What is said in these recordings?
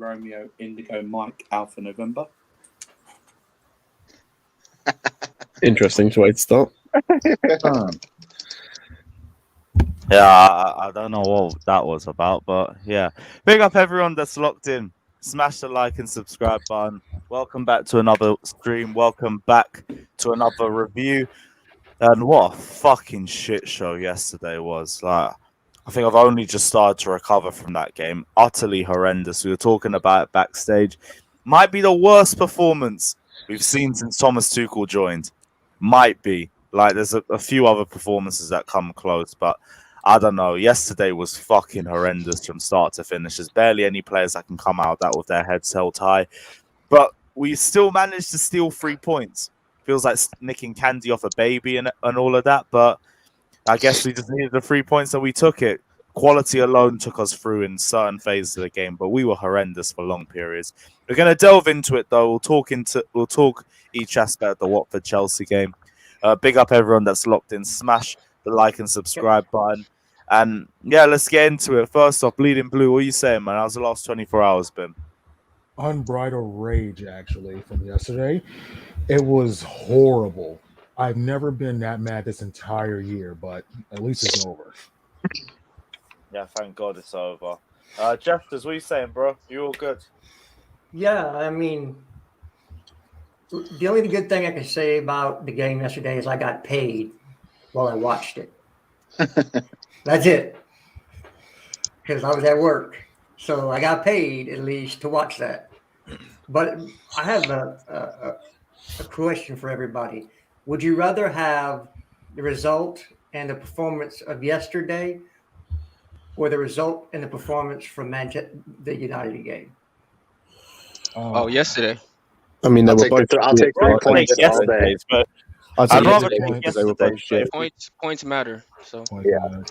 Romeo Indigo Mike Alpha November. Interesting way to start. Yeah, I don't know what that was about, but yeah. Big up everyone that's locked in. Smash the like and subscribe button. Welcome back to another stream. Welcome back to another review. And what a fucking shit show yesterday was. Like, I think I've only just started to recover from that game. Utterly horrendous. We were talking about it backstage. Might be the worst performance we've seen since Thomas Tuchel joined. Might be. Like, there's a few other performances that come close, but I don't know. Yesterday was fucking horrendous from start to finish. There's barely any players that can come out of that with their heads held high. But we still managed to steal 3 points. Feels like nicking candy off a baby and all of that. But I guess we just needed the 3 points and we took it. Quality alone took us through in certain phases of the game, but we were horrendous for long periods. We're going to delve into it, though. We'll talk each aspect of the Watford-Chelsea game. Big up everyone that's locked in. Smash the like and subscribe button. And yeah, let's get into it. First off, Bleeding Blue, what are you saying, man? How's the last 24 hours been? Unbridled rage, actually, from yesterday. It was horrible. I've never been that mad this entire year, but at least it's over. Yeah, thank God it's over. Jeffers, what are you saying, bro? You all good? Yeah, I mean, the only good thing I can say about the game yesterday is I got paid while I watched it. That's it. Because I was at work. So I got paid at least to watch that. But I have a question for everybody. Would you rather have the result and the performance of yesterday or the result and the performance from the United game? Yesterday. I mean, I'll take 3 points all day. But I'd rather take take because they were both shit. Points matter. So Yeah.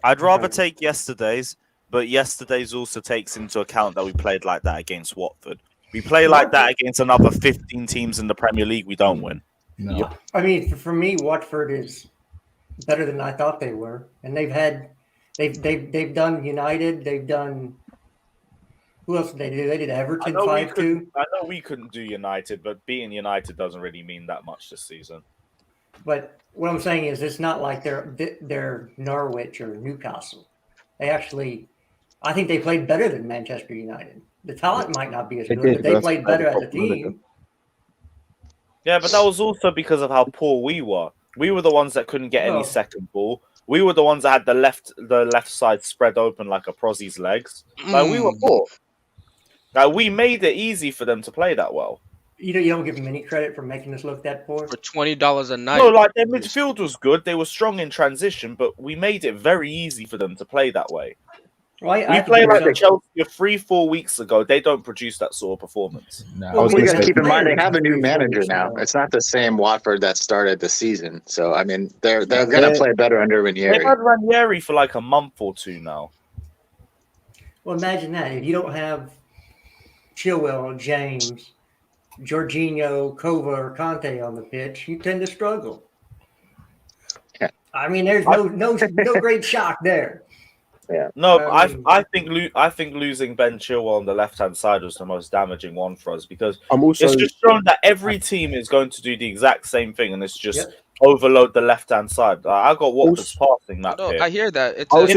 I'd rather take yesterday's, but yesterday's also takes into account that we played like that against Watford. We play like that against another 15 teams in the Premier League, we don't win. No. Yep. I mean, for me, Watford is better than I thought they were. And they've done United, they've done who else did they do? They did Everton 5-2. I know we couldn't do United, but beating United doesn't really mean that much this season. But what I'm saying is, it's not like they're Norwich or Newcastle. I think they played better than Manchester United. The talent might not be as good, but they played better as a team. Yeah, but that was also because of how poor we were. We were the ones that couldn't get any second ball. We were the ones that had the left side spread open like a Prozzy's legs. Like, we were poor. Like, we made it easy for them to play that well. You don't give them any credit for making us look that poor. For $20 a night. No, like, their midfield was good. They were strong in transition, but we made it very easy for them to play that way. Well, we played like Chelsea 3-4 weeks ago. They don't produce that sort of performance. No. You got to keep in mind they have a new manager now. It's not the same Watford that started the season. So I mean, they're going to play better under Ranieri. They've had Ranieri for like a month or two now. Well, imagine that if you don't have Chilwell, James, Jorginho, Kova, or Conte on the pitch, you tend to struggle. Yeah. I mean, there's no great shock there. Yeah. No, I think losing Ben Chilwell on the left hand side was the most damaging one for us because it's just shown that every team is going to do the exact same thing, and it's just overload the left hand side. I got Watford's passing that. No, I hear that. It's I do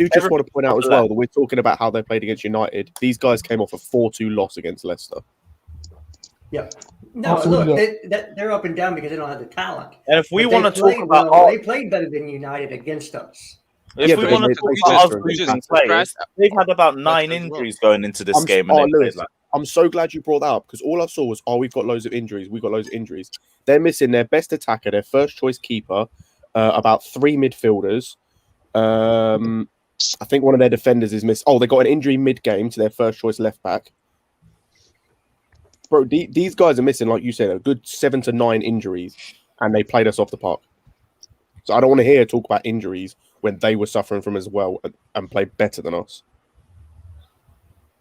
just want to point out as well that we're talking about how they played against United. These guys came off a 4-2 loss against Leicester. Yeah. No, look, they're up and down because they don't have the talent. And if we want to talk about, they played better than United against us. If we want to talk about us losing players, they've had about 9 injuries going into this game. Lewis, I'm so glad you brought that up because all I saw was, we've got loads of injuries. We've got loads of injuries. They're missing their best attacker, their first choice keeper, about 3 midfielders. I think one of their defenders is missed. They got an injury mid-game to their first choice left back. Bro, these guys are missing, like you said, a good 7 to 9 injuries, and they played us off the park. So I don't want to hear talk about injuries when they were suffering from as well and played better than us.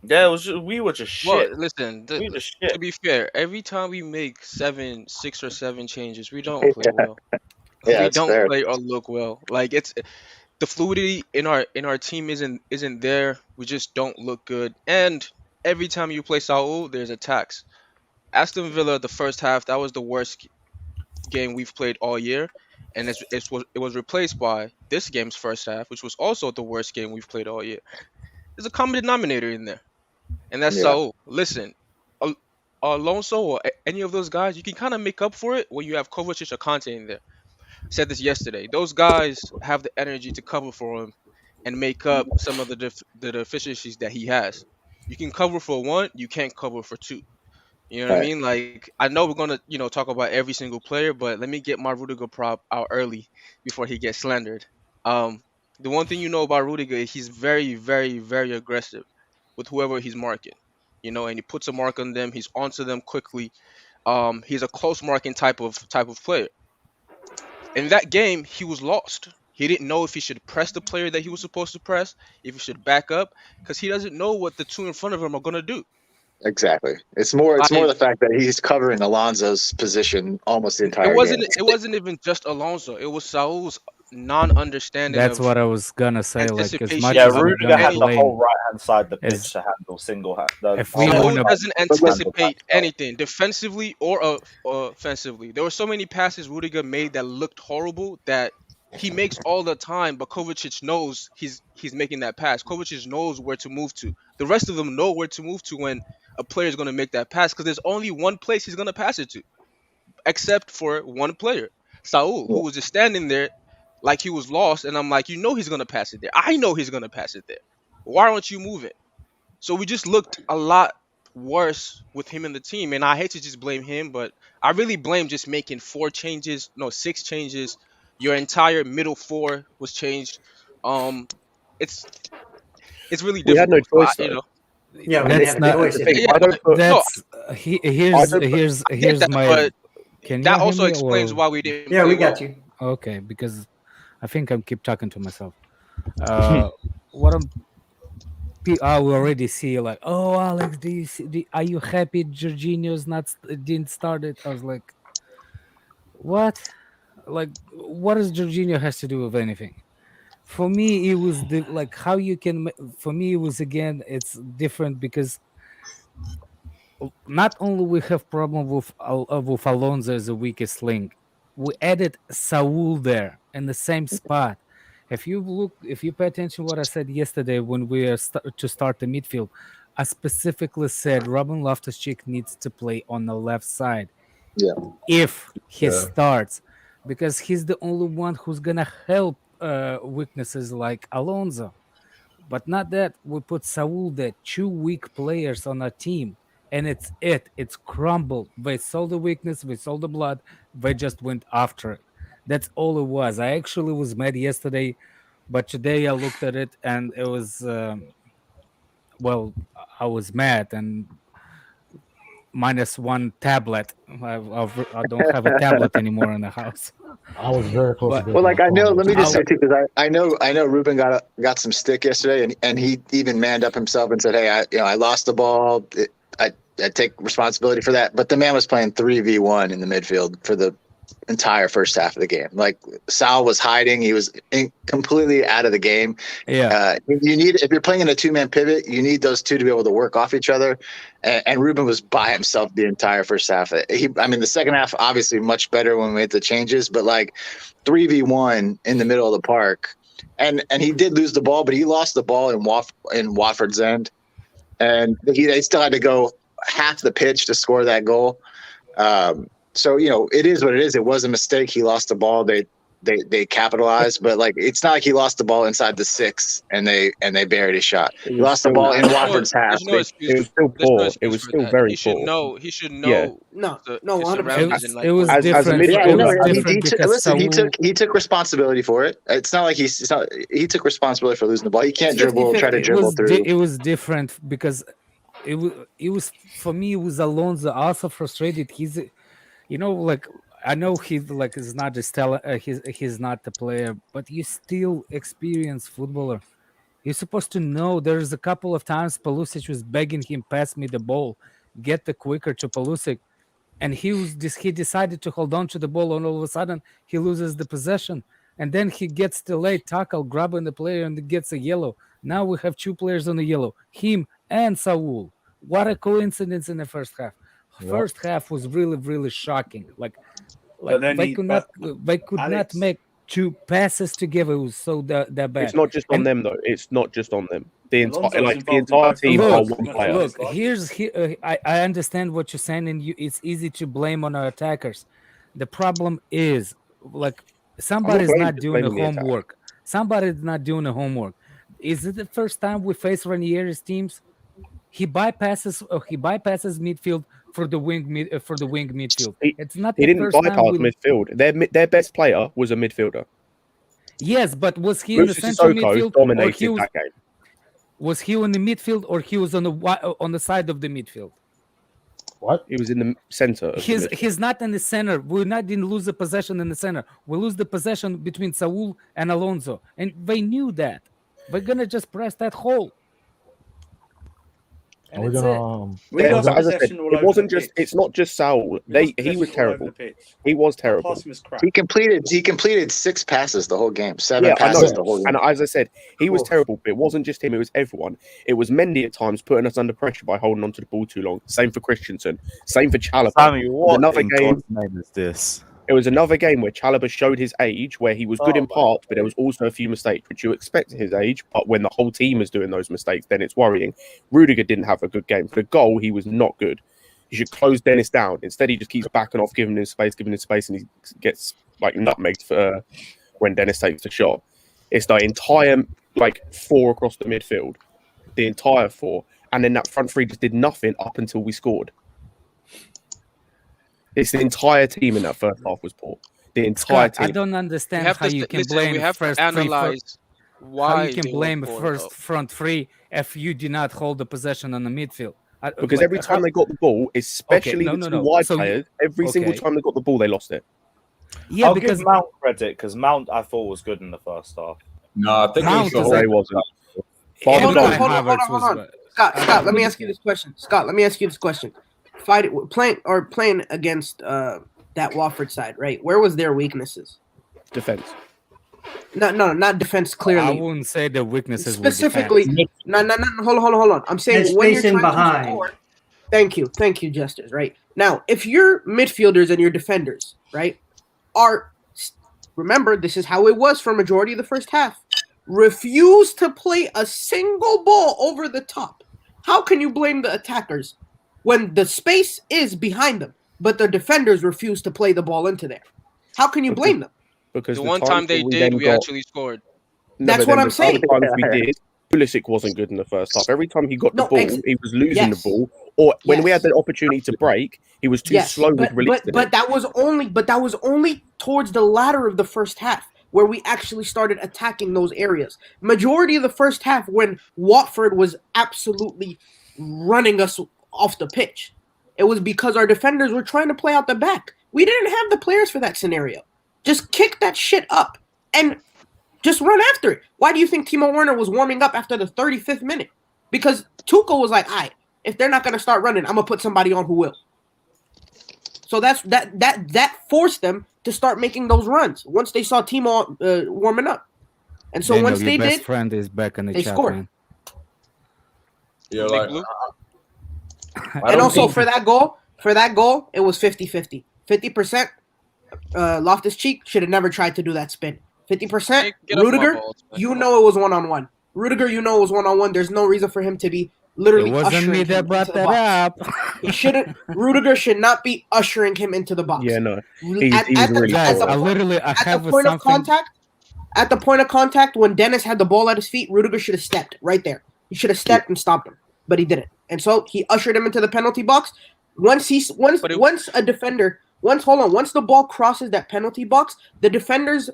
Yeah, we were just shit. Well, listen, we were just shit. To be fair, every time we make 6 or 7 changes, we don't play well. Yeah, we don't play or look well. Like the fluidity in our team isn't there. We just don't look good. And every time you play Saul, there's attacks. Aston Villa, the first half, that was the worst game we've played all year, and it was replaced by this game's first half, which was also the worst game we've played all year. There's a common denominator in there, and that's Yeah. Saul. Listen, Alonso or any of those guys, you can kind of make up for it when you have Kovacic or Conte in there. I said this yesterday. Those guys have the energy to cover for him and make up some of the deficiencies that he has. You can cover for one, you can't cover for two. You know what I Right. mean? Like, I know we're gonna, talk about every single player, but let me get my Rudiger prop out early before he gets slandered. Um, the one thing you know about Rudiger, he's very, very, very aggressive with whoever he's marking. And he puts a mark on them. He's onto them quickly. He's a close marking type of player. In that game, he was lost. He didn't know if he should press the player that he was supposed to press, if he should back up, because he doesn't know what the two in front of him are gonna do. Exactly. It's more I- the fact that he's covering Alonso's position almost the entire It wasn't. game. It wasn't even just Alonso. It was Saul's non-understanding. That's of what I was gonna say. Like, as anticipation. much Yeah, as we're Rudiger gonna had the blame, whole right hand side of the Is- pitch to handle single hand. If we Saul wanna- doesn't listen- anticipate anything defensively or offensively. There were so many passes Rudiger made that looked horrible that he makes all the time, but Kovacic knows he's making that pass. Kovacic knows where to move to. The rest of them know where to move to when a player is going to make that pass, because there's only one place he's going to pass it to, except for one player, Saul, who was just standing there like he was lost. And I'm like, he's going to pass it there. I know he's going to pass it there. Why aren't you moving? So we just looked a lot worse with him in the team. And I hate to just blame him, but I really blame just making 6 changes. Your entire middle four was changed. It's really We had no difficult. choice, I- though. Yeah, we That's didn't have not- a choice. the thing. Yeah, I don't put- That's here's I here's I get here's that, my. but Can you that hear also me, explains or- why we didn't. Yeah, play we got well. you. Okay, because I think I keep talking to myself. What I will already see like, oh, Alex, are you happy Jorginho's didn't start it? I was like, what? Like, what does Jorginho has to do with anything? For me, it was like how you can. For me, it was again, it's different because not only we have problem with Alonso as the weakest link, we added Saul there in the same spot. If you pay attention to what I said yesterday when we are to start the midfield, I specifically said Robin Loftus-Cheek needs to play on the left side. Yeah. If he Yeah. starts, because he's the only one who's gonna help weaknesses like Alonso. But not that we put Saul there, 2 weak players on our team, and it's crumbled. They saw the weakness, they saw the blood, they just went after it. That's all it was. I actually was mad yesterday, but today I looked at it and it was well, I was mad and -1 tablet. I don't have a tablet anymore in the house. I was very close But- to getting Well, like my I know, phone. let me just say I'll- too, because I know Ruben got some stick yesterday, and he even manned up himself and said, "Hey, I lost the ball. I take responsibility for that." But the man was playing 3v1 in the midfield for the entire first half of the game. Like Sal was hiding; he was completely out of the game. Yeah. You need, if you're playing in a 2-man pivot, you need those two to be able to work off each other. And Ruben was by himself the entire first half. The second half obviously much better when we made the changes, but like 3v1 in the middle of the park, and he did lose the ball, but he lost the ball in Watford's end, and they still had to go half the pitch to score that goal. So it is what it is. It was a mistake. He lost the ball. They capitalized, but like it's not like he lost the ball inside the 6 and they buried his shot. He lost the ball in Watford's half. There's no excuse. It was still There's no poor. excuse It was for still that. very He should poor. know. He should know. Yeah. No, the no, his 100%. surroundings and, like, It was As a different. midfielder- Yeah, It no, was he different because listen. Saul- He took responsibility for it. It's not like he took responsibility for losing the ball. He can't try to dribble through. It was different because it was for me. It was Alonso also frustrated. He's, like I know he's like is not just talent. He's not the player, but you still experienced footballer. You're supposed to know. There's a couple of times Pulisic was begging him, "Pass me the ball, get the quicker to Pulisic," and he decided to hold on to the ball, and all of a sudden he loses the possession. and then he gets the late tackle, grabbing the player, and gets a yellow. Now we have 2 players on the yellow, him and Saul. What a coincidence in the first half. Yep. First half was really, really shocking. Like then they could not Alex- make 2 passes together. It was so that bad. It's not just on And- them though. It's not just on them. The Alonso's entire involved in entire both. team Look, are Look, one player. look, I understand what you're saying, and it's easy to blame on our attackers. The problem is, like, somebody's blaming- not doing the blaming the attack. homework. Somebody's not doing the homework. Is it the first time we face Ranieri's teams? He bypasses midfield for the wing midfield. It's not He the didn't first time bypass we... midfield. Their best player was a midfielder. Yes, but was he in the Musa central Sissoko midfield, or dominated he was, that game. was he in the midfield, or he was on the side of the midfield? What? He was in the center. He's not in the center. Didn't lose the possession in the center. We lose the possession between Saul and Alonso, and they knew that. We're gonna just press that hole. And Are we that's gonna? it. We Yeah, lost as I said, possession all it over wasn't the just. pitch. It's not just Saul. We lost He possession was all over terrible. the pitch. He was Our terrible. passing was crap. He completed 6 passes the whole game. 7 Yeah, I know. passes the whole game. And as I said, he was Oof. terrible. But it wasn't just him; it was everyone. It was Mendy at times putting us under pressure by holding onto the ball too long. Same for Christensen. Same for Chalobah. Sammy, It was what another in game. God's name is this? It was another game where Chalobah showed his age, where he was good Oh, in parts, but there was also a few mistakes, which you expect at his age. But when the whole team is doing those mistakes, then it's worrying. Rudiger didn't have a good game. For the goal, he was not good. You should close Dennis down. Instead, he just keeps backing off, giving him space, and he gets like nutmegged for when Dennis takes the shot. It's the entire 4 across the midfield, the entire 4, and then that front 3 just did nothing up until we scored. It's the entire team in that first half was poor. The entire Scott, I team. don't We understand have how to you st- can listen, blame we have first to three analyze how why you can they blame were the poor, first though. front 3 if you did not hold the possession on the midfield. Because every time they got the ball, especially no, the no. two wide So- players, every single okay. time they got the ball, they lost it. Yeah, I'll because give Mount credit because Mount I thought was good in the first half. No, I think Mount it was the is whole. They wasn't. every Hold time on, Havertz hold was on. bad. Scott, let me ask you this question. Playing against that Watford side, right? Where was their weaknesses? Defense. No, not defense. I Clearly, wouldn't say the weaknesses specifically. were defense. No. Hold on. I'm saying And when you're spacing trying behind. to score. Thank you, Justice. Right now, if your midfielders and your defenders, right, remember this is how it was for majority of the first half. Refuse to play a single ball over the top. How can you blame the attackers when the space is behind them, but the defenders refuse to play the ball into there? How can you blame them? Because The the one times time they that we did, then we got- actually scored. No, That's but what then I'm the other saying. times we did, Pulisic wasn't good in the first half. Every time he got the No, ball, he was losing yes. the ball. Or when we Yes. had the opportunity to break, he was too slow with releasing but it. that was only towards the latter of the first half where we actually started attacking those areas. Majority of the first half when Watford was absolutely running us off the pitch. It was because our defenders were trying to play out the back. We didn't have the players for that scenario. Just kick that shit up and just run after it. Why do you think Timo Werner was warming up after the 35th minute? Because Tuchel was like, if they're not going to start running, I'm going to put somebody on who will. So that forced them to start making those runs once they saw Timo warming up. And so Daniel, once they your best did, friend is back in the they chat, scored. man. Yeah, Nick like Blue? and also for that goal, it was 50-50. 50% Loftus-Cheek should have never tried to do that spin. 50% Get off my Rudiger, balls, man. you know it was one-on-one. Rudiger, you know it was one-on-one. There's no reason for him to be literally It wasn't ushering me him that brought into the that box. up. He shouldn't. Rudiger should not be ushering him into the box. Yeah, no. At, he's at the, really Guys, poor. I at have the point of something. contact, at the point of contact, when Dennis had the ball at his feet, Rudiger should have stepped right there. He should have stepped and stopped him, but he didn't. And so he ushered him into the penalty box. Once the ball crosses that penalty box, the defender's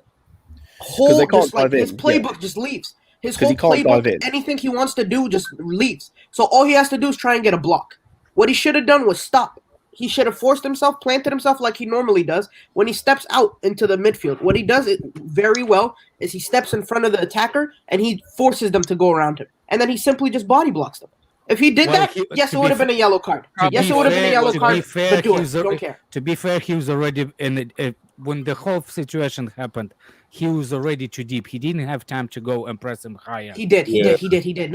whole they can't just like dive his in, playbook just leaves. His 'Cause whole he can't dive playbook, in. anything he wants to do, just leaves. So all he has to do is try and get a block. What he should have done was stop. He should have forced himself, planted himself like he normally does when he steps out into the midfield. What he does it very well is he steps in front of the attacker and he forces them to go around him. And then he simply just body blocks them. If he did Well, that, yes, it would have been a yellow card. To Yes, be it would have been a fair- yellow to card. be fair, But do it. he's Don't care. To be fair, he was already in when the whole situation happened, he was already too deep. He didn't have time to go and press him higher. He did. No, Yeah, he did. He did.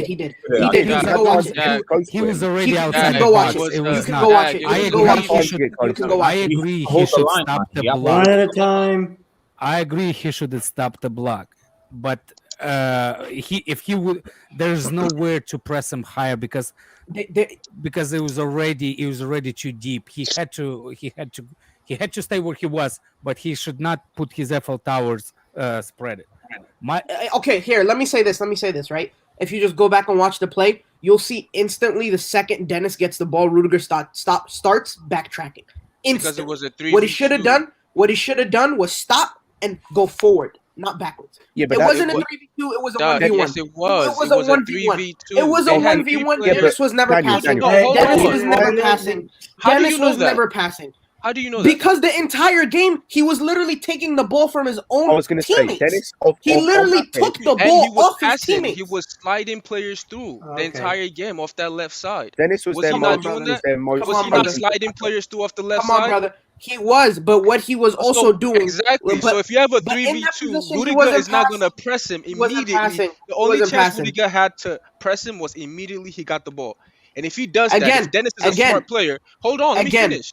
He did. Yeah, You can go watch it. He was already You outside can the go watch box. it. It You was can not. go watch it. I You can go agree. watch He it. should. You can go I watch it. agree. Hold He the should line, stop man. the Yeah. block. One at a time. I agree. He should stop the block. But if he would, there's nowhere to press him higher because it was already too deep. He had to stay where he was, but he should not put his Eiffel Towers spread it. Okay, here, let me say this, right? If you just go back and watch the play, you'll see instantly the second Dennis gets the ball, Rudiger starts backtracking. Because it was a 3v2. What he should have done was stop and go forward, not backwards. Yeah, but it wasn't a 3v2, it was a 1v1. Yes, it was. It was a 1v1. 3v2. It was a 1v1. Dennis was never passing. Dennis was never passing. Dennis was never passing. How do you know that? Because the entire game, he was literally taking the ball from his own I was going to say, teammates. Dennis. He literally took the ball off his teammates. He was sliding players through the entire game off that left side. Dennis was he not doing that? Was he not sliding players through off the left side? Come on, brother. He was, but what he was also doing exactly. So if you have a 3v2, Rudiger is not going to press him immediately. The only chance Rudiger had to press him was immediately he got the ball. And if he does that, if Dennis is a smart player, hold on, let me finish.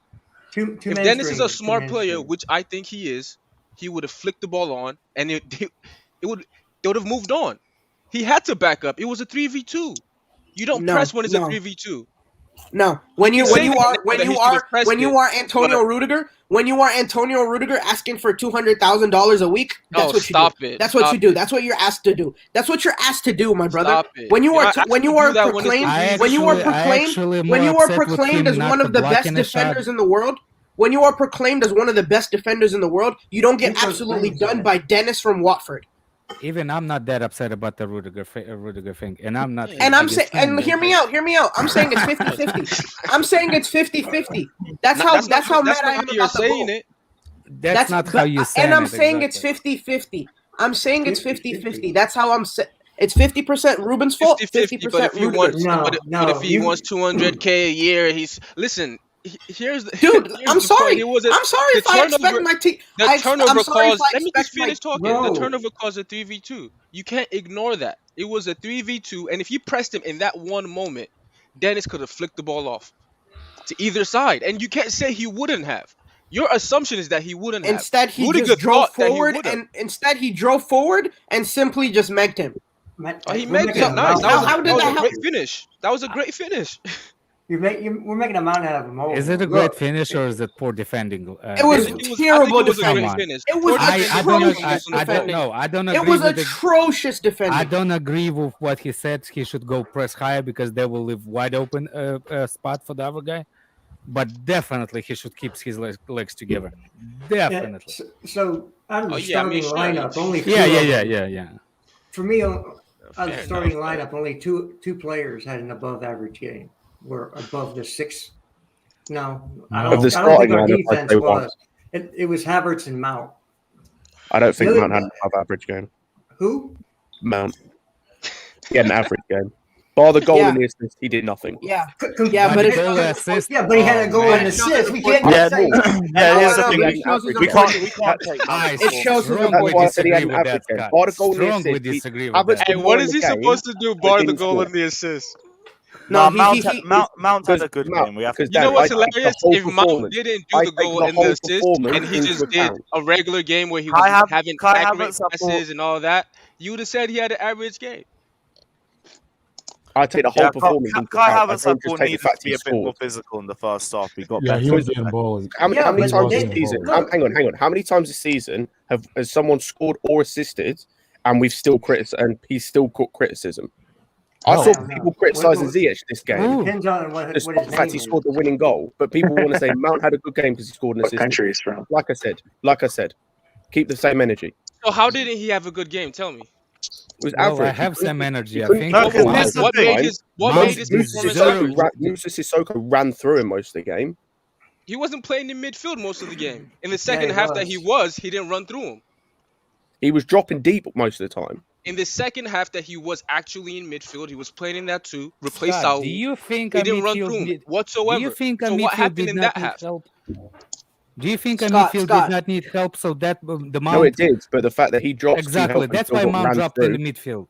If Dennis is a smart player, which I think he is, he would have flicked the ball on, and they would have moved on. He had to back up. It was a 3v2. You don't press when it's a 3v2. No, when you are Antonio Rudiger asking for $200,000 a week, that's what you do. That's what you do. That's what you're asked to do. That's what you're asked to do, my brother. When you are proclaimed as one of the best defenders in the world, when you are proclaimed as one of the best defenders in the world, you don't get absolutely done by Dennis from Watford. Even I'm not that upset about the Rudiger thing, and I'm not. And I'm saying, and hear me out. I'm saying it's 50-50. I'm saying it's 50-50. That's how mad I am about the goal. That's not how you say it. And I'm saying it's 50-50. I'm saying it's 50-50. That's how I'm saying. It's 50% Ruben's fault, 50% Rudiger's. But if he wants $200K a year, listen. Here's the dude. I'm sorry. I'm sorry if I expect my team. The turnover cause. Let me just finish talking. The turnover caused a 3v2. You can't ignore that. It was a 3v2, and if you pressed him in that one moment, Dennis could have flicked the ball off to either side, and you can't say he wouldn't have. Your assumption is that he wouldn't have. Instead, he just drove forward, and he drove forward and simply just megged him. He megged him. Nice. That was a great finish. That was a great finish. We're making a mountain out of a molehill. Is it a great finish or is it poor defending? It was terrible defending. It was I don't agree. It was atrocious defending. I don't agree with what he said. He should go press higher because they will leave wide open spot for the other guy. But definitely he should keep his legs together. Definitely. Yeah, so out of the starting lineup, only yeah. For me, out of the starting lineup, only two players had an above-average game. Were above the 6. No, I don't think our defense was. It was Havertz and Mount. I don't think Mount had an above-average game. Who? Mount. He had an average game. Bar the goal and the assist, he did nothing. But he had a goal and assist. We can't say. We can't take that. It shows that's why I said he had an average game. Bar the goal and the assist. Hey, what is he supposed to do? Bar the goal and the assist. No, Mount had a good game. You know what's hilarious? If Mount didn't do the goal and the assist, and he just did a regular game where he was having accurate passes and all that, you would have said he had an average game. I take the whole performance into account. I don't just take the fact he he a bit more scored. physical in the first half. He got better. He was getting balls. How many times this season? Hang on. How many times this season has someone scored or assisted, and we've still and he's still caught criticism? I saw people criticizing Ziyech this game. Depends on what his the fact he scored the winning goal, but people want to say Mount had a good game because he scored an assist. What country is from? Like I said, keep the same energy. So how didn't he have a good game? Tell me. It was average. I have some energy. I think. What made his Musa Sissoko ran through him most of the game. He wasn't playing in midfield most of the game. In the second half that he didn't run through him. He was dropping deep most of the time. In the second half that he was actually in midfield, he was playing in that too. Replaced Saul. Do you think he didn't run through him whatsoever? Do you think so what happened in that half? Do you think a Scott, midfield Scott. did not need help so that the Mount... No, it did, but the fact that he dropped Exactly. That's why Mount dropped in the midfield.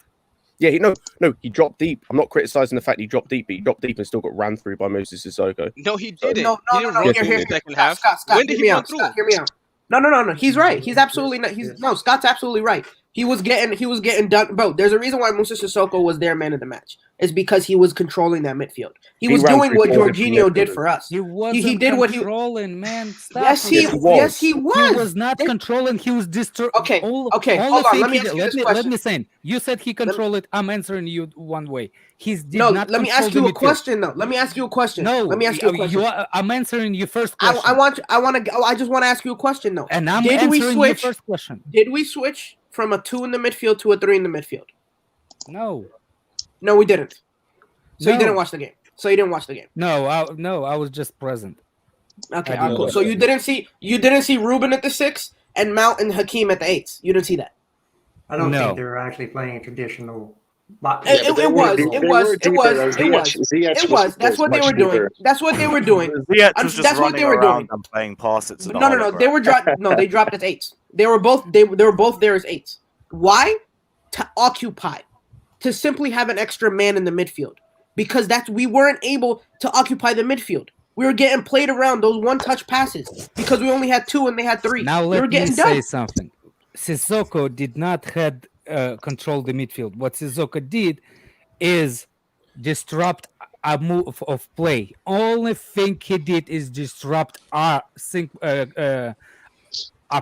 Yeah, he dropped deep. I'm not criticizing the fact he dropped deep, but he dropped deep and still got ran through by Moses Sissoko. No, he didn't. No, He didn't run Yes, through he the did. second half. Scott, When did hear he me run out. through? Scott, hear me out. No. He's right. He's absolutely not. Scott's absolutely right. He was getting done, bro. There's a reason why Moses Sissoko was their man of the match. It's because he was controlling that midfield. He was ran doing through what four different Jorginho did midfielders. for us. He wasn't He did what he controlling, man. Stop. Yes, he was. He was not controlling. He was destroying. Okay, All hold the on. thing Let me he ask did- you this let question. me say. You said he controlled it. I'm answering you one way. He's did No, not let me control ask the you a midfield. question though. Let me ask you a question. No, let me ask you a question. I'm answering your first question. I just want to ask you a question though. And I'm Did we answering your switch? first question. Did we switch from a 2 in the midfield to a 3 in the midfield? No, we didn't. So you No. didn't watch the game. no, I was just present. Okay, I cool. didn't. So you didn't see Ruben at the 6 and Mount and Hakeem at the 8s. You didn't see that. I don't No. think they're actually playing traditional. It was. That's what they were doing. That's what they were doing. Ziyech was just That's what running they were around doing. and playing pass it to the No. hologram. They dropped as 8s. They were both there as 8s. Why? To occupy. To simply have an extra man in the midfield. Because we weren't able to occupy the midfield. We were getting played around those one-touch passes because we only had 2 and they had 3. Now we let were me getting say done. something. Sissoko did not had control the midfield. What Sissoko did is disrupt a move of play. Only thing he did is disrupt our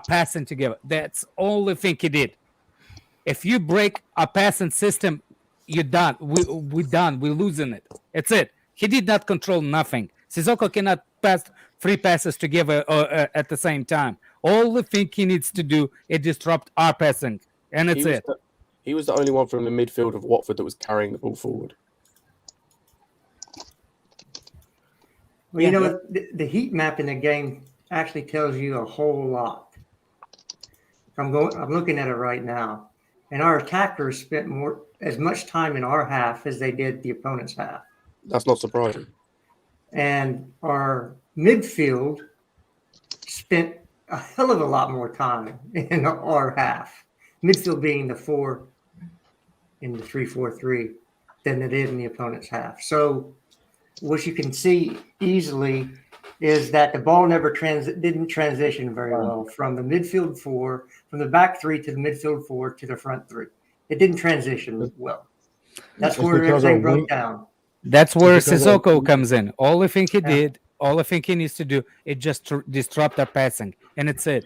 passing together. That's only thing he did. If you break a passing system, you're done. We're done. We're losing it. It's it. He did not control nothing. Sissoko cannot pass 3 passes together at the same time. All the thing he needs to do is disrupt our passing, and it's it. He was the only one from the midfield of Watford that was carrying the ball forward. Well, you know, the heat map in the game actually tells you a whole lot. I'm looking at it right now, and our attackers spent as much time in our half as they did the opponent's half. That's not surprising. And our midfield spent a hell of a lot more time in our half. Midfield being the 4 in the 3-4-3 than it did in the opponent's half. So what you can see easily is that the ball never didn't transition very well from the midfield 4, from the back 3 to the midfield 4 to the front 3. It didn't transition well. That's where everything broke down. That's where Sissoko comes in. All the thing he did, all the thing he needs to do, is just to disrupt our passing, and it's it.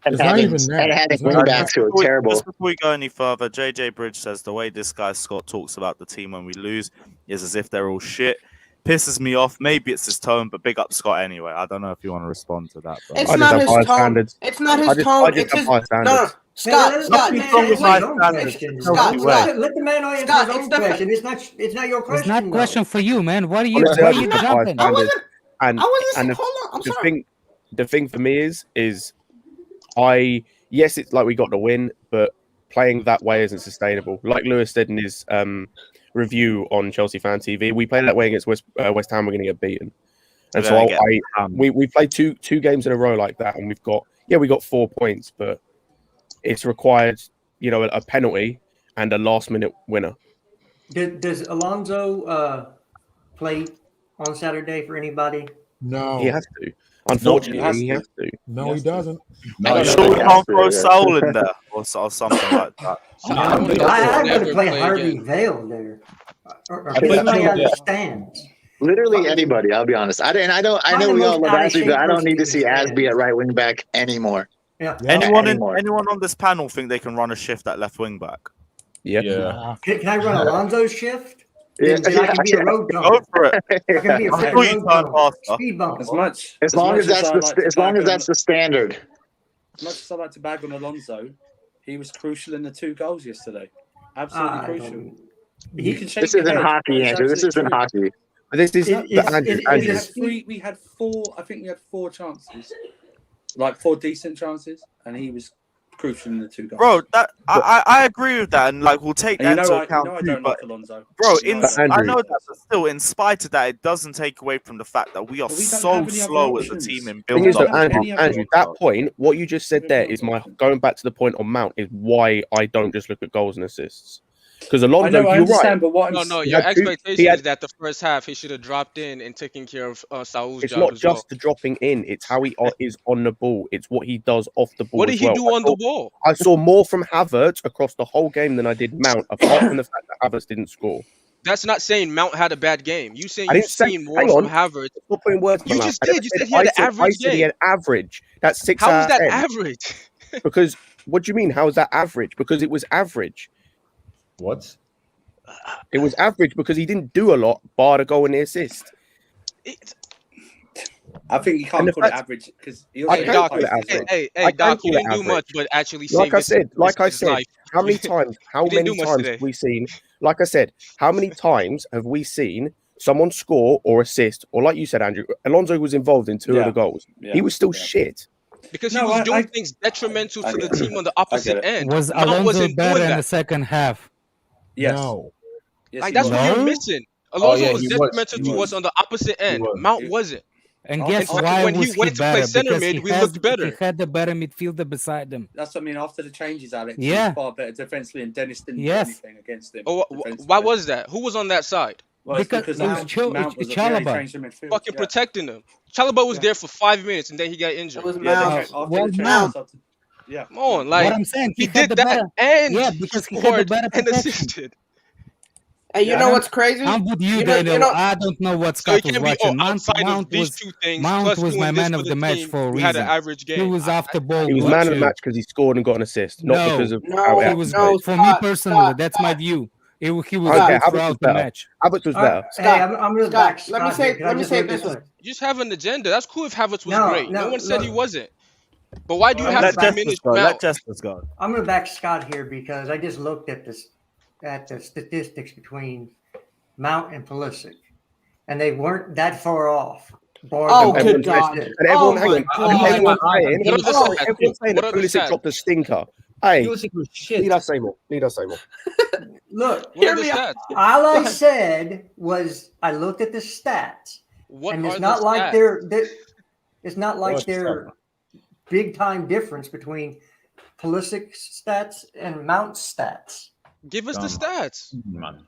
And having wingbacks who are terrible. Just before we go any further, JJ Bridge says the way this guy Scott talks about the team when we lose is as if they're all shit. Pisses me off. Maybe it's his tone, but big up Scott anyway. I don't know if you want to respond to that. Bro. It's not his tone. It's not his tone. It's his. No. Scott, let the man answer his own question. It's not your question. It's not a question for you, man. Why are you jumping? I wasn't. Hold on. I'm sorry. The thing for me is yes, it's like we got the win, but playing that way isn't sustainable. Like Lewis said in his review on Chelsea Fan TV, we play that way against West Ham, we're going to get beaten. And so we played two games in a row like that, and we got 4 points, but it's required, a penalty and a last minute winner. Does Alonso play on Saturday for anybody? No, he has to. Unfortunately, he has to. No, he doesn't. No, sure we can't throw Soul in there or something like that. I'm going to play Harvey Vale there. Or anybody understands. Literally anybody, I'll be honest. I know we all love Asby, but I don't need to see Asby at right wing back anymore. Yeah. Anyone on this panel think they can run a shift at left wing back? Yeah. Can I run Alonso's shift? Yeah. Then I can be a road Go gunner. for it. I can be a road gunner. Speed bump. As long as that's the standard. As much as I like to bag on Alonso, he was crucial in the 2 goals yesterday. Absolutely crucial. This isn't hockey, Andrew. This isn't hockey. This is we had 4. I think we had 4 chances, like 4 decent chances, and he was crucial in the two goals. Bro, I agree with that, and like we'll take And that into account I too. don't But like Alonso. bro, You know I I know that, but still, in spite of that, it doesn't take away from the fact that we are But we don't so have any other slow as a options. team in Thing is, build though, up. Andrew, that point, what you just said there is my going back to the point on Mount is why I don't just look at goals and assists. Because Alonso, I know, I you're understand, right. but what No, He your had two- expectation he had- is that the first half he should have dropped in and taken care of Saul's It's job not as just well. the dropping in; it's how he is on the ball. It's what he does off the ball. What did as he well. do on the ball? I saw more from Havertz across the whole game than I did Mount, apart from the fact that Havertz didn't score. That's not saying Mount had a bad game. You saying I you've didn't say. seen more Hang from on, Havertz. stop putting words in You my just mouth. I did. You never said he had an I average said he game. had average. That's 6 How out is of that 10. average? Because what do you mean? How is that average? Because it was average. What? It was average because he didn't do a lot, bar the goal and the assist. I think you And can't the call it fact- average because Hey, Doc, call it average. hey, I can Doc, you call it didn't do much, average. but actually Like save I his, said, his life. how many times? How You didn't many do much times today. have we seen? Like I said, how many times have we seen someone score or assist, or like you said, Andrew, Alonso was involved in two of the goals. He was still shit. Because No, he was I- doing things detrimental I to the get it. team on the I opposite get it. end. Was Mount Alonso wasn't better doing in the that. second half? Yes. No. Yes, Like he that's was. what you're No? missing. Alonso yeah, was he was. detrimental He to was. us on the opposite end. was. Mount wasn't. And I'll- guess I'll- why when he was he went to play better? center Because mid, he we looked better. He had the better midfielder beside him. That's what I mean. After the changes, Alex, he Yeah. was far better defensively, and Dennis didn't Yes. do anything against him. Oh, defensively. why was that? Who was on that side? Well, it's Because it was Mount was he Chalobah. changed the midfield. Fucking protecting him. Chalobah was there for 5 minutes and then he got injured. It was Yeah, Mount. they changed, after well, the changes, Mount. yeah. Come on, like What I'm saying, he had did the that better. and Yeah, he because he had scored the better and protection. assisted. And you Yeah. know what's crazy? I'm with you, You know- Daniel. you know- I don't know what So it Scott was can't be watching. outside of these was, two things. Mount plus was doing my this man for of the match team, for a you had an reason. average game. He was off the ball. He was good man of the too. match because he scored and got an assist, not No. because of No, how He he was no, for me Scott, personally. Scott, That's my view. He was Okay, good Havertz was throughout the better. match. Havertz was better. Hey, I'm gonna Scott, back let me Scott say- here. Can let I me just say it look this at way. this? You just have an agenda. That's cool if Havertz was No, great. no, No one said he look. wasn't. But why do you Well, have let to Justice diminish go. Let Mount? Justice go. I'm gonna back Scott here because I just looked at this at the statistics between Mount and Pulisic, and they weren't that far off. Oh, And good everyone's God. And everyone, Oh, hang my on, God. everyone's saying, What are the oh, stats? everyone's saying What that are the Pulisic stats? dropped a stinker. Hey, Pulisic was shit. need I say more? Need I say more? Look, What Hear are the me out. stats? all I Go ahead. said was I looked at the stats, What and are it's the not like stats? it's not like What's they're up? big time difference between Pulisic's stats and Mount's stats. Give us the Dumb. stats. Man.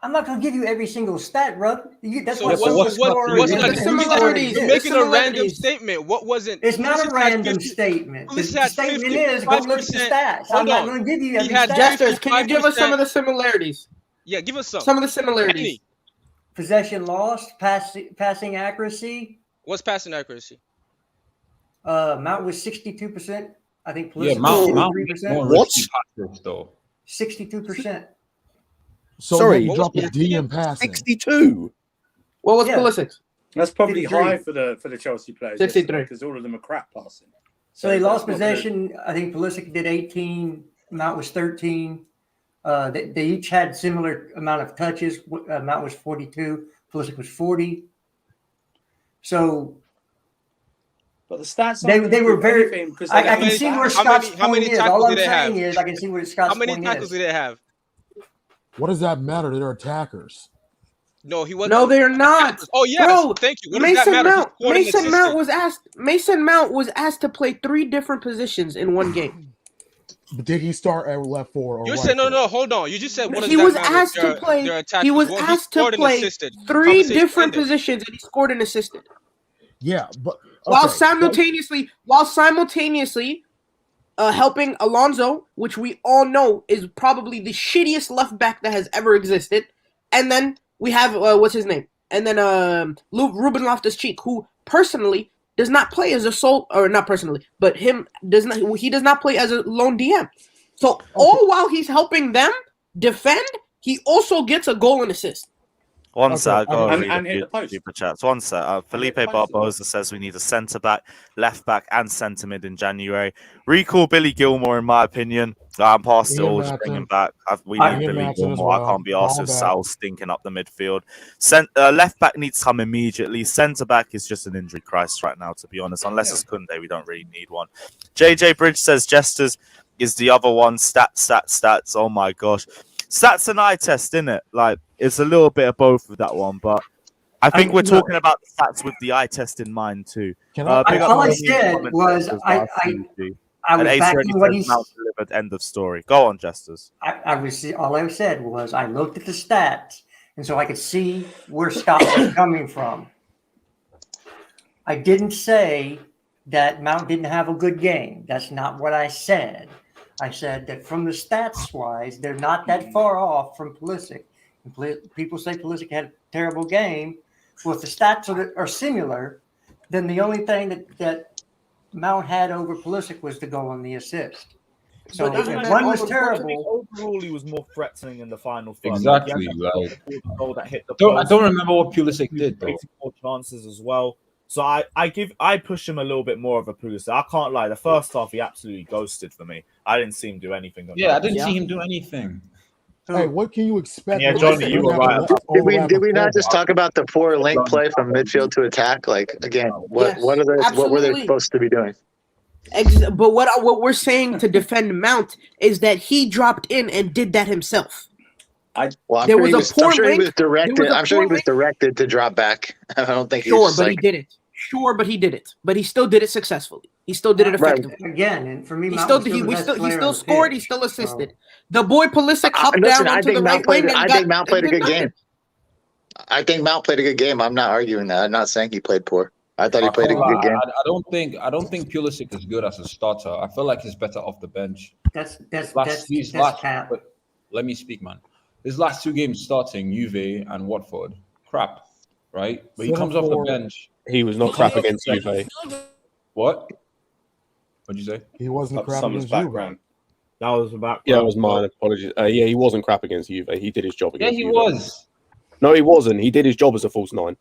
I'm not gonna give you every single stat, bro. That's So what what's scorers not? and the who scored similarities? exist. You're making a random similarities. statement. What wasn't? It's not a Pulisic had random 50 statement. The Pulisic had statement is go look at the 55%. stats. I'm Hold not on. going to give you He every had stat. Jesters, can you give us some 55%. of the similarities? Yeah, give us some. Some of the similarities. Any. Possession lost, passing accuracy. What's passing accuracy? Mount was 62%. I think Yeah, Pulisic Mount was made 63%. more What? risky passes though. 62%. So Sorry. he What dropped was a D in passing. 62. What was Yeah. Pulisic? That's probably 53. high for the Chelsea players. 63. Because all of them are crap passing. So they lost that's not possession. I think Pulisic did 18. Mount was 13. They each had similar amount of touches. Mount was 42. Pulisic was 40. So But the stats They aren't gonna were prove very- anything because I they can don't see have where stats. Scott's how many point is. tackles All I'm did they have? saying is I can see where Scott's How many point tackles is. did they have? What does that matter? They're attackers. No, he wasn't. No, they're not. Oh yes, Bro, thank you. What does that Mason matter? He Mount. scored and Mason Mount assisted. Mason Mount was asked to play 3 different positions in one game. But did he start at left forward or You right said no, forward? hold on. You just said what does He that was matter? asked to play. They're attackers. He was Well, asked scored to and play assisted. 3 Conversation different ended. positions, and he scored and assisted. Yeah, but While okay, simultaneously helping Alonso, which we all know is probably the shittiest left back that has ever existed. And then we have what's his name? And then Ruben Loftus-Cheek, who personally does not play as a he does not play as a lone DM. So all while he's helping them defend, he also gets a goal and assist. One Okay, sec, I got to and- read and a hit few the post. super chats. One sec. Felipe the post as well. Barbosa says we need a centre back, left back, and centre mid in January. Recall Billy Gilmore, in my opinion. I'm past it Ian all. Just bring him Maatson. back. We Ian need Billy Maatson as Gilmore. I well. can't be asked with Fall back. Sal stinking up the midfield. Left back needs to come immediately. Centre back is just an injury crisis right now, to be honest. Unless it's Kunde, we don't really need one. JJ Bridge says Jesters is the other one. Stats. Oh my gosh. Stats and eye test, innit? Like, it's a little bit of both of that one, but I think we're talking about the stats with the eye test in mind too. Can I? Big up all I to the said commentators was last I Tuesday. was And Ace backing already what says he's. Mount delivered. End of story. Go on, Jesters. All I said was I looked at the stats, and so I could see where Scott was coming from. I didn't say that Mount didn't have a good game. That's not what I said. I said that from the stats wise, they're not that far off from Pulisic. And people say Pulisic had a terrible game. Well, if the stats are similar, then the only thing that Mount had over Pulisic was the goal and the assist. So But if one was terrible. Overall, he was more threatening in the final third. Exactly. He had that goal that hit the I post. don't remember what Pulisic He was did though. creating more chances as well. So I push him a little bit more of a Pulisic. I can't lie. The first half he absolutely ghosted for me. I didn't see him do anything. Yeah, I didn't see him do anything. Hey, what can you expect? Yeah, when Johnny, say you were have right. a Did we not just fullback? talk about the poor link play from midfield to attack? Like again, what Yes, what were they absolutely. supposed to be doing? But what we're saying to defend Mount is that he dropped in and did that himself. Well, I'm There sure was he a was, poor I'm sure he link. was directed. There was a I'm sure he poor was directed to drop back. I don't think he Sure, was but just he like, didn't. Sure, but he did it. But he still did it successfully. He still did it Right. effectively. Again, and for me, He Mount still was still the best he player still on the scored. pitch. He still assisted. The boy Pulisic hopped listen, down I onto think the Mount right played. wing and I got. think Mount played a and did good nothing. game. I think Mount played a good game. I'm not arguing that. I'm not saying he played poor. I thought he played a good game. I don't think Pulisic is good as a starter. I feel like he's better off the bench. That's cap. But let me speak, man. His last two games starting, Juve and Watford, crap, right? But he comes off the bench. He was not crap against Juve. What? What'd you say? He wasn't crap Someone's against you, background. That was about. Yeah, it was mine. Apologies. Yeah, he wasn't crap against Juve. He did his job Yeah, against he Juve. was. No, he wasn't. He did his job as a false nine.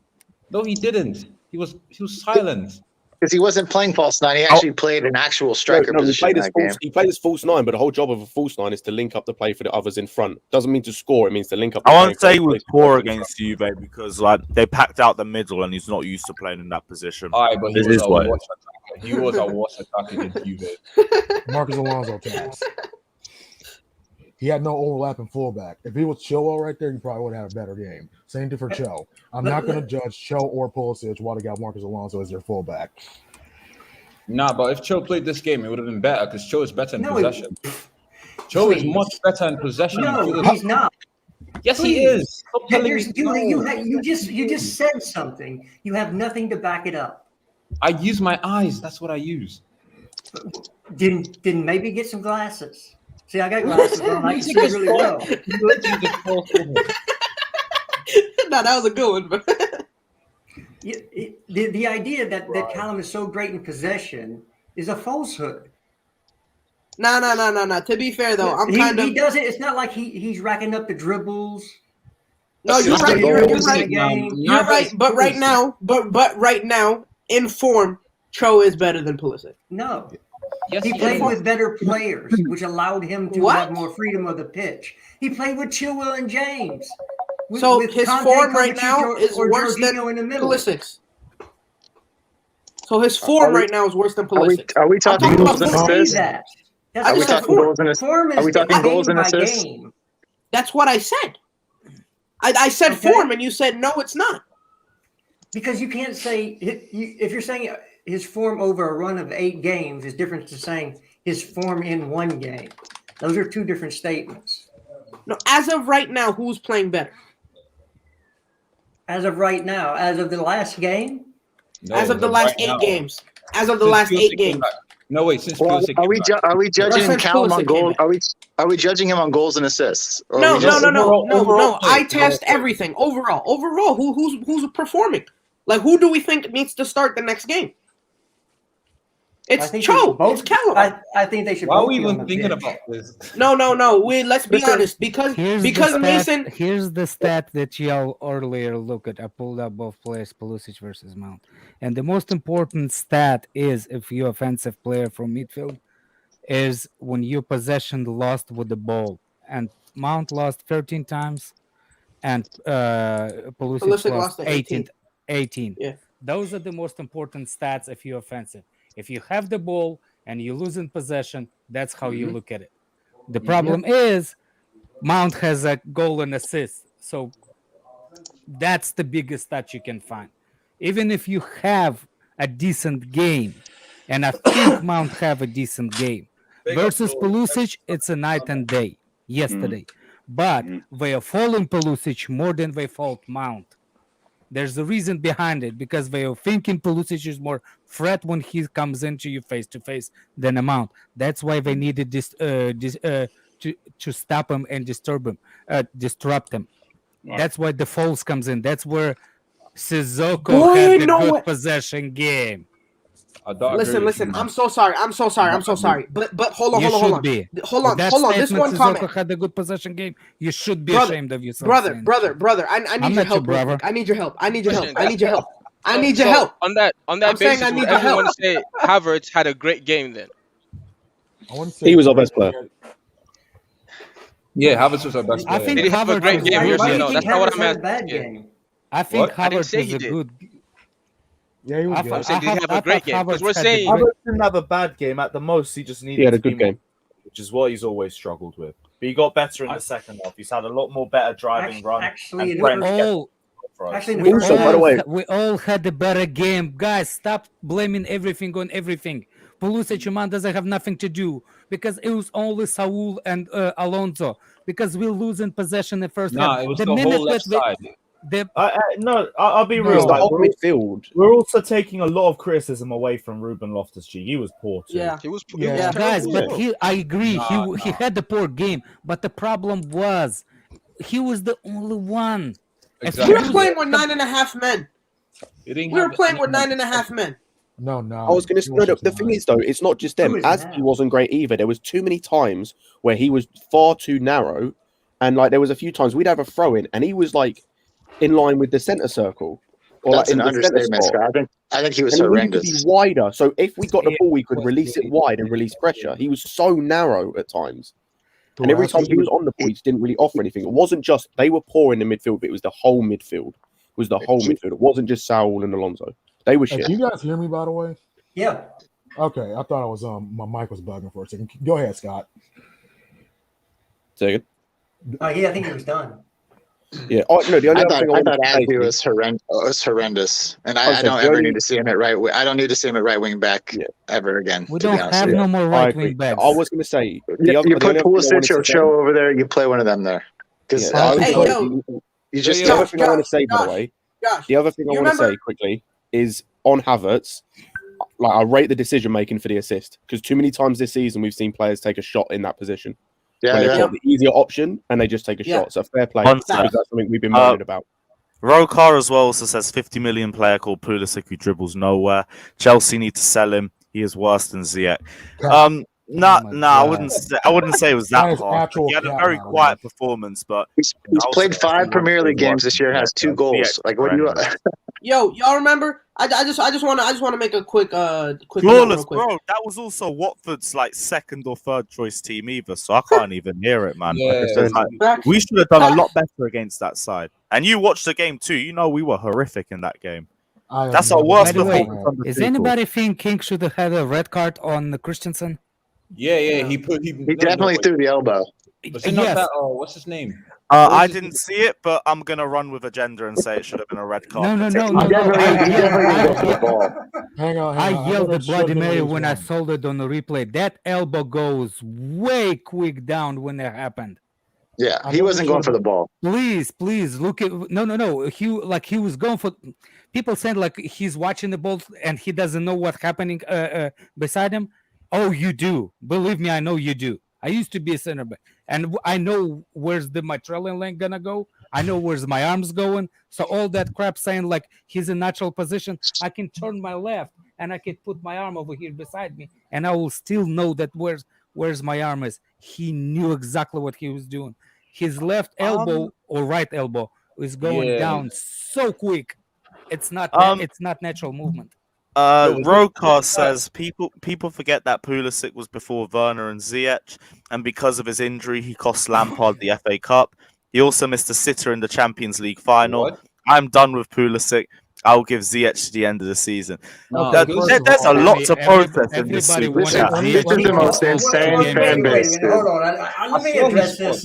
No, he didn't. He was silent. Because he wasn't playing false nine. He actually played an actual striker No, position in that game. he played as false nine, but the whole job of a false nine is to link up the play for the others in front. Doesn't mean to score. It means to link up. The I play won't for say the he was players poor in front. against Juve because like they packed out the middle and he's not used to playing in that position. Aye, but he This was is a what it worse attacker. He was a worse attacker than Juve. Marcus Alonso taps. He had no overlapping fullback. If he was Chilwell right there, you probably would have a better game. Same thing for Cho. I'm not going to judge Cho or Pulisic while they got Marcus Alonso as their fullback. Nah, but if Cho played this game, it would have been better because Cho is better in No, possession. Cho is please. much better in possession. than No, Pulisic. he's not. Yes, he Please. is. Stop telling me You just said something. You have nothing to back it up. I use my eyes. That's what I use. Didn't maybe get some glasses. See, I got glasses on. I can see really well. No, that was a good one. But The idea that Callum is so great in possession is a falsehood. no. To be fair though, I'm He does it. It's not like he's racking up the dribbles. No, you're That's right. the You're goal. right. Game. You're right. But right now, in form, Cho is better than Pulisic. No. Yes, He he played is. with better players, which allowed him to What? have more freedom of the pitch. He played with Chilwell and James. So With his Conte, form right Kovacic, now or- is or worse than Jorginho in the middle. Pulisic's. So his form right now is worse than Pulisic. Are we talking I'm goals talking and about Say assists? that. I Are we just said talking form. goals and assists? Form is Are we talking goals and game by assists? game. That's what I said. I said Okay. form, and you said no, it's not. Because you can't say if you're saying his form over a run of 8 games is different to saying his form in 1 game. Those are 2 different statements. No, as of right now, who's playing better? As of right now, as of the last game, No, As of the but last right 8 now. games. As of the Since last Pulisic 8 came games. back. No, wait. Since Well, Pulisic are we came back. are we judging Since Callum on Pulisic came goals? back. Are we judging him on goals and assists? Or are No. we just- overall play, I test overall play. everything. Overall, who's performing? Like, who do we think needs to start the next game? It's think Cho. both- It's Callum. I think they should. Why are both we be on even the thinking bench. about this? No. Let's be honest. Because Mason. Here's the stat that y'all earlier look at. I pulled up both players, Pulisic versus Mount, and the most important stat is if you're offensive player from midfield is when you possession lost with the ball, and Mount lost 13 times, and Pulisic lost 18. Yeah. Those are the most important stats if you're offensive. If you have the ball and you lose in possession, that's how you look at it. The problem is Mount has a goal and assist. So that's the biggest stat you can find. Even if you have a decent game, and I think Mount have a decent game, versus Pulisic, it's a night and day yesterday. But they are following Pulisic more than they fault Mount. There's a reason behind it, because they are thinking Pulisic is more threat when he comes into you face to face than a Mount. That's why they needed this to stop him and disrupt him. Right. That's why the falls comes in. That's where Sissoko had a good possession game. Listen. I'm so sorry. But hold on. Hold on. This one comment. Sissoko had a good possession game. You should be ashamed of yourself. Brother. I need your help, brother. I need your help. On that basis, would everyone say Havertz had a great game then? He was our best player. Yeah, Havertz was our best player. I think Did he have a great game? No, that's not what I'm asking. I think I didn't Havertz say is he a did. good. Yeah, he was good. I'm saying, did he have a great game? Because we're saying Havertz didn't have a bad game. At the most, he just needed He had a to be good game. more, which is what he's always struggled with. But he got better in the second half. He's had a lot more better driving run. Actually, and in Brent the kept first- for us. Actually, in the We first Also, by the way, we all had a better game, guys. Stop blaming everything on everything. Pulisic man doesn't have nothing to do, because it was only Saul and Alonso, because we lose in possession in the first Nah, half. it was the whole left side. I'll be real. the like, whole midfield. we're also taking a lot of criticism away from Ruben Loftus-Cheek. He was poor too. Yeah. he was Yeah, guys, but I agree. Nah, he had the poor game, but the problem was he was the only one. If Exactly. We were playing with 9.5 men. He didn't We were have playing with any- 9.5 men. No. I was going to say, no, the thing is, though, it's not just them. Who is As that? he wasn't great either. There was too many times where he was far too narrow, and like there was a few times we'd have a throw in, and he was like in line with the center circle, or That's like an in the center understatement, spot. Scott. I think he was And he needed to horrendous. be wider. So if we got the ball, we could release it wide and release pressure. He was so narrow at times. And every time he was on the ball, he just didn't really offer anything. It wasn't just they were poor in the midfield, but it was the whole midfield. It was the whole midfield. It wasn't just Saul and Alonso. They were Hey, shit. can you guys hear me, by the way? Yeah. Okay, I thought I was my mic was bugging for a second. Go ahead, Scott. Say again. Oh, yeah, I think he was done. Yeah. Oh no, the only I other thought thing I wanted to say Adby was horrendous, and I Okay, don't the ever only- need to see him at right. I don't need to see him at right wing back ever again. We to be don't honest have with you. no more I right agree. wing backs. I was going to say You, the other. you the put only other thing I Pulisic wanted or to say- Cho over there. You play one of them there because Yeah. Hey, yo. you just The other Josh, thing I want to say, by the Josh, way, Josh, the other thing I you want to remember- say quickly is on Havertz. Like I rate the decision making for the assist, because too many times this season we've seen players take a shot in that position when they've got the easier option and they just take a Yeah. shot. So fair play, One because sec. that's something we've been moaning about. Rokar as well also says 50 million player called Pulisic who dribbles nowhere. Chelsea need to sell him. He is worse than Ziyech. God. I God. wouldn't say it was That that is hard. actual He had a cap, very by the quiet performance, but He's I played also 5 think Premier League he games was this year. Has 2 goals. Ziyech Like what do you? horrendous. Yo, y'all remember? I just want to make a quick note real Flawless, quick. bro. That was also Watford's like second or third choice team either, so I can't even hear it, man. Yeah. It's like, we should have done a lot better against that side. And you watched the game too. You know we were horrific in that game. That's our worst By the way, performance under is Tuchel. anybody think King should have had a red card on Christensen? Yeah. He definitely threw the elbow. Was it not Yes. that? Oh, what's his name? I didn't see it, but I'm gonna run with agenda and say it should have been a red card. No. He definitely didn't go for the ball. Hang on. I yelled at at Bloody Mary when I saw it on the replay. That elbow goes way quick down when it happened. Yeah, I he know wasn't we going for the ball. Please look at no. He was going for. People saying like he's watching the ball and he doesn't know what's happening beside him. Oh, you do. Believe me, I know you do. I used to be a center back, and I know where's my trailing length gonna go. I know where's my arms going. So all that crap saying like he's in natural position, I can turn my left and I could put my arm over here beside me, and I will still know that where's my arm is. He knew exactly what he was doing. His left elbow or right elbow is going down so quick. It's not natural movement. Rokar says people forget that Pulisic was before Werner and Ziyech, and because of his injury, he cost Lampard the FA Cup. He also missed a sitter in the Champions League final. What? I'm done with Pulisic. I'll give Ziyech to the end of the season. No, there's a lot to process in this Everybody super wanted chat. This is the most insane fan base. Wait, hold on. Let me address this.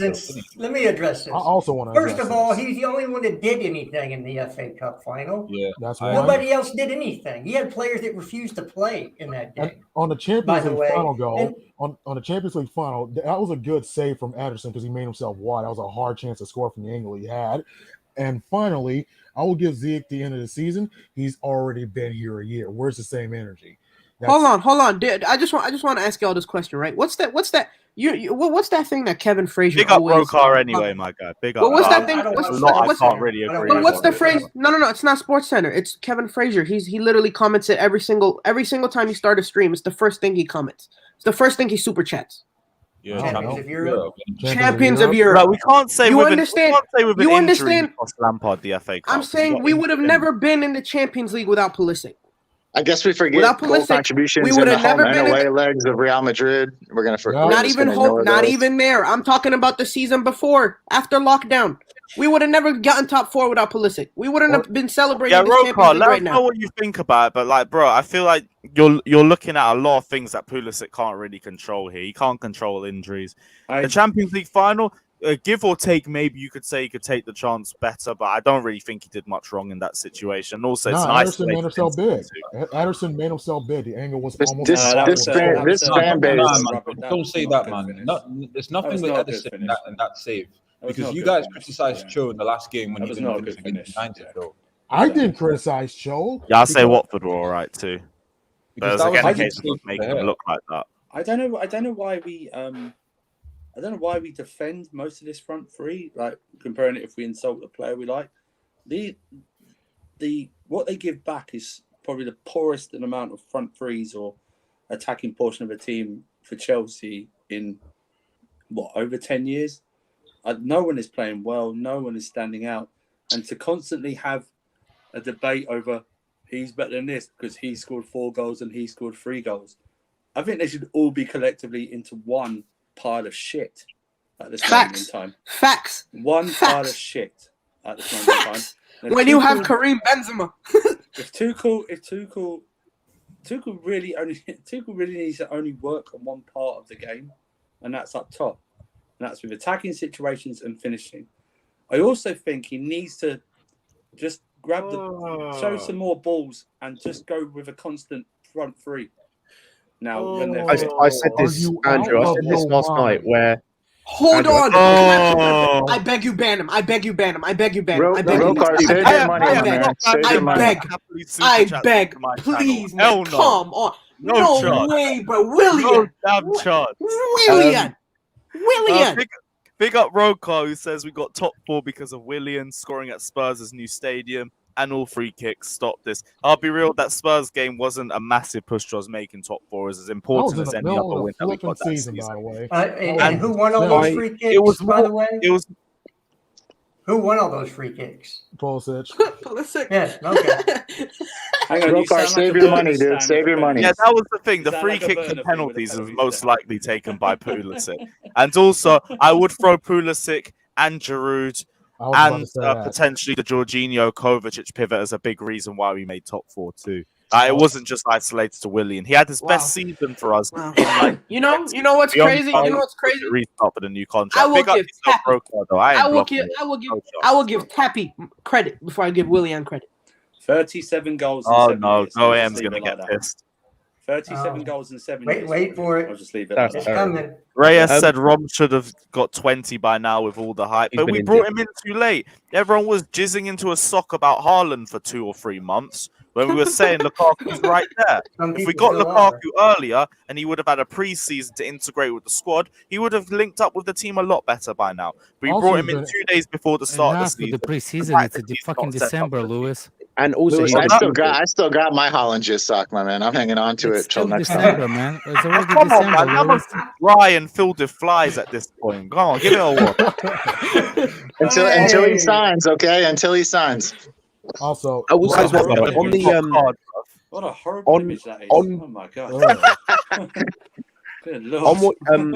Let me address this. I also want to. First of all, he's the only one that did anything in the FA Cup final. Yeah, that's I- one. Nobody else did anything. He had players that refused to play in that And game. on the By Champions the League way, final goal, and- on the Champions League final, that was a good save from Ederson because he made himself wide. That was a hard chance to score from the angle he had. And finally, I will give Zeke the end of the season. He's already been here a year. Where's the same energy? Hold on. Dude, I just want to ask y'all this question, right? What's that thing that Kevin Frazier Big up always Rokar anyway, my guy. Big up. What's that I thing? don't- What's I a don't- lot I what's- can't really agree But with. what's the phrase? No, it's not Sports Center. It's Kevin Frazier. He literally comments it every single time you start a stream. It's the first thing he comments. It's the first thing he super chats. Yeah, Champions of Europe. Champions of Europe. Right, we can't say You with an understand- injury you he understand- cost Lampard the FA Cup. I'm saying we would have never been in the Champions League without Pulisic. I guess we forget Without goal Pulisic, contributions we in would the have never home and been in away the- legs of Real Madrid. We're gonna forget. Not even hope. Not even there. I'm talking about the season before, after lockdown. We would have never gotten top 4 without Pulisic. We wouldn't have been celebrating Yeah, the Champions Rokar, League let right us know now. what you think about it. But like, bro, I feel like you're looking at a lot of things that Pulisic can't really control here. He can't control injuries. The Champions League final, give or take, maybe you could say he could take the chance better, but I don't really think he did much wrong in that situation. Also, it's an Ederson made isolated himself big. incident too. Ederson made himself big. The angle was This almost. this fan base. Don't say that, man. There's nothing with Edison in that save. Because you guys criticized Cho in the last game when he didn't finish against United, though. I didn't criticize Cho. Yeah, I say Watford were all right too. But Because there's that again was a case of making them look like that. I don't know why we defend most of this front three. Like comparing it, if we insult the player we like, what they give back is probably the poorest in amount of front threes or attacking portion of a team for Chelsea in over 10 years. No one is playing well. No one is standing out, and to constantly have a debate over he's better than this because he scored 4 goals and he scored 3 goals. I think they should all be collectively into one pile of shit at this moment in time. Facts. One pile of shit at this moment in time. And When you have Kareem Benzema. if Tuchel really needs to only work on one part of the game, and that's up top. And that's with attacking situations and finishing. I also think he needs to just show some more balls and just go with a constant front three. Now, when they're I said this, Andrew. I said this last night. Where Hold Andrew, on. I beg you ban him. I beg you ban him. I beg you ban him. I beg you. Rokar, save your money, man. Save your money. I beg. Please, man. Come on. No way, bro. William. Damn chance. William. Big up Rokar, who says we got top 4 because of Willian scoring at Spurs' new stadium and all free kicks. Stop this. I'll be real, that Spurs game wasn't a massive push to us making top 4. It's as important as any other win that we got that season. By the way. And who won all those free kicks, by the way? Who won all those free kicks? Pulisic. Yes, okay. Hang on, Rokar, save your money, dude. Save your money. Yeah, that was the thing. The Sound free like a kicks Burner and thing penalties with are most likely taken by Pulisic. And also, I would throw Pulisic and Giroud and potentially the Jorginho Kovacic pivot as a big reason why we made top 4 too. It wasn't just isolated to Willian. He had his best season for us. Wow. In like, You know what's crazy? You know what's crazy? Restart with a new contract. I will Big up give yourself, Tappy. Rokar, though. I will give Tappy credit before I give Willian credit. 37 goals. Oh in 7 no, years. Go I'll Am's just leave gonna it like get that. pissed. 37 goals in 7 years. Wait for it. I'll just leave it. That's like It's that. coming. Reyes said Rom should have got 20 by now with all the hype, He's but been we brought injured. him in too late. Everyone was jizzing into a sock about Haaland for 2 or 3 months when we were saying Lukaku's right there. Some If we people got still Lukaku earlier and he would have had a pre-season to integrate with the squad, he would have linked up with the team a lot better by now. We Also, brought him in he's 2 days before the start of Enough the with season. the preseason. fact It's a that he's fucking not set up December, for the Lewis. And also, Lewis, I still got my Holland Gist sock, my man. I'm hanging on to it till next December, time. man. It's already Come on, December. man. That must be dry and filled with flies at this point. Come on, give it a walk. Until he signs, okay? Until he signs. Also, I will say as well, by the way, on the what a horrible image that is. Oh my god. Good Lord. on what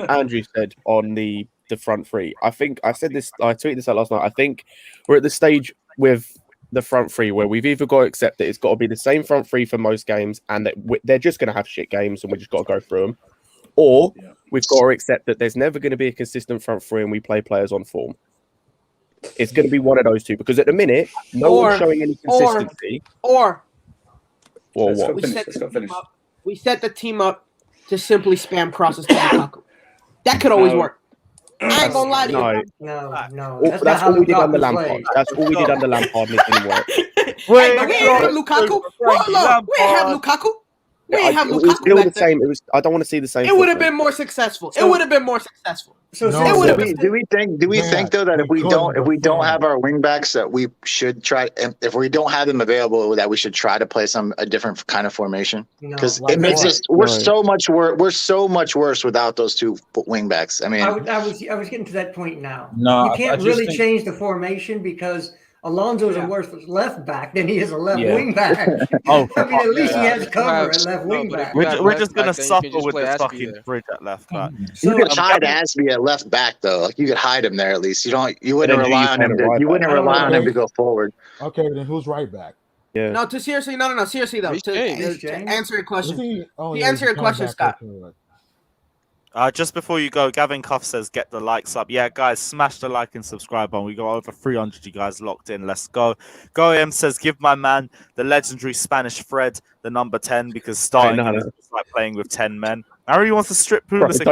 Andrew said on the front three, I think I said this. I tweeted this out last night. I think we're at the stage with the front three where we've either got to accept that it's got to be the same front three for most games, and that they're just going to have shit games, and we just got to go through them, or we've got to accept that there's never going to be a consistent front three, and we play players on form. It's going to be one of those two because at the minute, no one's showing any consistency. Or what? We set the team up to simply spam crosses to Lukaku. That could always work. I ain't gonna lie to you. No. That's all we did under Lampard. That's all we did under Lampard, and it didn't work. We ain't have Lukaku. Hold on. We ain't have Lukaku. We ain't have It was Lukaku still back the then. same. I don't want to see the same. It would have been more successful. It would have been more successful. Do we think though that if we don't have our wing backs that we should try, if we don't have them available, that we should try to play a different kind of formation? Because it makes us we're so much worse without those two wing backs. I mean, I was getting to that point now. No, you can't really change the formation because Alonso is a worse left back than he is a left wing back. Oh, I mean, at least he has cover at left wing back. We're just gonna suffer with the fucking fridge at left back. You could hide Asby at left back though. Like you could hide him there at least. You wouldn't rely on him. You wouldn't rely on him to go forward. Okay, then who's right back? Yeah. No, seriously though. To answer your question, He answer your question, Scott. Just before you go, Gavin Cuff says, get the likes up. Yeah, guys, smash the like and subscribe button. We got over 300 you guys locked in. Let's go. Go M says, give my man the legendary Spanish Fred the number 10 because starting is like playing with 10 men. I really wants to strip Pulisic.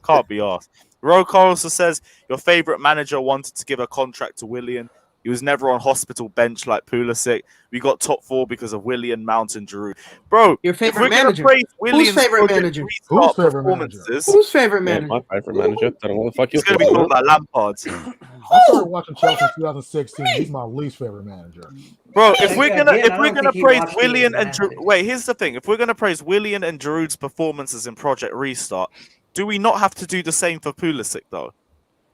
Can't be asked. Roco also says, your favourite manager wanted to give a contract to Willian. He was never on hospital bench like Pulisic. We got top 4 because of Willian, Mount, and Giroud. Bro, your favorite manager? Whose favorite manager? Whose favorite manager? Whose favorite manager? My favorite manager. I don't know what the fuck you're going to be called like Lampard. I started watching Chelsea in 2016. He's my least favorite manager. Bro, if we're gonna praise Willian and here's the thing: if we're gonna praise Willian and Giroud's performances in Project Restart, do we not have to do the same for Pulisic though?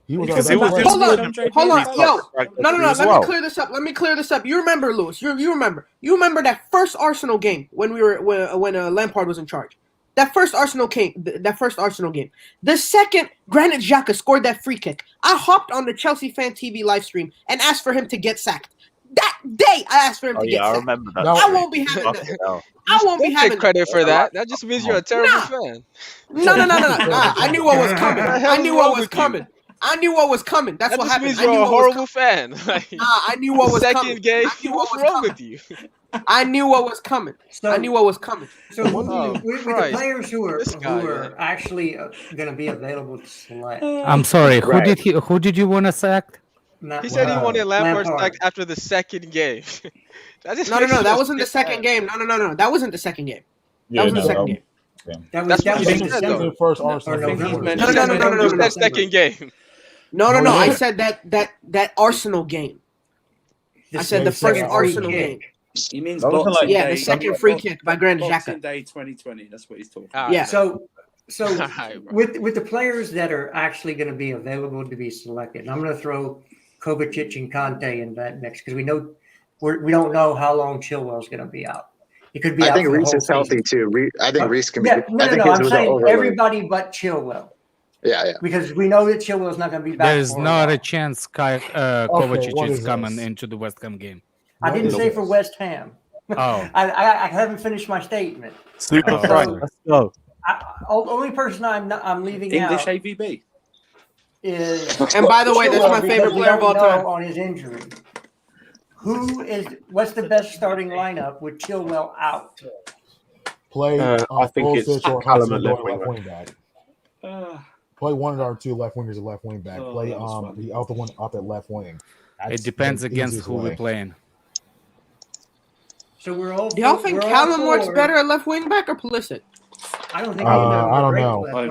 Hold on, yo, no. Let me clear this up. You remember, Lewis? You remember that first Arsenal game when Lampard was in charge. That first Arsenal game. The second Granit Xhaka scored that free kick, I hopped on the Chelsea Fan TV live stream and asked for him to get sacked. That day, I asked for him to get sacked. I remember that. I won't be having that. I won't be having credit for that. That just means you're a terrible fan. No. I knew what was coming. I knew what was coming. That's what happened. That just means you're a horrible fan. I knew what was coming. Second game, what's wrong with you? I knew what was coming. So with the players who are actually going to be available to select. I'm sorry. Who did you want to sack? He said he wanted Lampard sacked after the second game. No. That wasn't the second game. No. That wasn't the second game. That was the second game. That was the first Arsenal. No. That second game. No. I said that Arsenal game. I said the first Arsenal game. He means Boxing Day. The second free kick by Granit Xhaka. Boxing Day 2020. That's what he's talking about. Yeah. So with the players that are actually going to be available to be selected, I'm going to throw Kovacic and Conte in that mix because we don't know how long Chilwell's going to be out. He could be out. I think Reece is healthy too. I think Reece can be. No. I'm saying everybody but Chilwell. Yeah. Because we know that Chilwell's not going to be back. There's not a chance Kovacic is coming into the West Ham game. I didn't say for West Ham. Oh. I haven't finished my statement. Super Frank. Let's go. Only person I'm leaving English out AVB is. And by the way, that's my favorite player of all time. On his injury, what's the best starting lineup with Chilwell out? Play. I think it's Callum at left wing back. Play one of our two left wingers at left wing back. Play the other one up at left wing. It depends against who we're playing. So we're all. Do y'all think Callum works better at left wing back or Pulisic? I don't think. I don't know. I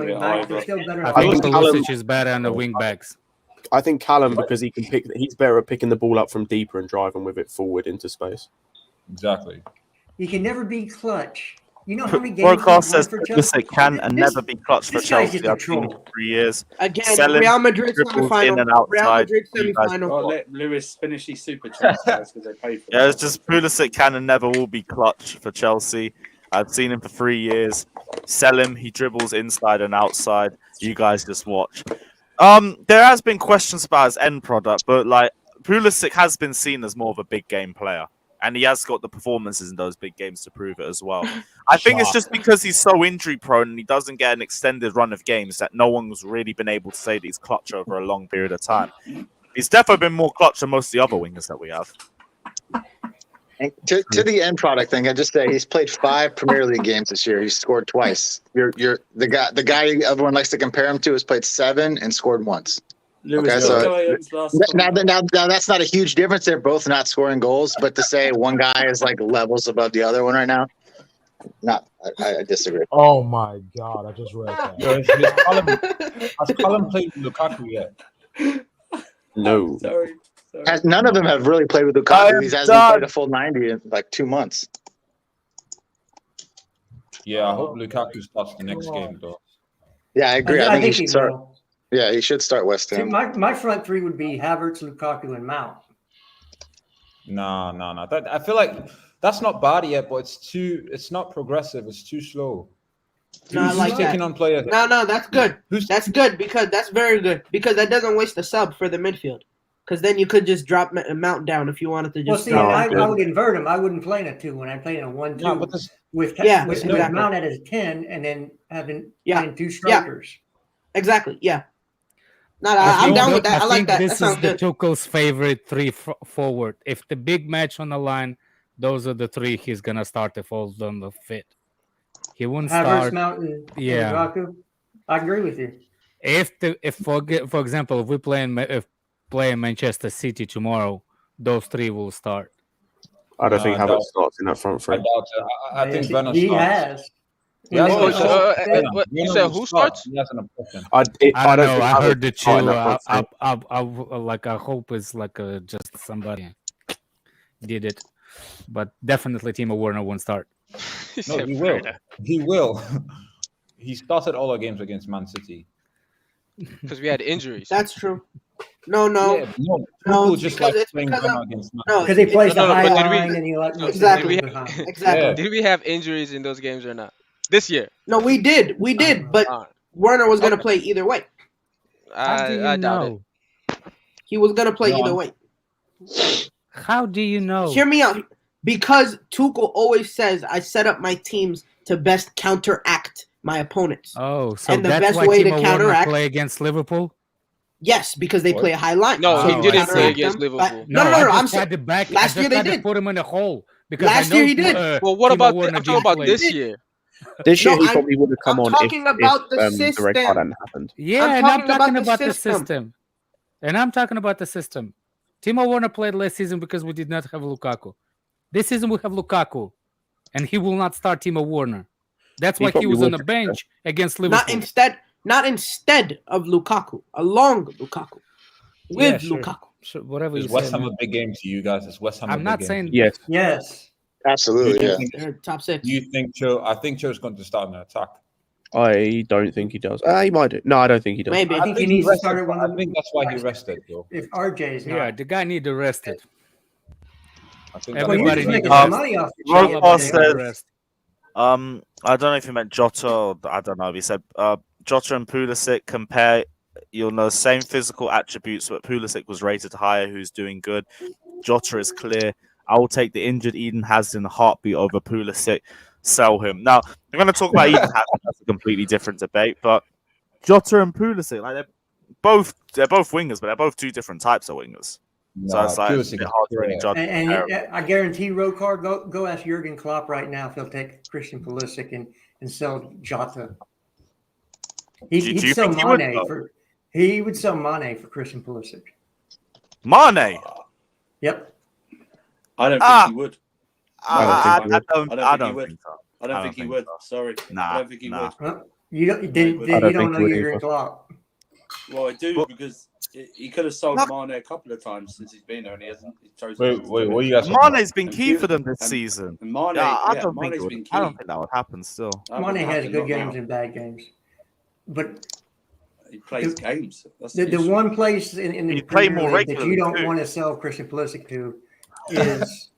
think Pulisic is better on the wing backs. I think Callum, because he's better at picking the ball up from deeper and driving with it forward into space. Exactly. You can never be clutch. You know how many games Broadcast he's won says for Chelsea? Pulisic can and never be clutch for this guy's Chelsea. just a I've seen him troll. for 3 years. Again, Sell him, Real Madrid dribbles semifinal. in and Real outside. Madrid You guys- semifinal. Well, let Lewis finish his super chats because they paid for it. Yeah, it's just Pulisic can and never will be clutch for Chelsea. I've seen him for 3 years. Sell him. He dribbles inside and outside. You guys just watch. There has been questions about his end product, but like Pulisic has been seen as more of a big game player, and he has got the performances in those big games to prove it as well. I think it's just because he's so injury prone and he doesn't get an extended run of games that no one's really been able to say that he's clutch over a long period of time. He's definitely been more clutch than most of the other wingers that we have. And to the end product thing, I just say he's played 5 Premier League games this year. He's scored twice. You're the guy everyone likes to compare him to has played 7 and scored once. Okay, so now that's not a huge difference. They're both not scoring goals, but to say one guy is like levels above the other one right now, I disagree. Oh my God! I just read that. Has Callum played with Lukaku yet? No. Sorry. None of them have really played with Lukaku. He hasn't played a full 90 in like 2 months. Yeah, I hope Lukaku starts the next game though. Yeah, I agree. I think he should start. will. Yeah, he should start West See, Ham. my front three would be Havertz, Lukaku, and Mount. No. I feel like that's not bad yet, but it's not progressive. It's too slow. No, I like that. On players. No, that's good. That's good because that's very good because that doesn't waste a sub for the midfield. Because then you could just drop Mount down if you wanted to just. I would invert him. I wouldn't play in a 2 when I played in a 1-2 with Mount at his 10 and then having playing 2 strikers. Yeah. Exactly. Yeah. No, I'm down with that. I like that. This that is good. Tuchel's favorite 3 forward. If the big match on the line, those are the 3 he's gonna start if all's on the fit. He won't start. Mount, and Lukaku. I agree with you. If for example, if we play in Manchester City tomorrow, those 3 will start. I don't think Havertz starts in that front 3. I doubt it. I think Werner he starts. has. You said who starts? He has an impression. I don't know. I heard the Havertz two. I hope it's like just somebody did it, but definitely Timo Werner won't start. No, he will. He will. He started all our games against Man City because we had injuries. That's true. No. Just like playing against Man because he plays the high line and he like exactly. Did we have injuries in those games or not this year? No, we did, but Werner was going to play either way. I doubt it. He was going to play either way. How do you know? Hear me out. Because Tuchel always says, I set up my teams to best counteract my opponents. Oh, so and the that's best why way Timo to counteract play against Liverpool? Yes, because they play a high line. No, so he didn't play against Liverpool. No. I'm saying the back. Last year they did. Put him in a hole because last year he did. Well, what about? I'm talking about this year. This year he probably would have come on if the red card hadn't happened. Yeah, I'm talking about the system. And I'm talking about the system. Timo Werner played last season because we did not have Lukaku. This season we have Lukaku, and he will not start Timo Werner. That's why he was on the bench against Liverpool. Not instead of Lukaku, along Lukaku, with Lukaku. Sure, whatever you say. Is West Ham a big game to you guys? Is West Ham? I'm not saying yes, absolutely. They're top 6. You think Joe? I think Joe's going to start an attack. I don't think he does. He might do. No, I don't think he does. Maybe. I think he needs to start at one. I think that's why he rested, though. If RJ is not, the guy need to rest it. I think everybody needs money off the says, I don't know if he meant Jota or I don't know if he said Jota and Pulisic compare. You'll know same physical attributes, but Pulisic was rated higher, who's doing good. Jota is clear. I will take the injured Eden Hazard in a heartbeat over Pulisic. Sell him. Now, I'm going to talk about Eden Hazard. That's a completely different debate, but Jota and Pulisic, like they're both wingers, but they're both 2 different types of wingers. So it's like a bit hard to really judge. And I guarantee Rokar, go ask Jurgen Klopp right now if he'll take Christian Pulisic and sell Jota. He'd sell Mane he would sell Mane for Christian Pulisic. Mane? Yep. I don't think he would. I don't think he would. Sorry. I don't think he would. You don't know Jurgen Klopp. Well, I do because He could have sold Mane a couple of times since he's been there, and he hasn't. He's chosen. Wait, what are you guys? Mane's been key for them this season. And Mane, I don't think that would happen still. Mane has good games and bad games, but he plays games. That's the one place in the Premier League that you don't want to sell Christian Pulisic to is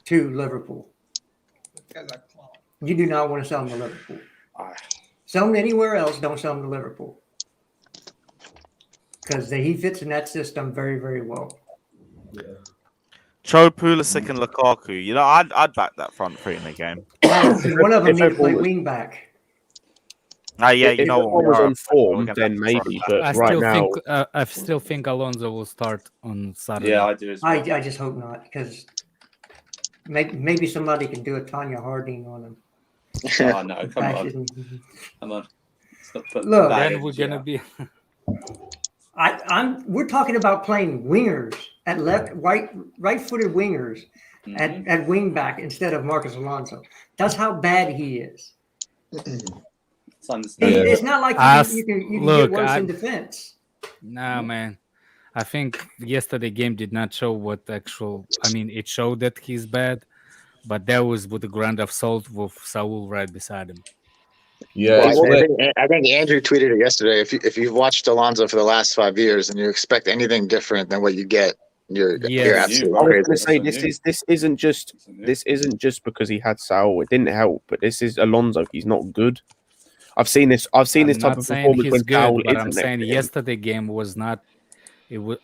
to Liverpool. You do not want to sell him to Liverpool. Sell him anywhere else. Don't sell him to Liverpool because he fits in that system very, very well. Yeah. Cho, Pulisic, and Lukaku. You know, I'd back that front three in the game. One of them needs to play wing back. Yeah, you if know, one was on form, then maybe. But I still think Alonso will start on Saturday. Yeah, I do as well. I just hope not, because maybe somebody can do a Tanya Harding on him. Oh no! Come on! Look, then we're gonna be. We're talking about playing wingers at right-footed wingers at wing back instead of Marcus Alonso. That's how bad he is. It's not like you can get worse in defense. Nah, man. I think yesterday game did not show what actual. I mean, it showed that he's bad, but that was with a grain of salt with Saul right beside him. Yeah, I think Andrew tweeted it yesterday. If you've watched Alonso for the last 5 years and you expect anything different than what you get, you're absolutely I was crazy. going to say this isn't just because he had Saul. It didn't help, but this is Alonso. He's not good. I've seen this type of performance when Saul isn't. I'm saying yesterday game was not.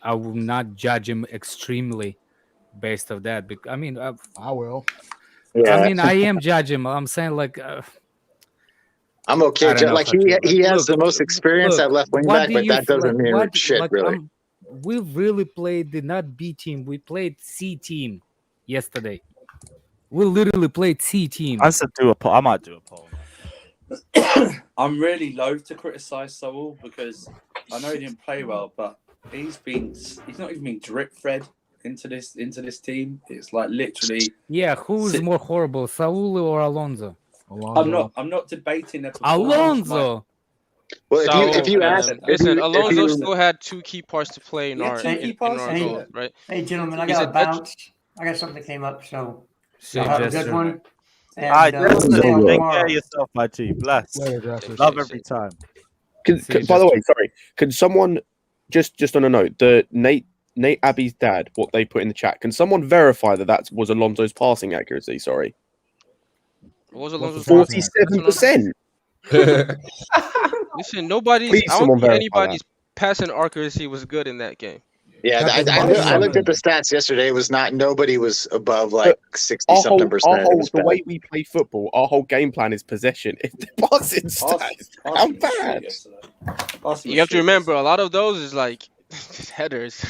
I will not judge him extremely based of that. Because, I mean, I will. Yeah. I mean, I am judging him. I'm saying like. I'm okay. Like he has the most experience at left wing back, but that doesn't mean shit, really. We really played the not B team. We played C team yesterday. We literally played C team. I said do a poll. I might do a poll. I'm really loath to criticize Saul because I know he didn't play well, but he's not even been drip fed into this team. It's like literally. Yeah, who's more horrible, Saul or Alonso? I'm not debating that. Alonso. Well, if you ask, Alonso still had two key parts to play in our goal, right? Hey, gentlemen, I got a bounce. I got something that came up, so have a good one. All right, take care of yourself, my team. Bless. Love every time. By the way, sorry. Can someone just on a note, the Nate Abbey's dad, what they put in the chat? Can someone verify that was Alonso's passing accuracy? Sorry. What was Alonso's 47%. Listen, I don't think anybody's passing accuracy was good in that game. Yeah, I looked at the stats yesterday. It was nobody was above like 60-something percent. The way we play football, our whole game plan is possession. If the passing stats, how bad? You have to remember, a lot of those is like headers.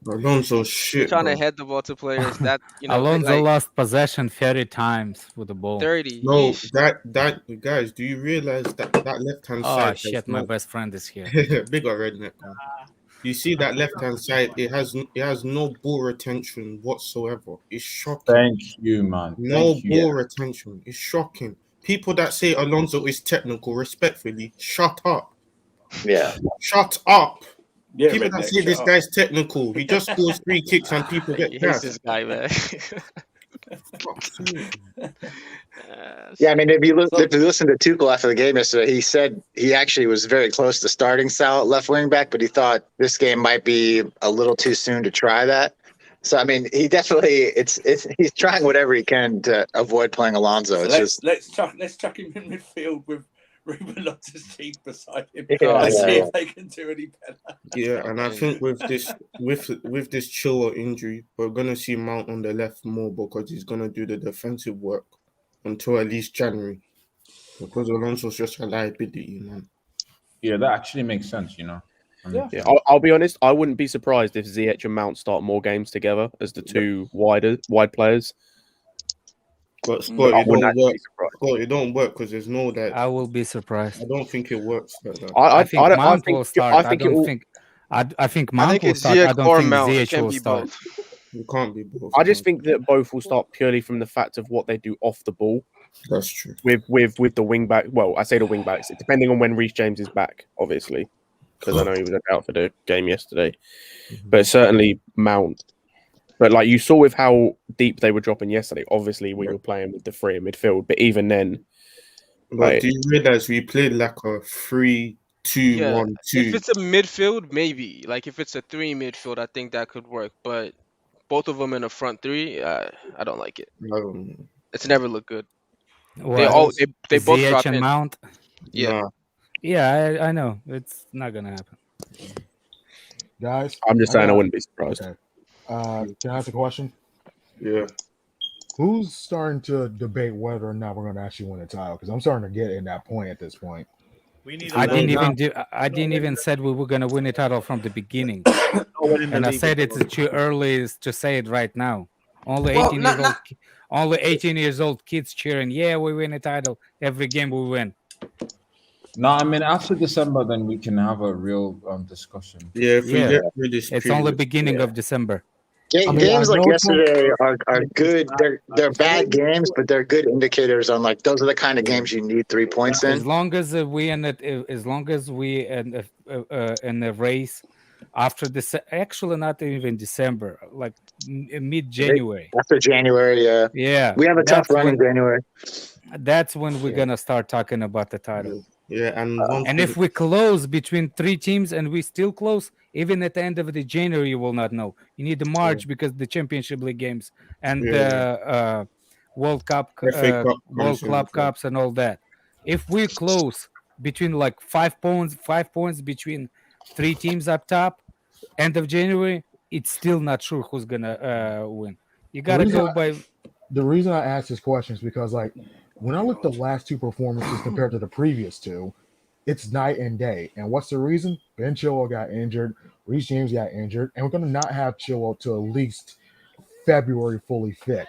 Alonso shit. Trying to head the ball to players. That Alonso lost possession 30 times with the ball. 30. No, that guys, do you realize that left hand side? Oh shit, my best friend is here. Big redneck. You see that left hand side? It has no ball retention whatsoever. It's shocking. Thank you, man. No ball retention. It's shocking. People that say Alonso is technical, respectfully, shut up. Yeah. Shut up. Yeah, people that say this guy's technical, he just scores free kicks and people get gassed. This guy, man. Yeah, I mean, if you listen to Tuchel after the game yesterday, he said he actually was very close to starting Salah at left wing back, but he thought this game might be a little too soon to try that. So I mean, he definitely he's trying whatever he can to avoid playing Alonso. So let's chuck him in midfield with Ruben Loftus-Cheek beside him. Let's see if they can do any better. Yeah, and I think with this Chilwell injury, we're gonna see Mount on the left more because he's gonna do the defensive work until at least January. Because Alonso's just a liability, man. Yeah, that actually makes sense, Yeah, I'll be honest. I wouldn't be surprised if Ziyech and Mount start more games together as the two wide players. But Scott, it don't work because there's no that. I will be surprised. I don't think it works like that. I think Mount will start. I think Mount will start. I don't think Ziyech will start. You can't be both. I just think that both will start purely from the fact of what they do off the ball. That's true. With the wing back. Well, I say the wing backs, depending on when Reece James is back, obviously. because I know he was out for the game yesterday. But it's certainly Mount. But like you saw with how deep they were dropping yesterday, obviously we were playing with the three in midfield. But even then, but do you realize we played like a 3-2-1-2? If it's a midfield, maybe. Like if it's a 3 midfield, I think that could work. But both of them in a front 3, I don't like it. It's never looked good. Well, they both drop and in. Mount. Yeah. Yeah, I know. It's not gonna happen. Guys, I'm just saying I wouldn't be surprised. Okay. Can I ask a question? Yeah. Who's starting to debate whether or not we're going to actually win a title? Because I'm starting to get in that point at this point. I didn't even said we were gonna win a title from the beginning, and I said it's too early to say it right now. Only 18 years old kids cheering. Yeah, we win a title every game we win. No, I mean after December, then we can have a real discussion. Yeah, if we get through this it's period. only beginning of December. Games like yesterday are good. They're bad games, but they're good indicators on like those are the kind of games you need 3 points in. As long as we in the race after this, actually not even December, like mid-January. After January, yeah, we have a tough run in January. That's when we're gonna start talking about the title. Yeah, and if we close between 3 teams and we still close, even at the end of the January, you will not know. You need the March because the Championship League games and the World Cup, World Club Cups, and all that. If we close between like 5 points between 3 teams up top, end of January, it's still not sure who's gonna win. You gotta go by. The reason I asked this question is because, like, when I look at the last 2 performances compared to the previous 2, it's night and day. And what's the reason? Ben Chilwell got injured, Reece James got injured, and we're going to not have Chilwell till at least February fully fit.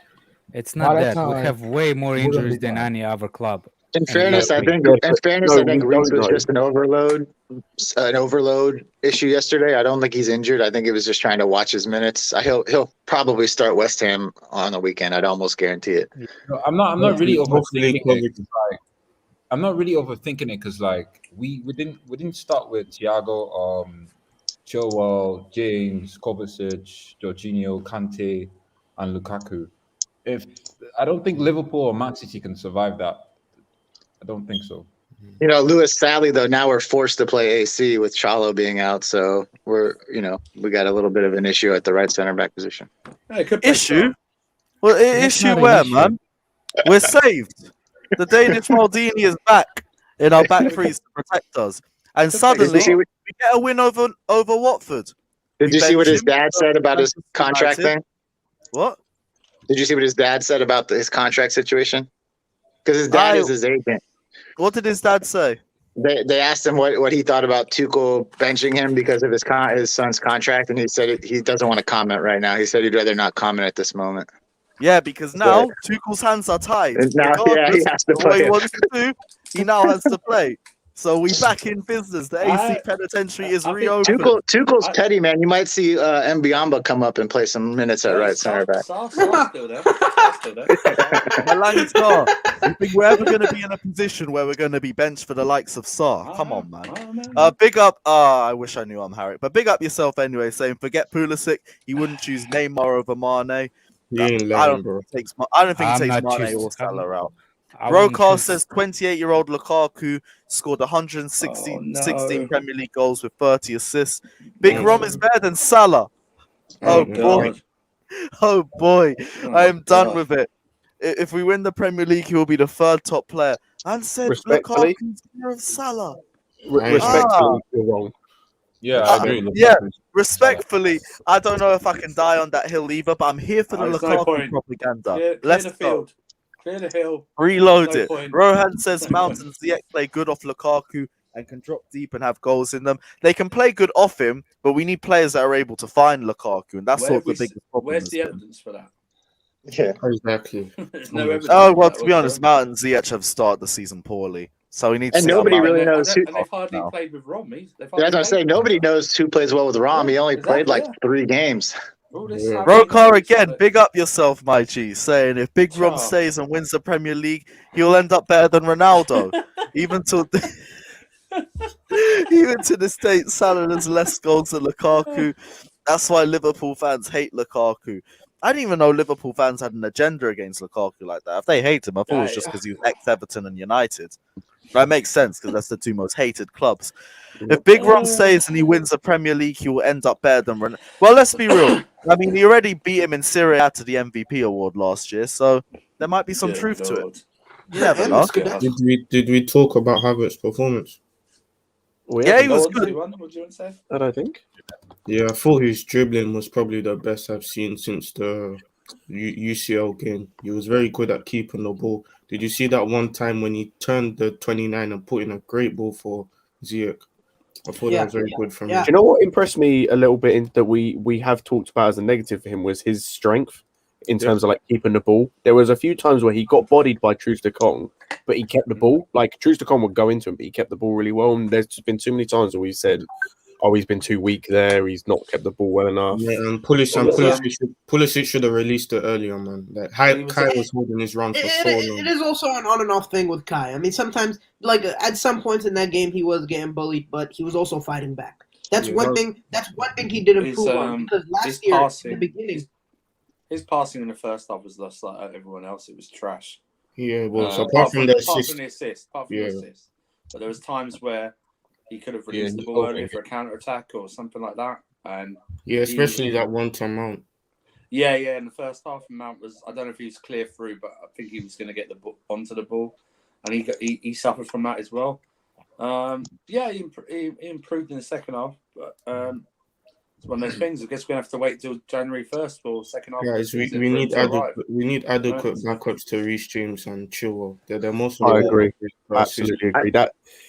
It's not that. We have way more injuries than any other club. In fairness, I think Reece was just an overload issue yesterday. I don't think he's injured. I think he was just trying to watch his minutes. He'll probably start West Ham on the weekend. I'd almost guarantee it. No, I'm not really overthinking it. I'm not really overthinking it because like we didn't start with Thiago, Chilwell, James, Kovacic, Jorginho, Kante, and Lukaku. I don't think Liverpool or Man City can survive that. I don't think so. You know, Lewis, sadly though, now we're forced to play AC with Chalo being out, so we got a little bit of an issue at the right center back position. Issue? Well, issue where, man? We're saved. The Danish Maldini is back in our back threes to protect us, and suddenly we get a win over Watford. Did you see what his dad said about his contract thing? What? Did you see what his dad said about his contract situation? Because his dad is his agent. What did his dad say? They asked him what he thought about Tuchel benching him because of his son's contract, and he said he doesn't want to comment right now. He said he'd rather not comment at this moment. Yeah, because now Tuchel's hands are tied. Now, he has to play. What he wants to do, he now has to play. So we back in business. The AC penitentiary is reopened. Tuchel's petty, man. You might see Mbiamba come up and play some minutes at right center back. You think we're ever going to be in a position where we're going to be benched for the likes of Sarr? Come on, man. Big up. I wish I knew I'm Harry, but big up yourself anyway. Saying forget Pulisic. He wouldn't choose Neymar over Mane. I don't think he takes Mane or Salah out. Rokar says 28-year-old Lukaku scored 116 Premier League goals with 30 assists. Big Rom is better than Salah. Oh boy. Oh boy. I am done with it. If we win the Premier League, he will be the 3rd top player. And said Lukaku's better than Salah. Respectfully, you're wrong. Yeah, I agree. Respectfully, I don't know if I can die on that hill either, but I'm here for the Lukaku propaganda. Let's go. Clear the hill. Reload it. Rohan says Mountains Ziyech play good off Lukaku and can drop deep and have goals in them. They can play good off him, but we need players that are able to find Lukaku, and that's the biggest problem. Where's the evidence for that? Yeah, exactly. There's no evidence. Oh well, to be honest, Mountains Ziyech have started the season poorly, so we need to. And nobody really knows who. They've hardly played with Rom. That's what I'm saying. Nobody knows who plays well with Rom. He only played like 3 games. Rokar again, big up yourself, my G, saying if Big Rom stays and wins the Premier League, he'll end up better than Ronaldo. Even till Even to this date, Salah has less goals than Lukaku. That's why Liverpool fans hate Lukaku. I didn't even know Liverpool fans had an agenda against Lukaku like that. If they hate him, I thought it was just because he was ex-Everton and United. That makes sense because that's the two most hated clubs. If Big Ron stays and he wins the Premier League, he will end up better than Ronaldo. Well, let's be real. I mean, he already beat him in Serie A to the MVP award last year, so there might be some truth to it. You never know. Did we talk about Havertz's performance? Yeah, he was good. What do you want to say? I don't think. Yeah, I thought his dribbling was probably the best I've seen since the UCL game. He was very good at keeping the ball. Did you see that one time when he turned the 29 and put in a great ball for Ziyech? I thought that was very good from him. Do you know what impressed me a little bit in that we have talked about as a negative for him was his strength in terms of like keeping the ball. There was a few times where he got bodied by Troost-Ekong, but he kept the ball. Like Troost-Ekong would go into him, but he kept the ball really well. And there's just been too many times where we've said, "Oh, he's been too weak there. He's not kept the ball well enough." Yeah, and Pulisic should have released it earlier, man. Like Kai was holding his run for so long. It is also an on and off thing with Kai. I mean, sometimes, like at some points in that game, he was getting bullied, but he was also fighting back. That's one thing. That's one thing he did improve on because last year in the beginning, his passing in the first half was less like everyone else. It was trash. Yeah, well, apart from the assist, but there was times where he could have released the ball earlier for a counter attack or something like that. And especially that one time Mount. Yeah. In the first half, Mount was, I don't know if he was clear through, but I think he was going to get the ball onto the ball, and he suffered from that as well. He improved in the second half, but it's one of those things. I guess we're going to have to wait till January 1st for second half. Guys, we need adequate backups to Reece James and Chilwell. They're most. I agree. Absolutely agree.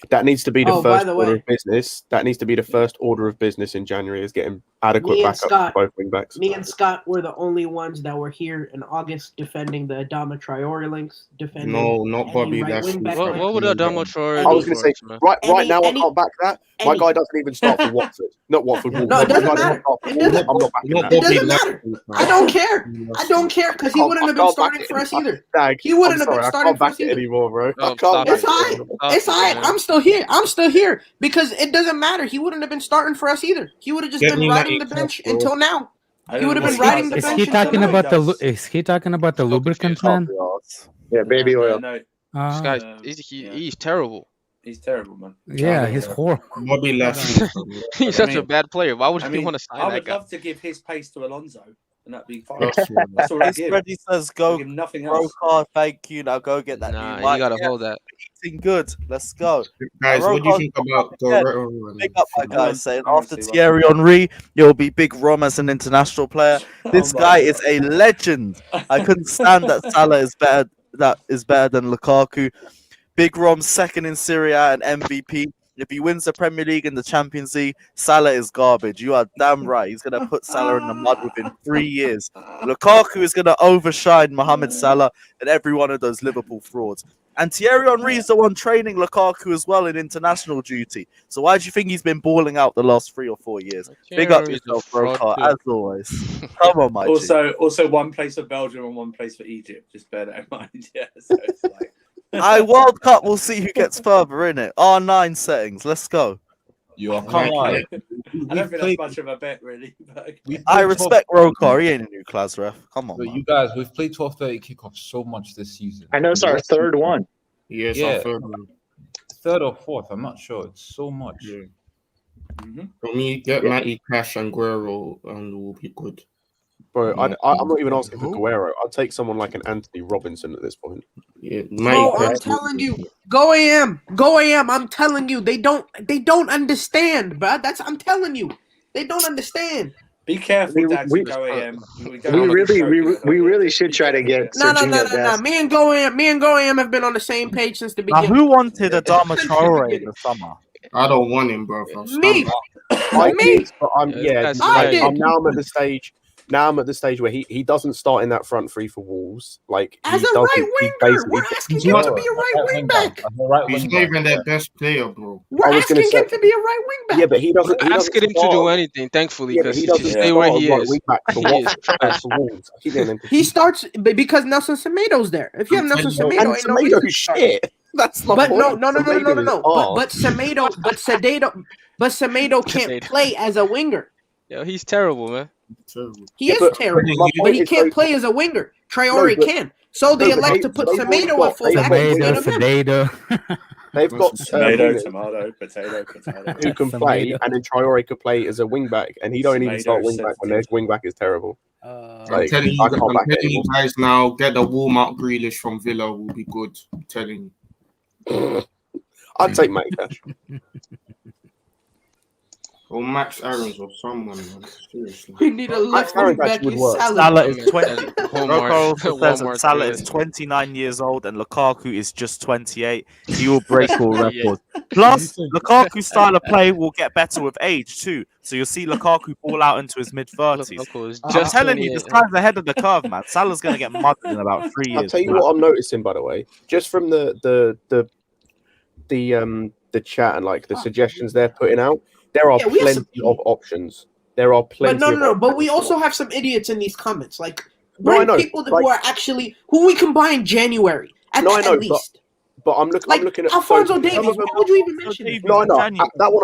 That needs to be the first order of business. That needs to be the first order of business in January is getting adequate backup for both wing backs. Me and Scott were the only ones that were here in August defending the Adama Traore links. No, not Bobby. What would Adama Traore do? I was going to say, right now I can't back that. My guy doesn't even start for Watford. Not Watford. No, it doesn't matter. I'm not backing that. It doesn't matter. I don't care. I don't care because he wouldn't have been starting for us either. He wouldn't have been starting for us either. Anymore, bro. It's all right. I'm still here because it doesn't matter. He wouldn't have been starting for us either. He would have just been riding the bench until now. He would have been riding the bench. Is he talking about the lubricant, man? Yeah, baby oil. This guy, he's terrible. He's terrible, man. Yeah, he's horrible. He's such a bad player. Why would he want to sign that guy? I would love to give his pace to Alonso, and that'd be fine. That's all I give. Freddie says, "Go, nothing else. card, thank you. Now go get that." Nah, new you gotta hold that. Eating good. Let's go, guys. What do you think about Guerrero? Big up my guy saying after Thierry Henry, you'll be Big Rom as an international player. This guy is a legend. I couldn't stand that Salah is better. That is better than Lukaku. Big Rom's second in Serie A and MVP. If he wins the Premier League and the Champions League, Salah is garbage. You are damn right. He's going to put Salah in the mud within 3 years. Lukaku is going to overshine Mohamed Salah and every one of those Liverpool frauds. And Thierry Henry is the one training Lukaku as well in international duty. So why do you think he's been balling out the last 3 or 4 years? Big up yourself, Brokar, as always. Come on, my Also, one place for Belgium and one place for Egypt. Just bear that in mind. Yeah, so it's like... World Cup, we'll see who gets further in it. R9 settings, let's go. Come on. I don't think that's much of a bet, really. But... I respect Rokar, he ain't a new class ref. Come on, but you guys, we've played 12:30 kickoff so much this season. I know it's our third one. Yes, our third one. Third or fourth, I'm not sure. It's so much. Yeah. For me, get Matty, Cash, and Guerrero, and we'll be good. Bro, I'm not even asking for Guerrero. I'd take someone like an Anthony Robinson at this point. Yeah, I'm telling you, go AM. I'm telling you, they don't understand, bro. I'm telling you, they don't understand. Be careful, Go AM. We really should try to get. No. Me and Go AM have been on the same page since the beginning. Who wanted Adama Traore in the summer? I don't want him, bro. Me. But I'm now at the stage. Now I'm at the stage where he doesn't start in that front three for Wolves. Like as a right winger, we're asking him to be a right wing back. He's not even their best player, bro. We're asking him to be a right wing back. Yeah, but he doesn't. We're asking him to do anything, thankfully, because he doesn't stay where he is. He starts because Nelson Semedo's there. If you have Nelson Semedo, ain't no shit. That's my But point. no. Semedo is arse. But Semedo can't Semedo. play as a winger. Yo, he's terrible, man. He Yeah, is but terrible, my but point he is, can't so- play as a winger. No, Traore but- can. So they no, but elect they- to put they've Semedo got- at fullback instead of him. Semedo. They've got Tomato, wingers tomato, potato. who can play, Semedo. and then Traore could play as a wing back, and he don't even Semedo start wing back when their sensitive. wing back is terrible. I'm Like, telling I you, can't back it you anymore. guys now, get the warm out Grealish from Villa will be good. I'm telling you. I'd take Matt Cash. Or Max Aarons or someone, man. Seriously. We need a left Aaron wing back actually in would work. Salah. Salah is 20. Walmart. Rocco also says that Walmart Salah is toilet. 29 years old and Lukaku is just 28. He will break all Yeah. records. Plus, Lukaku's style of play will get better with age too. So you'll see Lukaku ball out into his mid-30s. Lukaku is I'm just telling you, this 28. guy's ahead of the curve, man. Salah's going to get mudded in about 3 years. I'll tell you what I'm noticing, by the way, just from the chat and like the suggestions they're putting out, there are Yeah, we have some- plenty of options. There are plenty. But no. of But we options. also have some idiots in these comments. Like, No, I bring know, people that like- who are actually who we can buy in January at, No, I at know, least. But I'm looking. Like I'm looking at Alfonso some Davies. of them- Why would you even mention it? No, I know January. that one.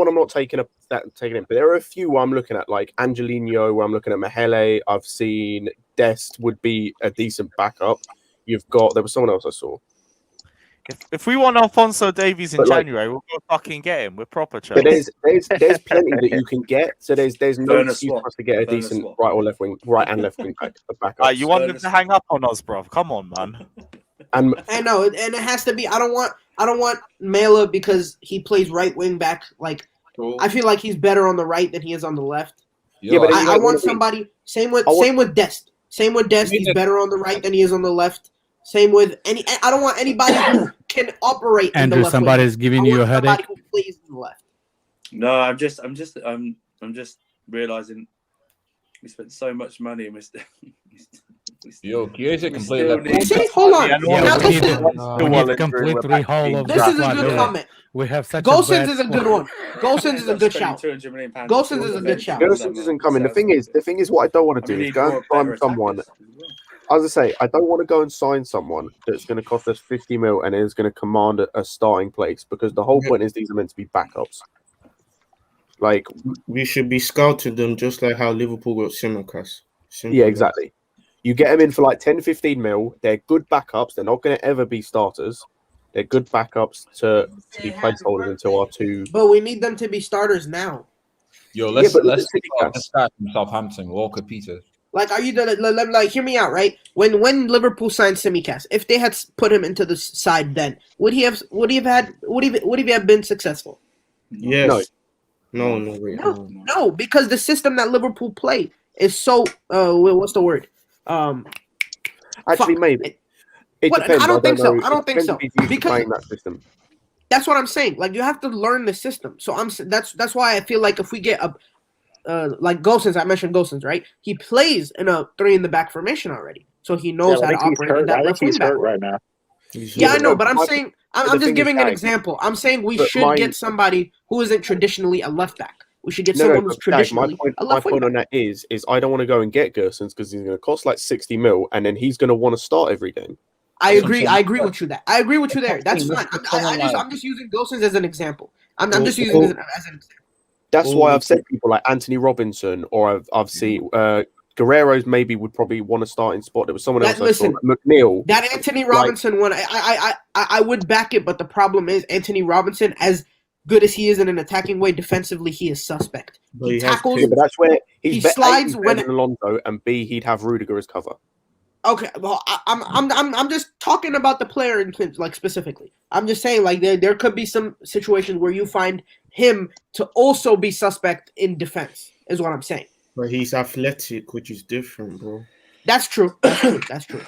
I'm not taking in. But there are a few where I'm looking at, like Angelino, where I'm looking at Mahele. I've seen Dest would be a decent backup. You've got there was someone else I saw. If we want Alfonso Davies in But, like- January, we'll go fucking get him. We're proper But Chelsea. there's plenty that you can get. So there's no Burner excuse swap. for us to get a Burner decent swap. right and left wing backup. You want them Burner to hang up on us, bro? Come on, man. And I know, and it has to be. I don't want Mela because he plays right wing back. Like, I feel like he's better on the right than he is on the left. Yeah, but I want somebody. Same with Dest. Same with Dest. He's better on the right than he is on the left. Same with any. I don't want anybody who can operate. in the Andrew, left somebody's wing. giving I you a want somebody headache. who plays in the left. No, I'm just realizing we spent so much money and we still. Yo, Chiesa can we play still left need- See, hold on. Yeah, now we need, listen. we need complete rehaul of This the is a squad. good comment. We have such Gosens a is a good one. Gosens is a good shout. £200 million Gosens is a good shout. Gosens isn't coming. The thing is, what I don't want to do is go and find someone. As I say, I don't want to go and sign someone that's going to cost us 50 mil and is going to command a starting place because the whole point is these are meant to be backups. Like we should be scouting them just like how Liverpool got Simicast. Yeah, exactly. You get them in for like 10, 15 mil. They're good backups. They're not going to ever be starters. They're good backups to be placeholders until our two. But we need them to be starters now. Yo, let's but look at start from Southampton. Walker Peters. Like, are you like? Hear me out, right? When Liverpool signed Simicast, if they had put him into the side, then would he have been successful? Yes. No, wait. No, because the system that Liverpool play is so. What's the word? Actually, maybe. It What? depends. I don't think so. know. I don't It think depends so. if he's used to Because playing that system. that's what I'm saying. Like, you have to learn the system. So that's why I feel like if we get a like Gosens, I mentioned Gosens, right? He plays in a 3 in the back formation already, so he knows how to operate in that left wing back. right now. Yeah, I know, but I'm My- saying the I'm thing just is, giving an Dag, example. I'm saying we but should get somebody who isn't traditionally a left back. We should get someone who's but Dag, traditionally a my left wing point back. on that is I don't want to go and get Gersons because he's going to cost like 60 mil and then he's going to want to start every game. I agree with you. I agree with you there. That's fine. I'm just using Gosens as an example. I'm just using it as an example. That's why I've said people like Anthony Robinson or I've seen Guerrero's maybe would probably want to start in spot. There was someone else I saw, like McNeil. That Anthony Robinson one, I would back it, but the problem is Anthony Robinson, as good as he is in an attacking way, defensively he is suspect. But He he has tackles. Yeah, but that's where He he's slides better when than Alonso, and B he'd have Rudiger as cover. Okay, well, I'm just talking about the player in like specifically. I'm just saying like there could be some situations where you find him to also be suspect in defense. Is what I'm saying. But he's athletic, which is different, bro. That's true. That's true.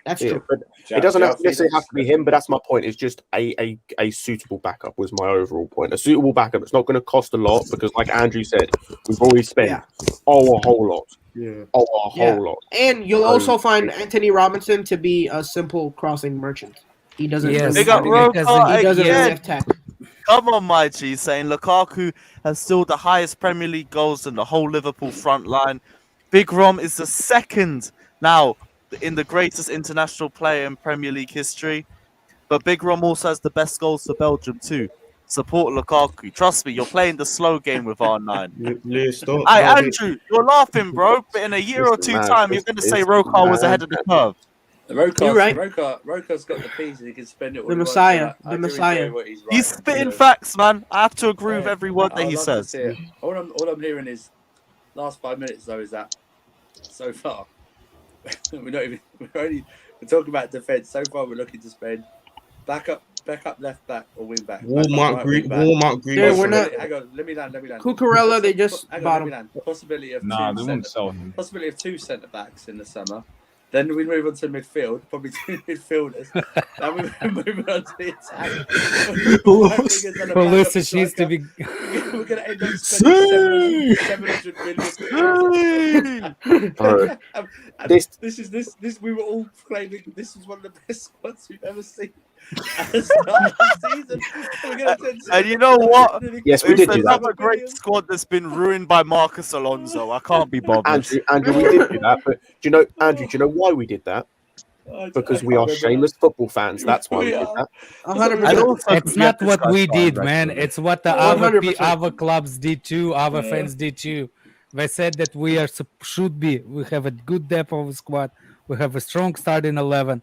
That's Yeah, true. but it doesn't necessarily have to be him, but that's my point. It's just a suitable backup was my overall point. A suitable backup. It's not going to cost a lot because, like Andrew said, we've already spent a whole lot. Yeah. A whole lot. And you'll also find Anthony Robinson to be a simple crossing merchant. He doesn't. Yes, They got really, he doesn't really again. attack. Come on, my G, saying Lukaku has still the highest Premier League goals in the whole Liverpool front line. Big Rom is the second now in the greatest international player in Premier League history. But Big Rom also has the best goals for Belgium too. Support Lukaku. Trust me, you're playing the slow game with R9. Lewis, don't. Hey, don't Andrew, you're laughing, bro. But in a year or two time, you're going to say Rokar was ahead of the curve. You're right. Rokar's got the peas and he can spend it all The he wants, Messiah. I The do Messiah. enjoy what he's He's writing, spitting so- facts, man. I have to agree with Yeah. every word that I'd he love to says. see it. All I'm hearing is last 5 minutes though is that so far we're talking about defence. So far we're looking to spend back up left back or wing back. Walmart Green. Yeah, we're not. Hang on, let me land. Cucurella, they just Hang on, bought let me him. land. Possibility of Nah, they two won't sell him. possibility of 2 centre backs in the summer. Then we move on to midfield, probably 2 midfielders. Then we move on to the attack. Pulisic needs to be. We're going to end up spending 700 million. This we were all claiming this is one of the best squads we've ever seen at the start of the season. And you know what? Yes, we It's did do that. another great squad that's been ruined by Marcus Alonso. I can't be bothered. Andrew, we did do that. But do you know, Andrew? Do you know why we did that? Because we are shameless football fans. That's why we did that. 100%. It's not what we did, man. It's what the 100%. other clubs did too. Other fans did too. They said that we should be. We have a good depth of squad. We have a strong starting 11.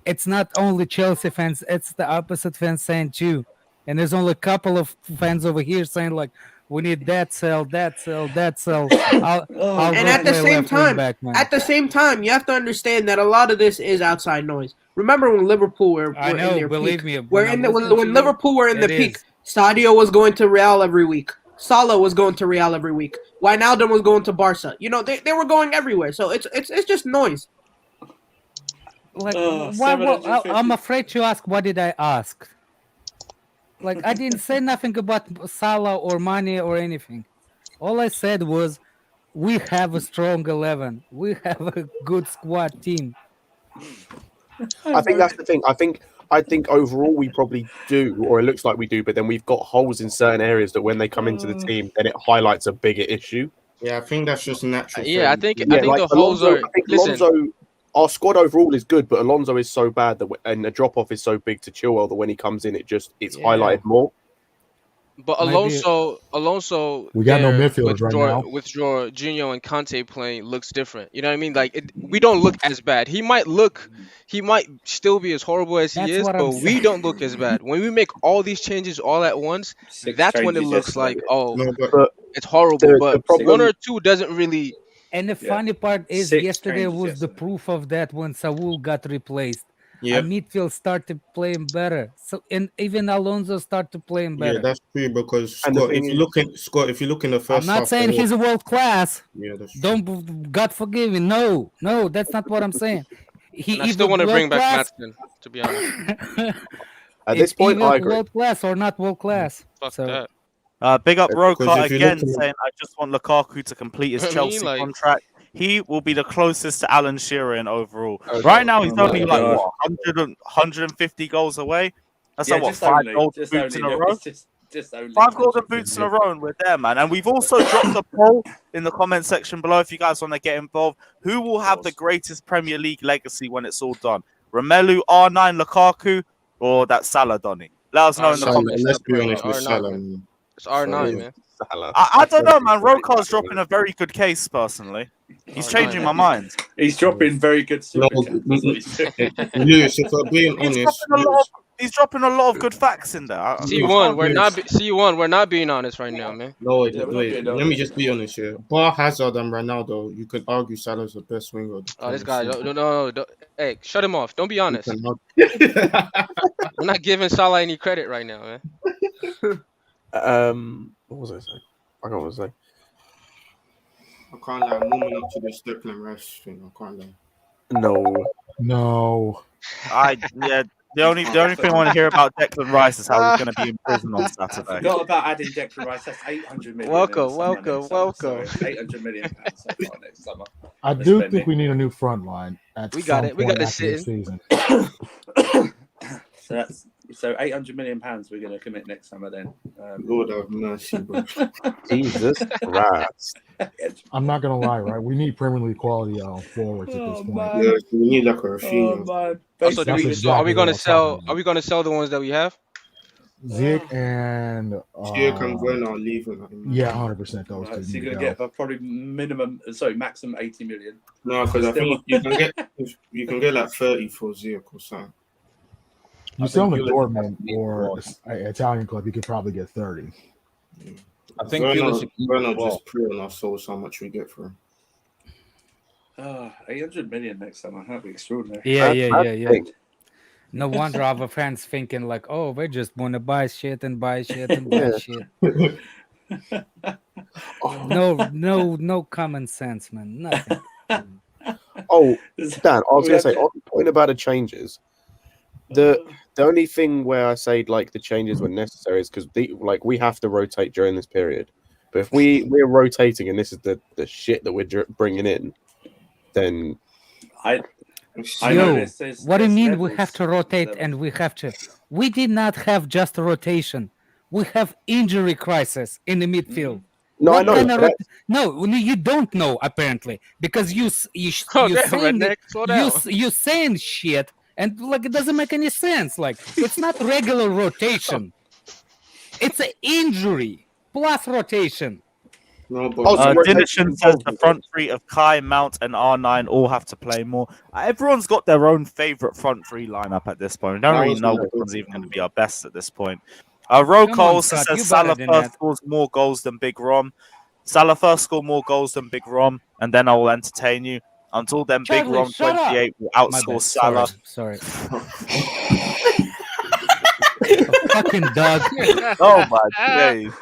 It's not only Chelsea fans. It's the opposite fans saying too. And there's only a couple of fans over here saying like, we need that sell. And at the same time, you have to understand that a lot of this is outside noise. Remember when Liverpool were I in know, their believe peak? me. When Liverpool were in the peak, Sadio was going to Real every week. Salah was going to Real every week. Wijnaldum was going to Barca. You know, they were going everywhere. So it's just noise. Like, I'm afraid to ask. What did I ask? Like, I didn't say nothing about Salah or Mane or anything. All I said was, we have a strong 11. We have a good squad team. I think that's the thing. I think overall we probably do, or it looks like we do, but then we've got holes in certain areas that when they come into the team, then it highlights a bigger issue. Yeah, I think that's just natural. I think the holes are. Alonso, our squad overall is good, but Alonso is so bad and the drop off is so big to Chilwell that when he comes in, it's highlighted more. But Alonso, we got no midfielders right now. With Jorginho and Conte playing looks different. You know what I mean? Like we don't look as bad. He might still be as horrible as he is, but we don't look as bad. When we make all these changes all at once, that's when it looks like it's horrible. But one or two doesn't really. And the funny part is, yesterday was the proof of that when Saul got replaced. Yep. And midfield started playing better. So and even Alonso started playing better. Yeah, that's true because Scott, if you look in the first I'm not saying he's a world class. Yeah, that's true. Don't God forgive me. No, that's not what I'm saying. I still want to bring back Madsen, to be honest. At this point, I agree. World class or not world class. Fuck that. Big up Rokar again, saying I just want Lukaku to complete his Chelsea contract. He will be the closest to Alan Shearer in overall. Right now, he's only like what, 150 goals away. That's like what, 5 golden boots in a row. 5 golden boots in a row, and we're there, man. And we've also dropped a poll in the comment section below if you guys want to get involved. Who will have the greatest Premier League legacy when it's all done? Romelu, R9, Lukaku, or that Salah, Donny? Let us know in the comments. Let's be honest with Salah. It's R9, man. I don't know, man. Rokar's dropping a very good case, personally. He's changing my mind. He's dropping very good. Lewis, if I'm being honest, he's dropping a lot of good facts in there. C1, we're not being honest right now, man. No, wait. Let me just be honest here. Bar Hazard and Ronaldo, you could argue Salah's the best winger. Oh, this guy, no. Hey, shut him off. Don't be honest. I'm not giving Salah any credit right now, man. What was I saying? I can't say. I can't lie. I'm warming up to this Declan Rice thing. I can't lie. No. The only thing I want to hear about Declan Rice is how he's going to be in prison on Saturday. I forgot about adding Declan Rice. That's 800 million. Welcome. 800 million pounds next summer. I do think we need a new front line. We got it. We got it sitting. Season. So 800 million pounds we're going to commit next summer then. Lord have mercy, bro. Jesus Christ. I'm not gonna lie, right? We need Premier League quality forwards at this Oh, point. man. Yeah, we need like a Oh, Rafinha. man. Also, Basically, That's so are we exactly gonna what I'm sell? talking Are we gonna sell the ones that we have? Zeke and Ziyech and Werner are leaving. yeah, 100% those right, two so need you're to gonna go. get probably maximum 80 million. No, because I think you can get like 30 for Ziyech or something. You I sell think him to Pulisic Dortmund needs or more. an Italian club, you could probably get 30. I think Werner Pulisic needs more. just pre on our souls how much we get for him. 800 million next summer. That'd be extraordinary. Yeah. No wonder other fans thinking like, oh, they just want to buy shit and buy shit and buy shit. No common sense, man. Nothing. Oh, Dan, I was going to say, on the point about the changes, the only thing where I say like the changes were necessary is because we have to rotate during this period. But if we're rotating and this is the shit that we're bringing in, then I Yo, know what do you mean we levels. have to rotate and we have to? We did not have just a rotation. We have injury crisis in the midfield. no, What I know. kind of But no, you don't know apparently because you Oh, you damn, saying redneck, slow down. you saying shit and like it doesn't make any sense. Like it's not regular rotation. It's an injury plus rotation. No, but Dinishan says the front three of Kai, Mount, and R9 all have to play more. Everyone's got their own favourite front three lineup at this point. We don't really know which one's even going to be our best at this point. Rocco Scott, says you Salah better than first that. scores more goals than Big Rom. Salah first score more goals than Big Rom, and then I will entertain you. Until then, Big Charlie, Rom shut up. 28 will My outscore bad. Salah. Sorry. Fucking dog. Oh my days.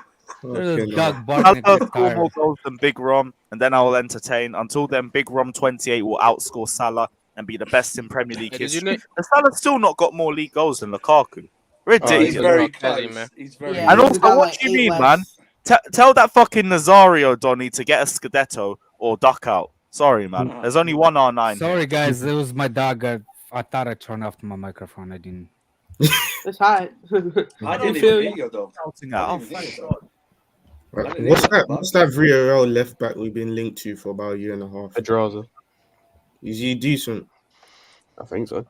There's a dog Salah barking. first score more goals than Big Rom, and then I will entertain. Until then, Big Rom 28 will outscore Salah and be the best in Premier League Hey, did you history. know- And Salah's still not got more league goals than Lukaku. Ridiculous. He's very Crazy, close. man. He's very Yeah, And he's also, got what like do you 8 mean, less. man? Tell that fucking Nazario Donny to get a Scudetto or duck out. Sorry, man. There's only one R9. Sorry, guys. It was my dog. I thought I turned off my microphone. I didn't. It's hot. I didn't feel even you. hear your dog. Shouting I out. didn't even hear your dog. Right, what's that Villarreal left back we've been linked to for about a year and a half? Pedraza, Is he decent? I think so.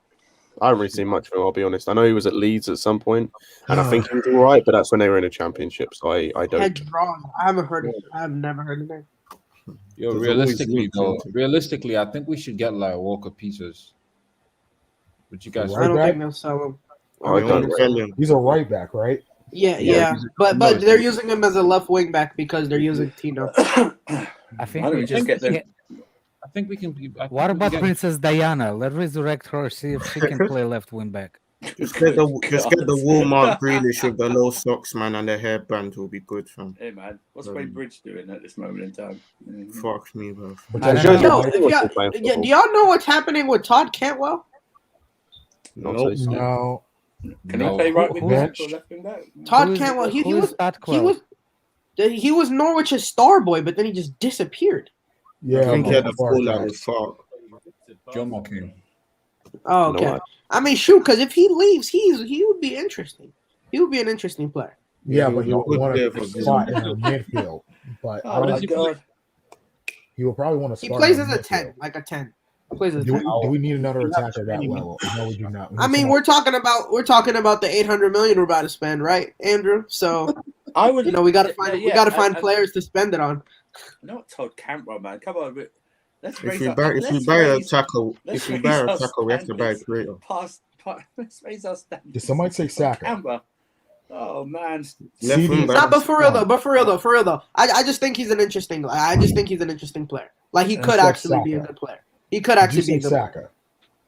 I haven't really seen much of him, I'll be honest. I know he was at Leeds at some point, and I think he was all right, but that's when they were in a championship, so I don't. Pedron. I haven't heard of it. I've never heard of it. Yo, There's realistically, always though, realistically, I think we should get like Walker Peters. Would you guys? Right I don't back? think they'll sell him. I don't. Italian. He's a right back, right? Yeah. But they're using him as a left wing back because they're using Tino. I think Why don't we we just just get them? I think we can. What about Princess Diana? Let's resurrect her. See if she can play left wing back. Just get the Walmart Grealish with the low socks, man, and the hairband will be good, fam. Hey man, what's Wade Bridge doing at this moment in time? Fuck me, bro. But I that's don't Yo, know. do y'all know what's happening with Todd Cantwell? Nope. no. Can he play right wing Who- back or left wing back? Todd Who is- Cantwell. He who is was Todd he was Norwich's star boy, but then he just disappeared. Yeah, I think he had a far fallout back. with Fark. John McCain. Oh, No, okay. I mean, shoot, because if he leaves, he would be interesting. He would be an interesting player. Yeah, He but he was would a want good a player for spot in the midfield. But I Oh don't my think god! he will probably want to He start. plays in as a midfield. 10, like a 10. He plays as a Do 10. we need another attacker at that level? No, we do not. We I need mean, someone- we're talking about the 800 million we're about to spend, right, Andrew? So I would. we got to find and- players to spend it on. Not Todd Cantwell, man. Come on, let's If raise we our- buy let's a raise- tackle, let's if we raise buy a our tackle, we have to buy a standards. creator. Let's raise our standards. Did somebody say Saka? Canberra. Oh man, Left wing Nah, back. but for real though, I just think he's an interesting. I just think he's an interesting player. Like he And could it's like actually be a Saka. good player. He could Did you actually be say a good. Saka?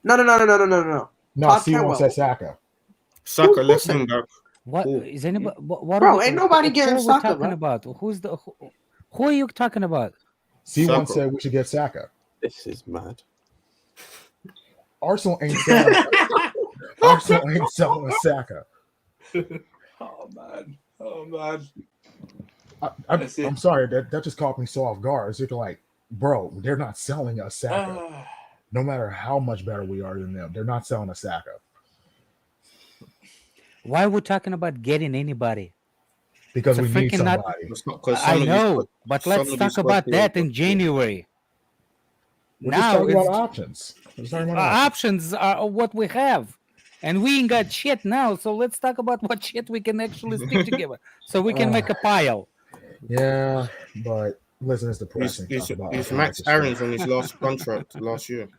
No. No, Todd C1 Cantwell. said Saka. Saka Who left said- wing back. What Who? is anybody? What Bro, are we- ain't nobody getting who are we Saka, talking bro. about? Who are you talking about? C1 Saka. said we should get Saka. This is mad. Arsenal ain't selling. Arsenal ain't selling a Saka. oh man. I'm sorry, that just caught me so off guard. It's like, bro, they're not selling us Saka. No matter how much better we are than them, they're not selling a Saka. Why are we talking about getting anybody? because It's a we need freaking not- somebody. It's not 'cause I some of these know, squad- but some let's of talk these squad about players that are in good. January. We're just Now talking it's about options. We're just talking about options. options are what we have, and we ain't got shit now. So let's talk about what shit we can actually stick together, so we can make a pile. Yeah, but listen, it's Is, depressing. is, Talk about is economic Max history. Aaron's on his last contract last year?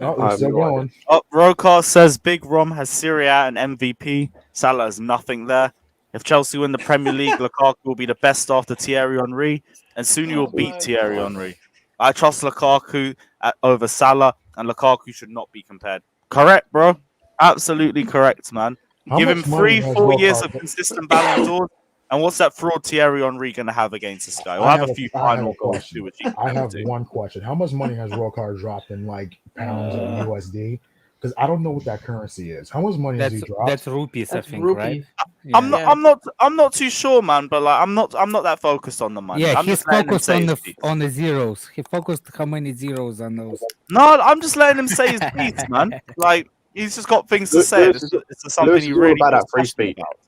Oh, I we're have still no idea. going. Oh, Rokar says Big Rom has Serie A and MVP. Salah has nothing there. If Chelsea win the Premier League, Lukaku will be the best after Thierry Henry, and soon you will beat Thierry Henry. I trust Lukaku over Salah, and Lukaku should not be compared. Correct, bro. Absolutely correct, man. How Give him much money 3, has 4 years Rokar- of consistent Ballon d'Ors, and what's that fraud Thierry Henry going to have against this guy? We'll have a few final goals too, which he can I never have do. one question. How much money has Rokar dropped in like pounds or USD? Because I don't know what that currency is. How much money has he dropped? That's rupees, That's I think, rupees. right? I'm not too sure, man. But like, I'm not that focused on the money. Yeah, I'm he's just letting him focused say on his the piece. on the zeros. He focused how many zeros on those. No, I'm just letting him say his piece, man. Like he's just got things to Lewis say. is- This is something Lewis he is all really about that feels free passionate speech. about.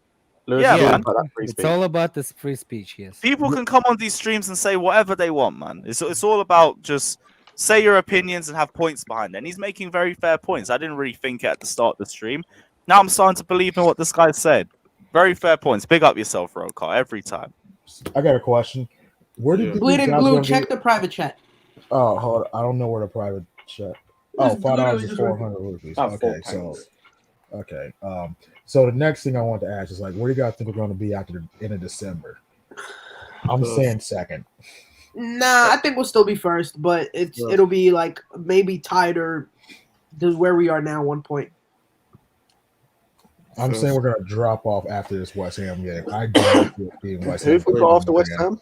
Lewis Yeah, is all man. about that free It's speech. all about this free speech. Yes. People can come on these streams and say whatever they want, man. It's all about just say your opinions and have points behind it. And he's making very fair points. I didn't really think it at the start of the stream. Now I'm starting to believe in what this guy said. Very fair points. Big up yourself, Rokar, every time. I got a question. Where did Bleed these and guys glue. gonna Check be- the private chat. Oh, hold on. I don't know where the private chat. Oh, Just $5 literally is just 400 rupees. Oh, Okay, £4. so okay. So the next thing I want to ask is like, where do you guys think we're going to be after the end of December? I'm saying second. Nah, I think we'll still be first, but it'll be like maybe tied or to where we are now, 1 point. I'm saying we're going to drop off after this West Ham game. I do not see it being West Who Ham. have we got after West Ham?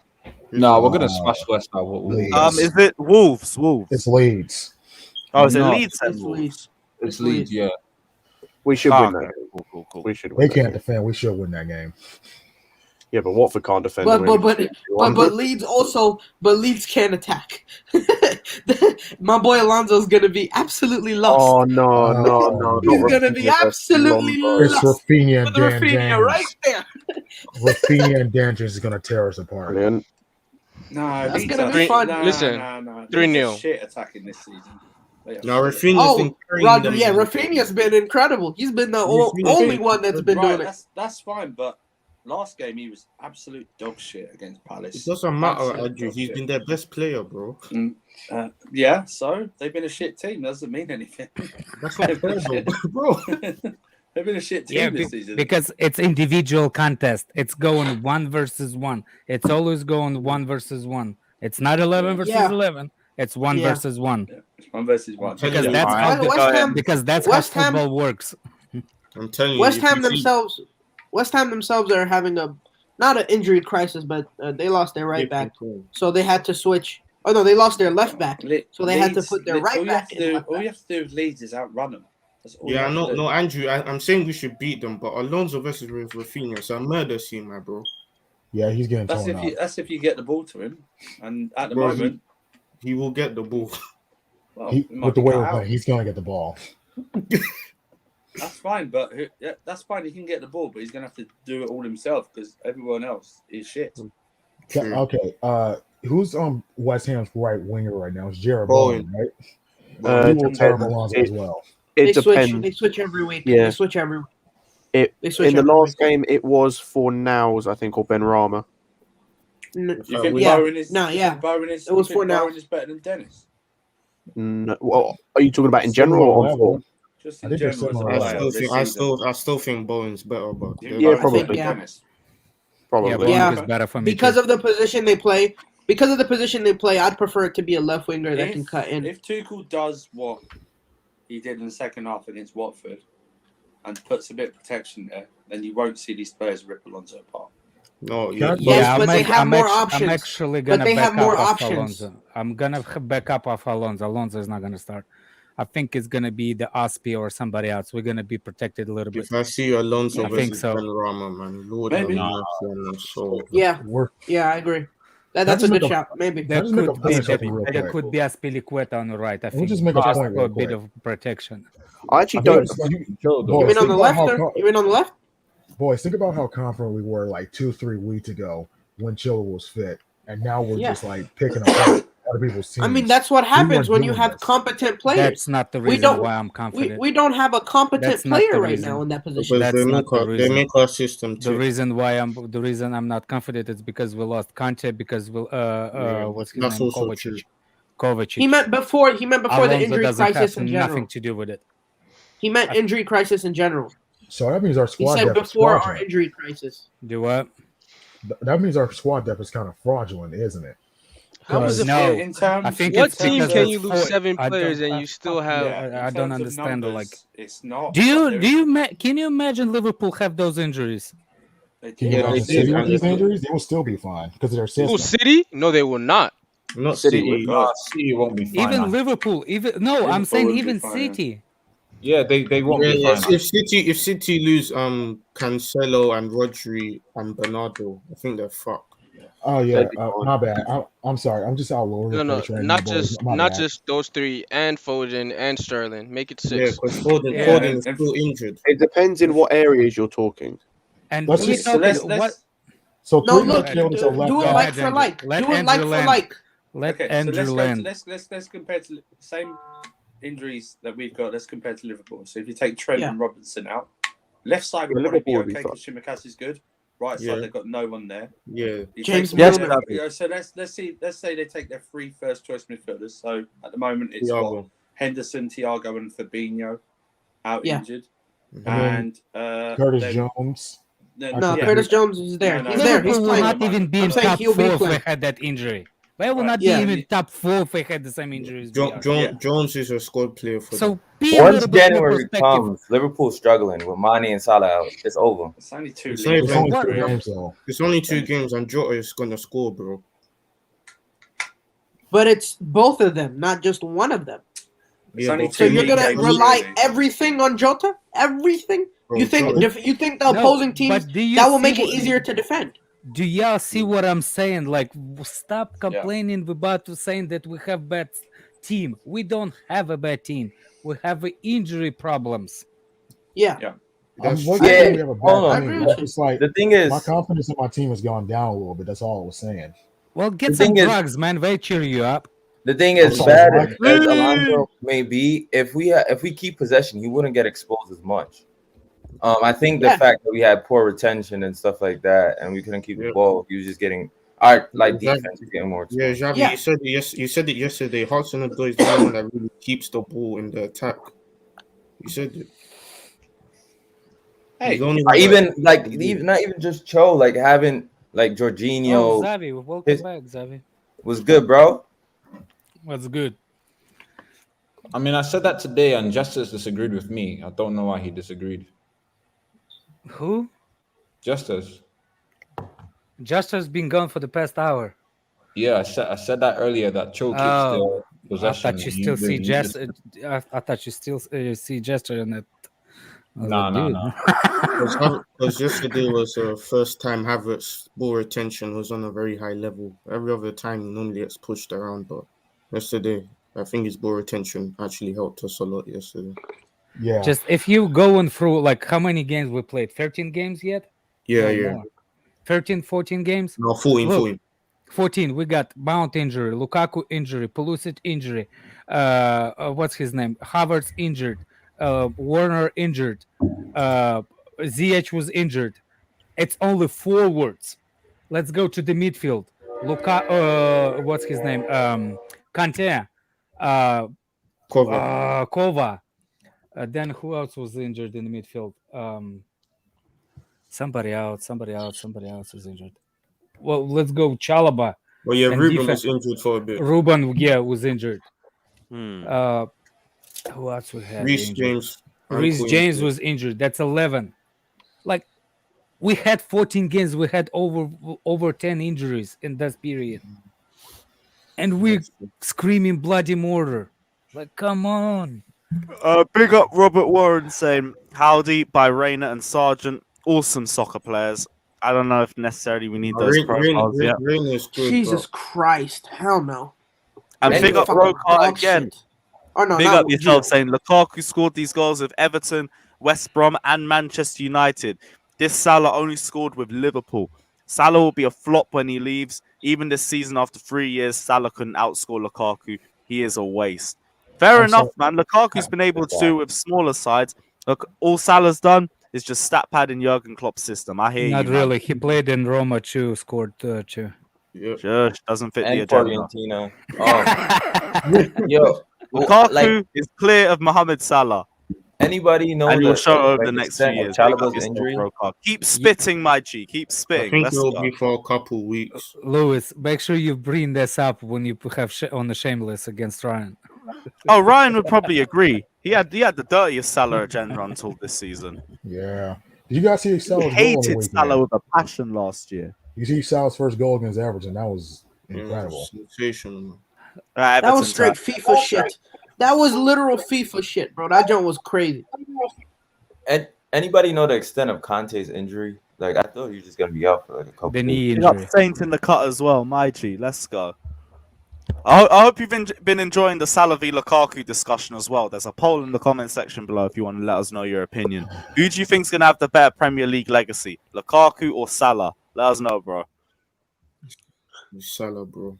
No, we're gonna smash West Ham. Leeds. Is it Wolves? It's Leeds. Oh, is it No, Leeds and It's Wolves? Leeds. It's Leeds, yeah. We should Ah, win okay. that. Cool. We should They win that can't game. defend. We should win that game. Yeah, but Watford can't defend. But them but really. but but Leeds also Leeds can attack. My boy Alonso's gonna be absolutely lost. Oh no! He's not gonna be Rafinha, absolutely Alonso. It's lost. Rafinha With and the Dan Rafinha James. right there. Rafinha and Dan James is going to tear us apart. Brilliant. No, That's Leeds gonna are- be fun. Listen, no. 3-0. Leeds are shit attacking this season. They are No, shit. Rafinha's been Oh, carrying Roger, them. yeah, Rafinha's been incredible. He's been the Rafinha's only been one that's been doing it. That's fine, but last game he was absolute dog shit against Palace. It doesn't matter, Absolute Andrew. dog He's shit. been their best player, bro. Yeah, so they've been a shit team. Doesn't mean anything. That's not fair, though, bro. They've been a shit team Yeah, this season. because it's individual contest. It's going 1 versus 1. It's always going 1 versus 1. It's not 11 versus Yeah. 11. It's 1 Yeah. versus 1. Yeah, it's 1 versus 1. Because you, that's man. how West Ham- because that's West how Ham- football works. I'm telling you. West if Ham you see- themselves are having not an injury crisis, but they lost their right back, so they had to switch. Oh no, they lost their left back, so they had to put their right back in. All you have to do with Leeds is outrun them. That's all you Yeah, have to do. no, Andrew. I'm saying we should beat them, but Alonso versus Rafinha, it's a murder scene, my bro. Yeah, he's getting That's torn if up. you. That's if you get the ball to him, and at the Bro, moment, he will get the ball. well, He, it might with the be way cut we're out. playing, he's going to get the ball. That's fine, but that's fine. He can get the ball, but he's gonna have to do it all himself because everyone else is shit. True. Okay, who's on West Ham's right winger right now? It's Jared Bowen. Bowen, right? He will tear up Alonso as well. It They depends. switch every week. Yeah. They switch every. It They switch in the every last week. game, it was for Nows, I think, or Ben Rama. You think Yeah. Bowen is? No, you yeah. think Bowen is. It was you think for now. Bowen is better than Dennis. No, well, are you talking about in general or on form? Just I in think they're general, as a similar. player I still think Bowen's better, but You think Yeah, Bowen's probably. better than Yeah. Dennis? Probably. Yeah, Bowen Yeah. is better for me. Because too. of the position they play. Because of the position they play, I'd prefer it to be a left winger that can cut in. If Tuchel does what he did in the second half against Watford and puts a bit of protection there, then you won't see these players rip Alonso apart. No, Yes, Yeah, but they have more I'm options. actually But gonna they back have more up off options. Alonso. I'm gonna back up off Alonso. Alonso is not gonna start. I think it's gonna be the Ospi or somebody else. We're gonna be protected a little bit. if I see Alonso I think versus so. Ben Rama, man, Lord Maybe. have mercy on my soul. Yeah, We're yeah, I agree. That's a just good make a- shot. Maybe. There just make a could point be something real there quick. could be Aspilicueta on the right. I We'll think just make a just point for real a bit quick. of protection. I actually I don't. think you- You mean on the left? Or you mean on the left? Boy, Boys, think about how confident we were like 2-3 weeks ago when Chilwell was fit, and now we're just like picking apart other people's teams. I mean, that's what happens when you have competent players. That's not the reason why I'm confident. We don't have a competent player right now in that position. Because That's not the they reason. make our system The reason I'm not confident is because we lost Kante, because we what's his that's name, also true. Kovacic. He meant before the Alonso injury doesn't crisis have in general. nothing to do with it. He meant injury crisis in general. So that means our He squad said depth is before our fraudulent. injury crisis. Do what? That means our squad depth is kind of fraudulent, isn't it? How is it No, in terms? I think What it's team because can it's you lose 7 I players don't- and you still have? I in don't terms of understand. numbers, Like, it's not. do you but do you can you imagine Liverpool have those injuries? they Can do. you Yeah, imagine they City did, with and these they- injuries? They will still be fine because of their system. Who, City? No, they will not. Not City, City. City won't be fine. Even man. Liverpool, I'm Liverpool saying will be even fine, City. Yeah, they won't Yeah, be yes. fine. If City lose Cancelo and Rodri and Bernardo, I think they're fucked. Oh yeah, my bad. I'm sorry. I'm just out lowering No, the pressure. not just those 3 and Foden and Sterling. Make it 6. Yeah, because Foden Yeah. is still injured. It depends in what areas you're talking. And Let's we just- talking let's- what? So No, three look, midfielders are left do it back. like for like. Let Do it like Andrew for land. like. Let Okay, so Andrew land. let's compare to the same injuries that we've got. Let's compare to Liverpool. So if you take Trent Yeah. and Robinson out, left side would Yeah, probably be Liverpool would be okay because Shimaka's good. Right Yeah. side they've got no one there. Yeah. You James take Milner. someone there- So let's say they take their 3 first choice midfielders. So at the moment it's Thiago. Henderson, Thiago, and Fabinho out Yeah. injured, And and Curtis then- Jones. then- No, yeah. Curtis Jones is there. No, He's there. Liverpool He's will playing. not even be in I'm saying top he'll 4 be if we playing. had that injury. They will Right. not Yeah. be even top 4 if we had the same injuries. we are. Jones is a squad player for them. So be a Once little bit more January perspective. comes, Liverpool's struggling with Mane and Salah out. It's over. It's only 2 It's leagues. not even- What- It's only 2 games and Jota is gonna score, bro. But it's both of them, not just one of them. It's Yeah, only but- So two you're gonna games, rely really. everything on Jota? Everything? Bro, You think Jota- you think the No, opposing teams but do you that will see make it what- easier to defend? Do y'all see what I'm saying? Like, stop complaining about saying that we have bad team. We don't have a bad team. We have injury problems. Yeah. I'm That's looking true. at we have a Hold bad on. team. It's just like The thing is, my confidence in my team has gone down a little bit. That's all I was saying. Well, get The some thing is- drugs, man. They cheer you up. the thing is, I'm bad sorry. as Alonso may be, if we keep possession, he wouldn't get exposed as much. I think the Yeah. fact that we had poor retention and stuff like that, and we couldn't keep the Yeah. ball, he was just getting our Exactly. defense is getting more Yeah, exposed. Xavi, Yeah. you said it yesterday. Hudson-Odoi is the only one that really keeps the ball in the attack. You said it. Hey, He's the only Or one that- even not even just Cho, like having like Jorginho Oh, Xavi, welcome his- back, Xavi. was good, bro. That's good. I mean, I said that today, and Justice disagreed with me. I don't know why he disagreed. Who? Justice. Juster's been gone for the past hour. Yeah, I said that earlier. That Cho keeps Oh, the I possession. thought you He still see really Jester. just- I thought you still see Jester in it. I was Nah, like, nah, dude. nah. Because yesterday was the first time Havertz ball retention was on a very high level. Every other time normally it's pushed around, but yesterday I think his ball retention actually helped us a lot yesterday. Yeah. Just if you going through like how many games we played? 13 games yet? Yeah, No, yeah. more. 13, 14 games? No, 14, Look, 14. 14. We got Mount injury, Lukaku injury, Pulisic injury. What's his name? Havertz injured. Warner injured. ZH was injured. It's only forwards. Let's go to the midfield. What's his name? Kante. Kova. Then who else was injured in the midfield? Somebody else is injured. Well, let's go Chalaba. Well, yeah, And Ruben defense- was injured for a bit. Ruben, yeah, was injured. Hmm. Who else we had? Reece injured? James. Reece ankle James injury. was injured. That's 11. Like we had 14 games. We had over 10 injuries in that period, and we screaming bloody murder. Like, come on. Big up Robert Warren saying, howdy by Rayner and Sargent. Awesome soccer players. I don't know if necessarily we need those profiles yet. Is good, Jesus Christ, hell no. And Rain big is up fucking Rokar dog again. shit. Oh no, Big not up yourself Gio. saying Lukaku scored these goals with Everton, West Brom, and Manchester United. This Salah only scored with Liverpool. Salah will be a flop when he leaves. Even this season, after 3 years, Salah couldn't outscore Lukaku. He is a waste. Fair I'm enough, sorry. man. Lukaku's been able to do with smaller sides. Look, all Salah's done is just stat pad in Jurgen Klopp's system. I hear Not you, really. man. He played in Roma too, scored too. Yeah. Sure, doesn't fit the And agenda. Fiorentina. Yo, Lukaku is clear of Mohamed Salah. Anybody know And he will the show over like, the next few extent of years. Big up Chalobah's yourself, injury? bro, Carl. Keep spitting, my G. Keep I spitting. think Let's it'll go. be for a couple weeks. Lewis, make sure you bring this up when you have on the Shameless against Ryan. Oh, Ryan would probably agree. He had the dirtiest Salah agenda until this season. Yeah. Did you guys see He Salah's goal on the hated weekend? Salah with a passion last year. You see Salah's first goal against Everton. That was incredible. Sensational. That was straight FIFA shit. That was literal FIFA shit, bro. That joint was crazy. And anybody know the extent of Conte's injury? Like, I thought he was just gonna be out for like a couple. The knee Big up injury. Saint in the cut as well, my G. Let's go. I hope you've been enjoying the Salah v Lukaku discussion as well. There's a poll in the comment section below if you want to let us know your opinion. Who do you think's gonna have the better Premier League legacy, Lukaku or Salah? Let us know, bro. Salah, bro.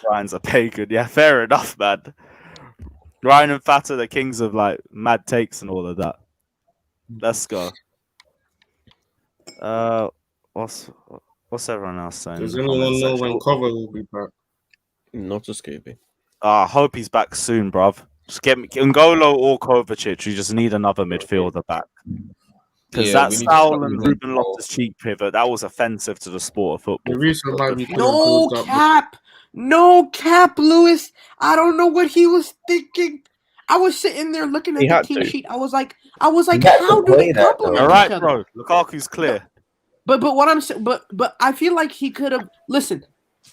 Ryan's a pagan. Yeah, fair enough, man. Ryan and Fat are the kings of like mad takes and all of that. Let's go. What's everyone else saying? Does in the anyone comment know section? when Cover will be back? Not a Scooby. I hope he's back soon, bruv. Just get me N'Golo or Kovacic. You just need another midfielder back. Because Yeah, that we need to Saul start and using Ruben Loftus-Cheek pivot, that was offensive to the sport of football. The reason why we No cap. No cap, Lewis. I don't know what he was thinking. I was sitting there looking at He the had team to. sheet. I was like, He had to how do play they that, complement All though. right, each other? bro. Lukaku's clear. But what I'm saying, but I feel like he could have. Listen,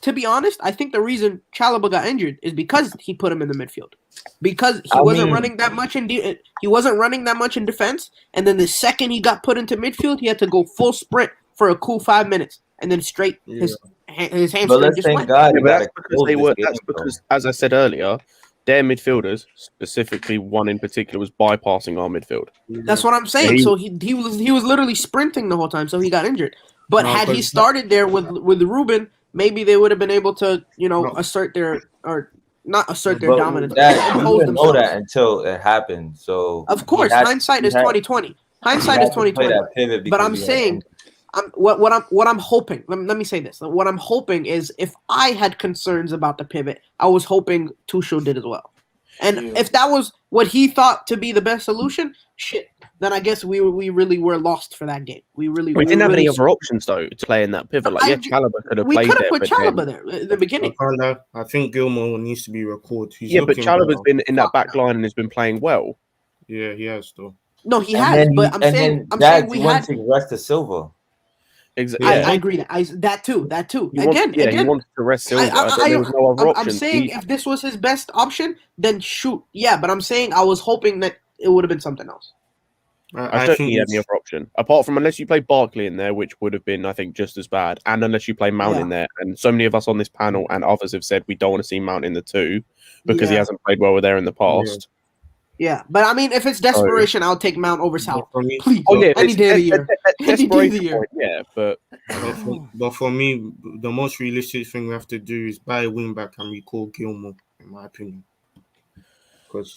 to be honest, I think the reason Chalobah got injured is because he put him in the midfield, because he wasn't running that much he wasn't running that much in defense, and then the second he got put into midfield, he had to go full sprint for a cool 5 minutes, and then straight his But hamstring let's just thank went. God Yeah, he but got that's because exposed they this were. game, That's though. because, as I said earlier, their midfielders, specifically one in particular, was bypassing our midfield. That's what I'm saying. He- So he was literally sprinting the whole time, so he got injured. But No, had he 'cause- started there with Ruben, maybe they would have been able to, No. assert their dominance, But but that, we impose didn't know themselves. that until it happened. So Of course, hindsight is 2020. Hindsight is 2020. But I'm saying, what I'm hoping. Let me say this. What I'm hoping is, if I had concerns about the pivot, I was hoping Tuchel did as well. And if that was what he thought to be the best solution, shit, then I guess we really were lost for that game. We didn't have any other options though to play in that pivot. Like, Chalobah could have We played could there. have put but then- Chalobah there in the beginning. I think Gilmore needs to be recalled. He's Yeah, but looking Chalobah's better. been in that back line and has been playing well. Yeah, he has though. No, he And has. then But I'm saying we had. to rest to Silva. Exactly. I agree that too. He wants to rest Silva. There was no other I'm option. saying if this was his best option, then shoot. Yeah, but I'm saying I was hoping that it would have been something else. I don't think he had any other option apart from unless you play Barkley in there, which would have been, I think, just as bad, and unless you play Mount in there. And so many of us on this panel and others have said we don't want to see Mount in the two because he hasn't played well there in the past. Yeah, but I mean, if it's desperation, I'll take Mount over Salah. Please, Oh yeah, any day of the year. Any day of the year. Yeah, but for me, the most realistic thing we have to do is buy a wing back and recall Gilmore, in my opinion.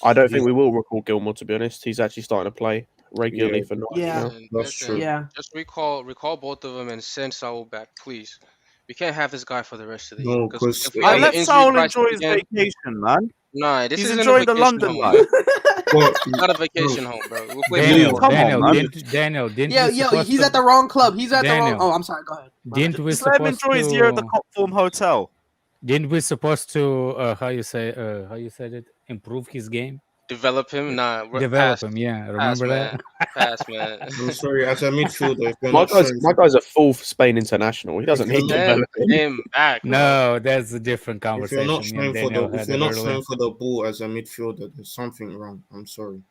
I don't think we will recall Gilmore, to be honest. He's actually starting to play regularly for Norwich now. That's true. Yeah. Just recall both of them and send Saul back, please. We can't have this guy for the rest of the No, year. 'cause- if we get Let injury Saul crisis enjoy his again- vacation, man. Nah, this He's isn't enjoying a the vacation London home. life. It's not a vacation home, bro. We'll play Daniel, football. Daniel, didn't Yo, we supposed he's to- at the wrong club. He's at the wrong. Daniel. Oh, I'm sorry. Go ahead. Didn't we Just let him supposed enjoy his year at the to? Copform Hotel. Didn't we supposed to how you said it? Improve his game, Develop him? Nah, develop pass. him. Yeah, Pass, remember man. that? Pass, man. I'm sorry, as a midfielder, if you're My not guy's, showing my guy's a full Spain international. He doesn't need Send developing. him back. bro. No, that's a different if you're conversation. not Me showing and for Daniel the if had you're it not earlier. showing for the ball as a midfielder, there's something wrong. I'm sorry.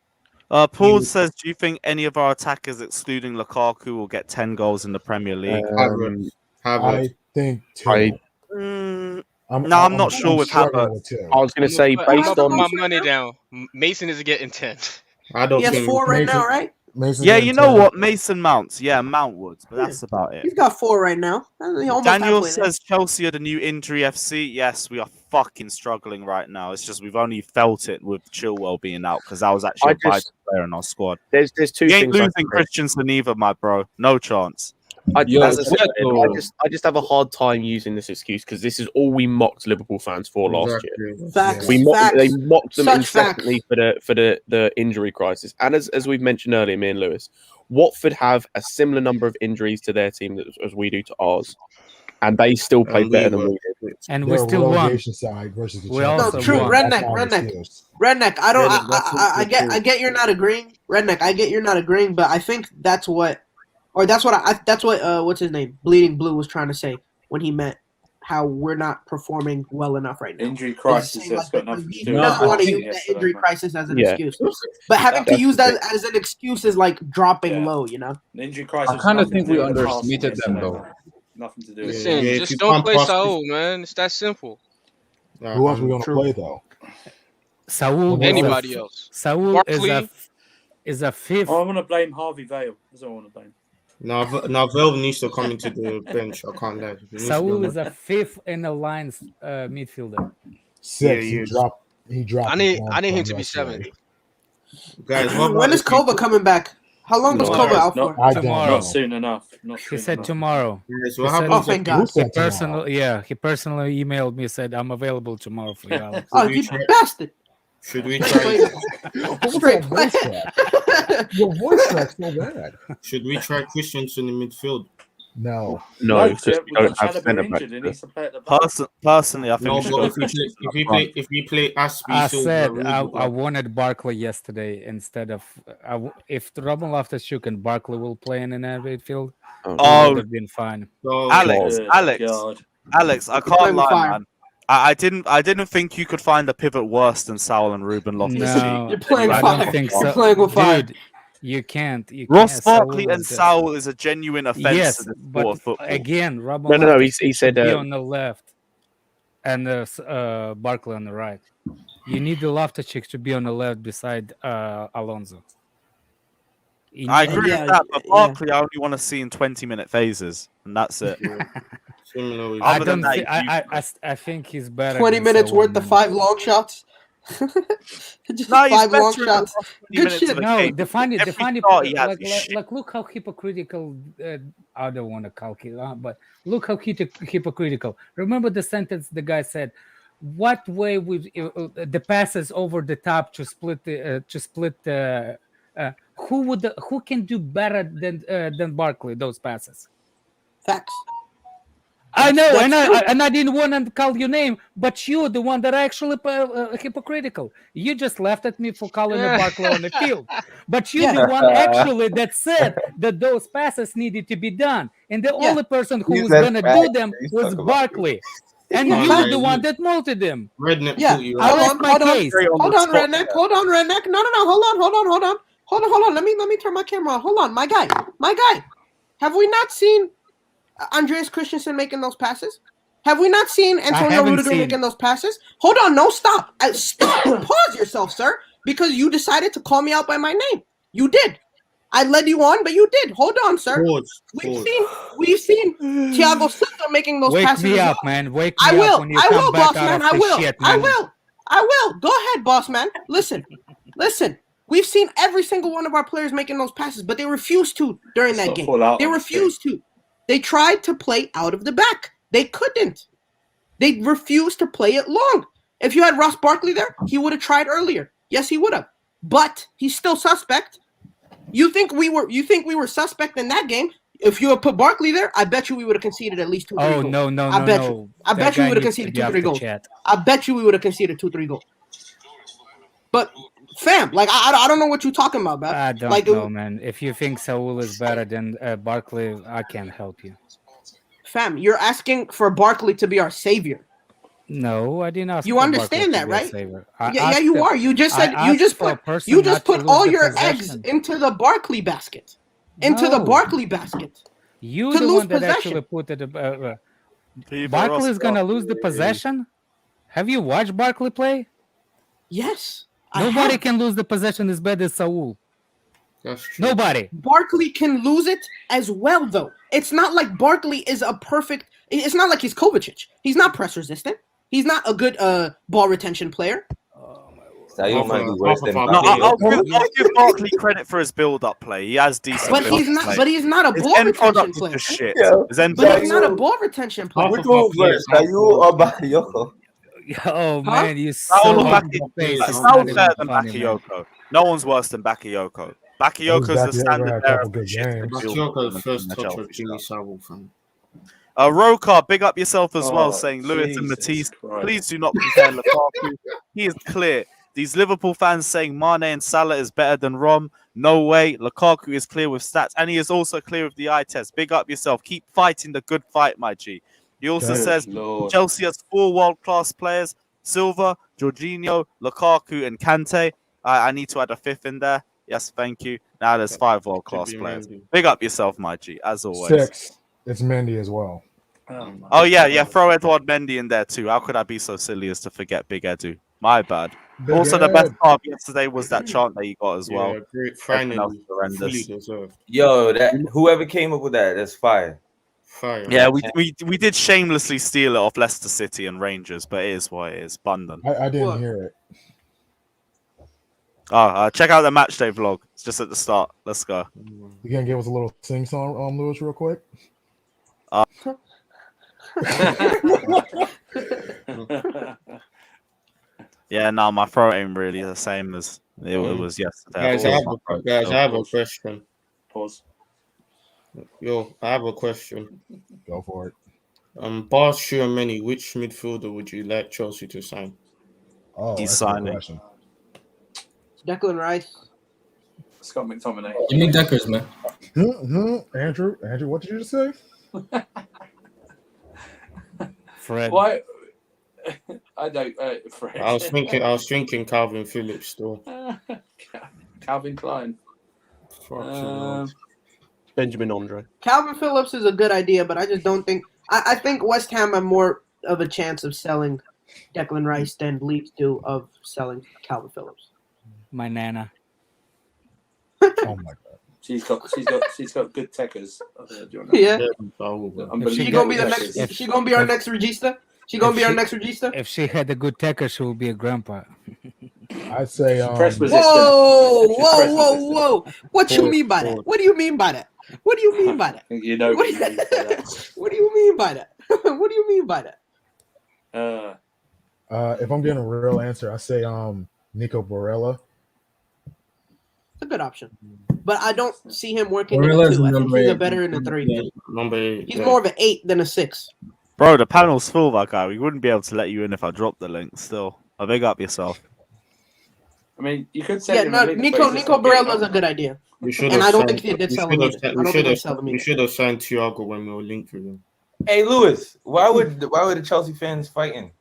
Paul says, do you think any of our attackers, excluding Lukaku, will get 10 goals in the Premier League? Havertz. I think two. I'm not sure with struggling Havertz. with two. I was going to say, I'm gonna based put on my money down. Mason is getting 10. I don't He has think 4 right now, right? Mason Yeah, getting you know 10. what? Mason Mounts. Yeah, Mount would, but that's about it. He's got 4 right now. Almost Daniel halfway there. says Chelsea are the new injury FC. Yes, we are fucking struggling right now. It's just we've only felt it with Chilwell being out because that was actually a vital player in our squad. There's two You ain't things. losing Christensen either, my bro. No chance. As I said, I just have a hard time using this excuse because this is all we mocked Liverpool fans for last year. Facts. They mocked them Such incessantly for the injury crisis. And as we've mentioned earlier, me and Lewis, Watford have a similar number of injuries to their team as we do to ours, and they still play better than we did. And They're we a still won. relegation side versus the We Champions also No, true. won. Redneck. I get you're not agreeing. Redneck, I get you're not agreeing, but I think that's what what's his name? Bleeding Blue was trying to say when he meant how we're not performing well enough right now. Injury crisis Saying, has got nothing to he do with doesn't want to it. use the injury crisis as an Yeah. excuse. But having to That's use the that thing. as an excuse is like dropping low, you know? The injury crisis. I kind of nothing think to we do with the underestimated past them, yesterday, though. man. Nothing to do with Listen, it. if just you don't can't play pass Saul, man. It's that simple. Who else we going to play, though? Saul. Anybody else? Saul Barkley? is a fifth. I want to blame Harvey Vale. That's all I want to blame. Now Vel needs to come into the bench. I can't lie. He needs to Saul be is on a fifth in the lines midfielder. 6. Yeah, He dropped. I need him to be 7th. Guys, what When is Kova coming back? How long was Kova out for? Tomorrow. Not soon enough. He said tomorrow. Yes, He what said- happens Oh, thank God. He personally emailed me, said I'm available tomorrow for you, Alex. Oh, you bastard. Should we try? Straight play. Your voice crack's so bad. Should we try Christensen in midfield? No. No, No, because Jeff, we we've don't got have Chalobah centre injured. He back. needs to play at the back. Personally, I think No, we should but go if we play Aspie, I Silva, said Rudiger. I wanted Barkley yesterday instead of if Robin Loftus-Cheek and Barkley will play in an midfield, Oh. it would have been fine. Alex, Good Alex, I playing can't with lie, fire. man. I didn't think you could find a pivot worse than Saul and Ruben Loftus-Cheek. No, You're playing I fire. don't think You're so. playing with fire. Dude, you can't. Ross can't. Barkley Saul and is just- Saul is a genuine offense Yes, to the sport but of football. again, Robin No. He Loftus-Cheek said should be on the left and Barkley on the right. You need the Loftus-Cheek to be on the left beside Alonso. I agree Yeah, with that, but yeah. Barkley I only want to see in 20-minute phases, and that's it. Similar with I Other than don't. that, I think he's better. 20 than minutes Saul worth of and- 5 long shots. Just No, he's 5 long better in the shots. last 20 Good minutes shit. of the No, game. define it. Every Define it. shot he has is shit. Like, look how hypocritical. I don't want to calculate, but look how hypocritical. Remember the sentence the guy said. What way we the passes over the top to split the who can do better than Barkley those passes? Facts. I know, That's true. and I didn't want to call your name, but you're the one that actually hypocritical. You just laughed at me for calling a Barkley on the field, but you're the one actually that said that those passes needed to be done, and the only person who He was said gonna facts. do them He's was talking about Barkley, and Yeah, you're facts. the one that molded them. Redneck Yeah, put you I on. rest my case. Hold on, Redneck. Hold on, Redneck. No. Hold on. Let me turn my camera on. Hold on, my guy. Have we not seen Andreas Christensen making those passes? Have we not seen Antonio haven't Rudiger seen. making those passes? Hold on, no, stop. Stop. Pause yourself, sir, because you decided to call me out by my name. You did. I led you on, but you did. Hold on, sir. Pause. We've seen Thiago Silva making those Wake passes. me as up, well. man. Wake I me will. up when you I come will, back boss out man. of I this will. shit, I man. will. I will. Go ahead, boss man. Listen. We've seen every single one of our players making those passes, but they refused to during that game. They refused to. They tried to play out of the back. They couldn't. They refused to play it long. If you had Ross Barkley there, he would have tried earlier. Yes, he would have. But he's still suspect. You think we were suspect in that game? If you had put Barkley there, I bet you we would have conceded at least 2-3 goals. No, I bet no. you. I That bet you guy would have needs to conceded be off 2-3 the goals. chat. I bet you we would have conceded 2-3 goals. But fam, like I don't know what you're talking about, man. I don't like, know, man. If you think Saul is better than Barkley, I can't help you. Fam, you're asking for Barkley to be our savior. No, I didn't ask. You for understand Barkley that, to be a right? saver. Yeah, you are. You just said you just put all your eggs into the Barkley basket. Into the No. Barkley basket. You to the lose one that possession. actually put it. Barkley is gonna lose the possession. Have you watched Barkley play? Yes. Nobody can lose the possession as bad as Saul. That's true. Nobody. Barkley can lose it as well, though. It's not like Barkley is a perfect. It's not like he's Kovacic. He's not press resistant. He's not a good ball retention player. Sadio might be worse than No, Bakayoko. I'll give Barkley credit for his build-up play. He has decent. But he's build-up not. play. But he's not a His ball end retention product player. is just shit. Yeah. His end But product. he's not a ball retention player. Which one was worse, Sadio or Bakayoko? Oh Huh? man, you Saul so Bakayoko. Saul's better than Bakayoko. No one's worse than Bakayoko. Bakiyoko's the Bakayoko had standard a bearer couple for good shit. games. Bakayoko first touch of Jimmy Savile, fam. Rokar, big up yourself as well, Oh, saying Lewis and Jesus Matisse, Christ. please do not compare Lukaku. He is clear. These Liverpool fans saying Mane and Salah is better than Rom. No way. Lukaku is clear with stats, and he is also clear with the eye test. Big up yourself. Keep fighting the good fight, my G. He also Good says Lord. Chelsea has 4 world-class players: Silva, Jorginho, Lukaku, and Kante. I need to add a 5th in there. Yes, thank you. Now there's 5 world-class players. Big up yourself, my G, as always. 6. It's Mendy as well. Oh yeah, throw Edouard Mendy in there too. How could I be so silly as to forget Big Edu? My bad. Big Also, the Ed. best part of yesterday was that chant that you got as well. Yeah, great. Everything else Finally, was horrendous. fully deserved. Yo, that whoever came up with that's fire. Fire. Yeah, we did shamelessly steal it off Leicester City and Rangers, but it is what it is. Bundan. I didn't What? hear it. Check out the match day vlog. It's just at the start. Let's go. You can give us a little sing song, Lewis, real quick. Yeah, no, my throat ain't really the same as it was yesterday. Guys, I have a question. Pause. Yo, I have a question. Go for it. Bars Shuameni, which midfielder would you like Chelsea to sign? Oh, He's that's a good signing. question. Declan Rice. Scott McTominay. Give me Deckers, man. Andrew, what did you just say? Fred. Why? I don't. Fred. I was thinking Calvin Phillips still. Calvin Klein. Benjamin Andre. Calvin Phillips is a good idea, but I just don't think. I think West Ham have more of a chance of selling Declan Rice than Leeds do of selling Calvin Phillips. My nana. Oh my god. She's got good techers. Do you know? Yeah. Unbelievable She gonna be the techers. next. She gonna be our next regista. She gonna be our next regista. If she had a good tacker, she will be a grandpa. I'd say press resistant. Whoa! What you mean by that? What do you mean by that? What do you mean by that? You know what you mean by that. What do you mean by that? What do you mean by that? If I'm getting a real answer, I say Nico Barella. It's a good option, but I don't see him working in Morella's a 2. I think number he's a 8. better in a 3. Yeah, number 8. He's more of an 8 than a 6. Bro, the panel's full, that guy. We wouldn't be able to let you in if I dropped the link. Still, big up yourself. I mean, you could say Yeah, no, Nico Barella's a good idea. And I don't think he did sell him either. I don't think they sell him We either. should have signed Thiago when we were linked with him. Hey, Lewis, why would the Chelsea fans fighting?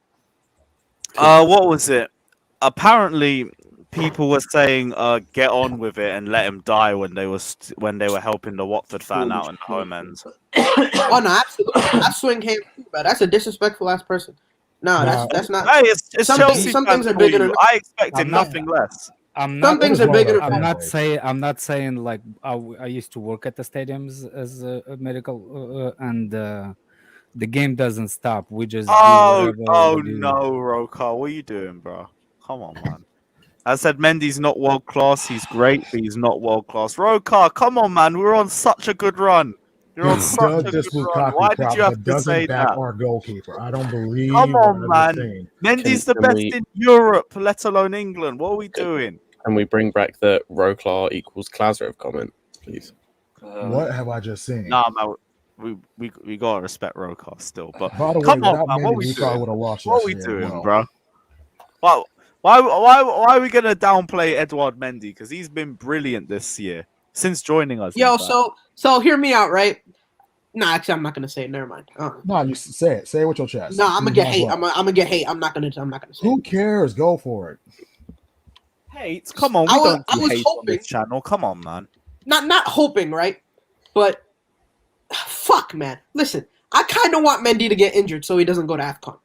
What was it? Apparently, people were saying, "Get on with it and let him die" when they were helping the Watford fan out in the home end. Oh no, absolutely. I swing hands, but that's a disrespectful ass person. No, that's not. Hey, it's some Chelsea some fans things are for bigger you. than. I expected I'm not- nothing less. I'm Some not. things are bigger. I'm not saying like I used to work at the stadiums as a medical, and the game doesn't stop. We just do whatever we do. No, Rokar, what are you doing, bro? Come on, man. I said Mendy's not world class. He's great, but he's not world class. Rokar, come on, man. We're on such a good run. You're on such a good run. Why did you have to say that? Our goalkeeper. I don't believe. Come on, what I'm man. saying. Mendy's the Can best we- in Europe, let alone England. What are we doing? Can we bring back the Roklar equals Klazarov comment, please? What have I just seen? Nah, man. We gotta respect Rokar still, but By the way, come on, without man. What Mendy, we we probably doing? would have lost What are we yesterday as doing, well. bro? Why are we gonna downplay Edouard Mendy? Because he's been brilliant this year since joining us. Yo, in fact. so hear me out, right? No, actually, I'm not gonna say it. Never mind. No, you say it. Say it with your chest. No, I'm gonna get hate. Well. I'm gonna get hate. I'm not gonna say Who it. cares? Go for it. Hate? Come on, we don't do hate on this channel. Come on, man. Not hoping, right? But fuck, man. Listen, I kind of want Mendy to get injured so he doesn't go to AFCON.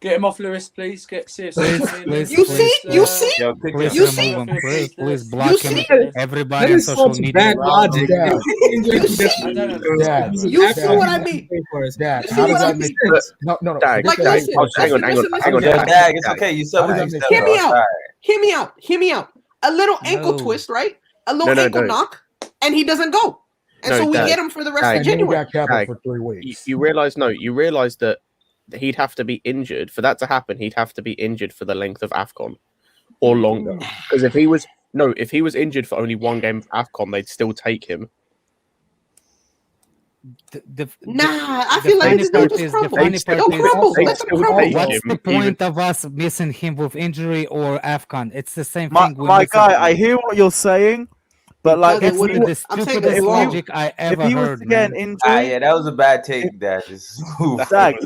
Get him off Lewis, please. See if Please, someone please, You please, see? You see? Yo, pick please him. You see? remove him. Please You block him. see? Everybody That on is social such media. bad logic. Dad. You see? I don't understand. Dad. You see what I mean? Dad, You how see does what I that make mean? No. Dag, Like, Dag, listen, hang on, listen, hang on, listen. Yo, Dag, it's okay. You How does said that what you make said, Hear bro. me It's out. all right. Hear me out. Hear me out. A little ankle No. twist, right? A little No, ankle no. knock, and he doesn't go. And No, so we Dag, get him for the rest Dag. of And then we January. got capital Dag, for 3 weeks. You realize that he'd have to be injured for that to happen. He'd have to be injured for the length of AFCON or longer. Because if he was injured for only one game of AFCON, they'd still take him. I feel like this dude just crumble. funny part They'll is crumble. they Let them still crumble. take what's him, the point of us missing him with injury or AFCON? It's the same thing. We My miss guy, him. I hear what you're saying, but like, Because That's it would- the I'm saying stupidest it's wrong. logic I if ever he was heard, to get an man. injury, Yeah, that was a bad take, Dad. Just move. Dag,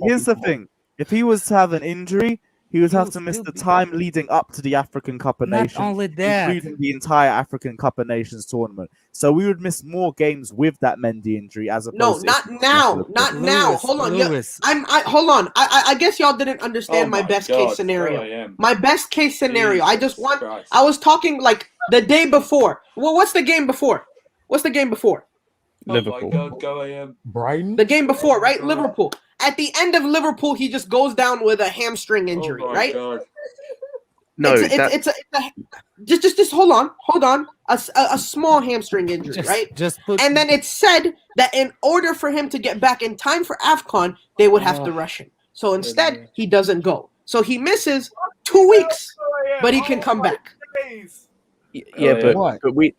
here's the thing: if he was to have an injury, he would have to miss the time leading up to the African Cup of Not Nations, only that. including the entire African Cup of Nations tournament. So we would miss more games with that Mendy injury as opposed No, to not now. Not now. Hold on. Lewis. Hold on. I guess y'all didn't understand Oh my my best God, case so I scenario. am. My best case scenario. I just Jesus want. Christ. I was talking like the day before. Well, what's the game before? What's the game before? Liverpool. Oh my God, go AM. Brighton? The game before, right? God. Liverpool. At the end of Liverpool, he just goes down with a hamstring injury, Oh my right? God. No, It's a just hold on. A small hamstring injury, right? Just put. And then it's said that in order for him to get back in time for AFCON, they would have to rush him. So instead, he doesn't go. So he misses 2 weeks, but he can come back. Yeah, Oh, but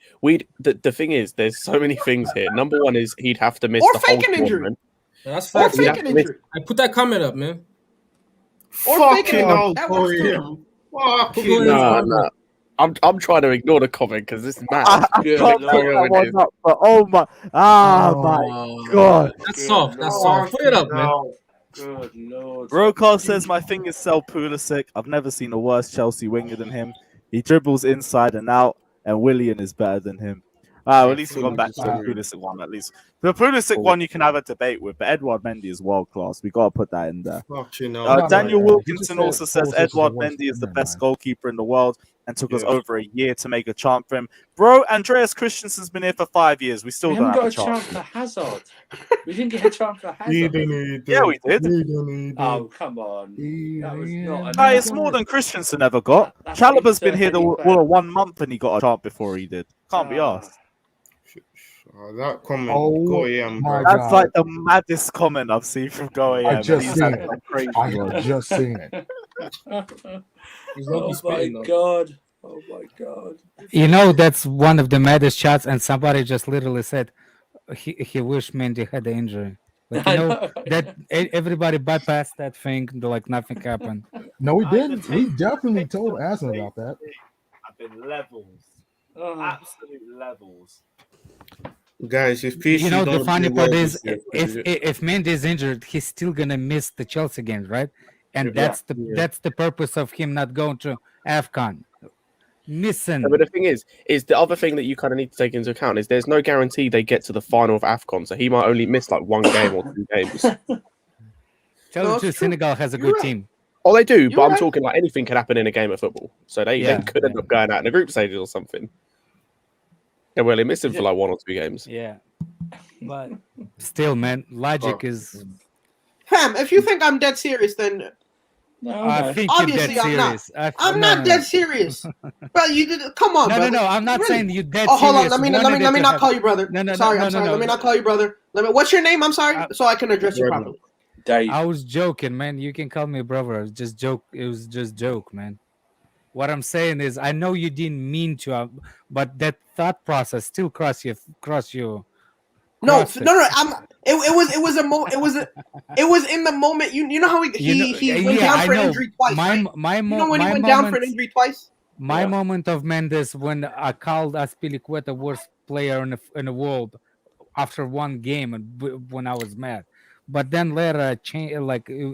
the thing is, there's so many things here. Number one is he'd have to miss Or the whole fake an injury. tournament. That's Or facts. fake an injury. I put that comment up, man. Or fake Fucking an hell, injury. That works too. Korean. Fucking Go ahead. hell. Nah. I'm trying to ignore the comment because this is mad. I Good can't put Lord. that one up, but oh my God. That's soft. That's soft. Put it up, man. Good Lord. Rokar says my fingers sell Pulisic. I've never seen a worse Chelsea winger than him. He dribbles inside and out, and Willian is better than him. At least we've gone back to the Pulisic one. At least the Pulisic one you can have a debate with, but Edouard Mendy is world class. We gotta put that in there. Fucking hell. Daniel You Wilkinson just also said says Pulisic is the Edouard worst. Mendy is the Never best mind. goalkeeper in the world and took us Yeah. over a year to make a chant for him. Bro, Andreas Christensen's been here for 5 years. We still We don't haven't have got a a chant. chance for Hazard. We didn't get a chance for He Hazard. didn't. Yeah, we did. Oh, come on. That was not Hey, enough. it's more than Christensen ever got. That's Chalobah's been here inserting all of 1 month and he got a chant before he did. Can't be asked. That comment. Oh Go AM, my bro. That's God. like the maddest comment I've seen from Go AM. I just He's seen had it. some crazy I ones. just seen it. He's Oh lucky my spitting, though. God. Oh my God. You know, that's one of the maddest shots, and somebody just literally said he wished Mendy had the injury. Like, you I know, know. that everybody bypassed that thing, like nothing happened. No, we didn't. We definitely told Aston about that. I've been levels. Oh. Absolute levels. Guys, if PC You know, the don't funny do part well is, this year, if Mendy is injured, he's still gonna miss the Chelsea games, right? And Yeah. that's the purpose of him not going to AFCON. Missing. But the thing is the other thing that you kind of need to take into account is there's no guarantee they get to the final of AFCON, so he might only miss like 1 game or 2 games. Tell you the truth, Senegal has a good team. Oh, they do, You're but I'm right. talking like anything can happen in a game of football. So they could end up going out in a group stage or something. Yeah, well, they missed him for like 1 or 2 games. Yeah. But still, man, logic is. Fam, if you think I'm dead serious, then I think obviously you're I'm dead not. serious. I'm not dead serious. Bro, you did. Come on, No, brother. no, I'm not Really? saying you dead Oh, hold on. serious. Let me Wanted it to not have- call you brother. No, sorry, no, I'm sorry. no. Let me not call you brother. What's your name? I'm sorry, so I can address you properly. Dave. I was joking, man. You can call me brother. It was just joke. It was just joke, man. What I'm saying is, I know you didn't mean to, but that thought process still cross you. No, crossed it. no. It was in the moment. You know how he went down for an injury twice. Right? You know when he went down for an injury twice. My moment of Mendes when I called Aspilicueta worst player in the world after 1 game and when I was mad, but then later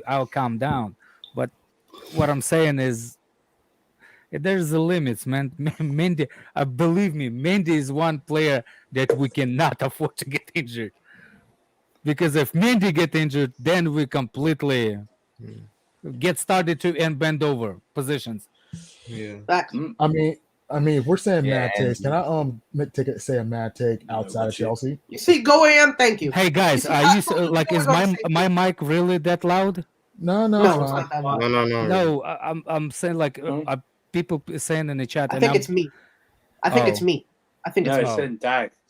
I'll calm down. But what I'm saying is there's the limits, man. Mendy, believe me, Mendy is one player that we cannot afford to get injured. Because if Mendy get injured, then we completely get started to and bend over positions. Yeah. I mean, if we're saying Yeah, mad takes, can and- I say a mad take outside of Chelsea? You see, go AM. Thank you. Hey guys, You see, are I you told you like we is were on the same my mic really that loud? No, No, it's it's fine. not that loud. No. I'm saying like people saying in the chat. I and think I'm- it's me. I think it's Oh. me. I think it's No, me. it's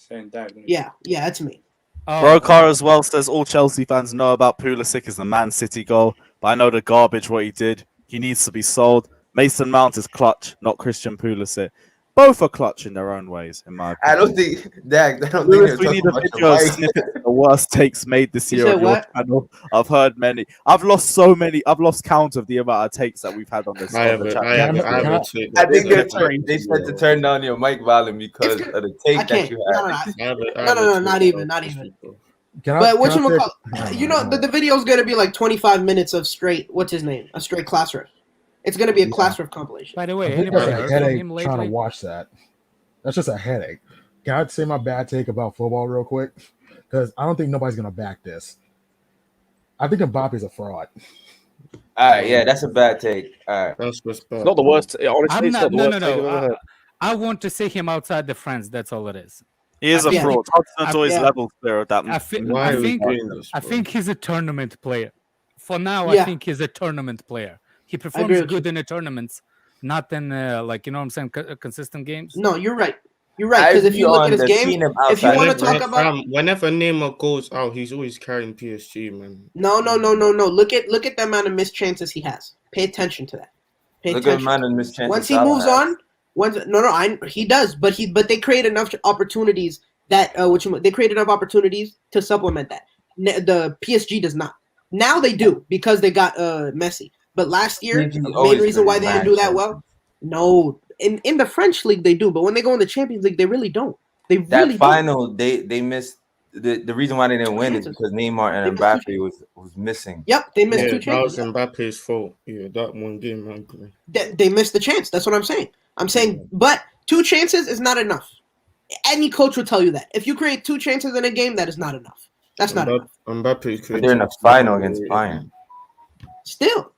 saying Dag. Yeah, it's me. Brokar as well says all Chelsea fans know about Pulisic is the Man City goal, but I know the garbage what he did. He needs to be sold. Mason Mount is clutch, not Christian Pulisic. Both are clutch in their own ways, in my opinion. I don't think, Dak. I don't Lewis, think we they're need talking a about video your of mic. snippets of the worst takes made this You year said on your what? channel. I've heard many. I've lost so many. I've lost count of the amount of takes that we've had on this. I on the have channel. I think they said to turn down your mic volume because of the I take that can't. you No, had. no, not even. Can But I whatchamacallit, you know, the video is going to be like 25 minutes of straight, what's his name? A straight class ref. It's going to be a class ref compilation. By the I way, think that's anybody a heard from headache him trying to lately? watch that. That's just a headache. Can I say my bad take about football real quick? Because I don't think nobody's gonna back this. I think Mbappe's a fraud. All right, yeah, that's a bad take. All right, that's It's not the worst. Honestly, I'm it's not. not the No, worst take I've ever heard. I want to see him outside the France. That's all it is. He is a think fraud. Hudson Odoi is level clear of that. I think he's a tournament player. For now, I Yeah. think he's a tournament player. He agree performs with good in the tournaments, not in like you know what I'm saying, consistent games. No, you're right. You're right. Because if you look at his game, if you want to talk about whenever Neymar goes out, he's always carrying PSG, man. no. Look at the amount of missed chances he has. Pay attention to that. Pay look at the attention. amount of missed chances. Once he Salah moves has. on, he does, but they create enough opportunities that they create enough opportunities to supplement that. The PSG does not. Now they do because they got Messi. But last year, PSG the main always reason why they created didn't do that mad well, no, in the French league they do, but when they go in the Champions League, they really don't. They That really final, they missed. The reason why they didn't win is because Neymar and Mbappe was missing. Yep, they missed two That chances. was Mbappe's fault. Yeah, that one game, I agree. They missed the chance. That's what I'm saying. But 2 chances is not enough. Any coach will tell you that. If you create 2 chances in a game, that is not enough. That's not enough. Mbappe But they're in a final against Bayern. Still,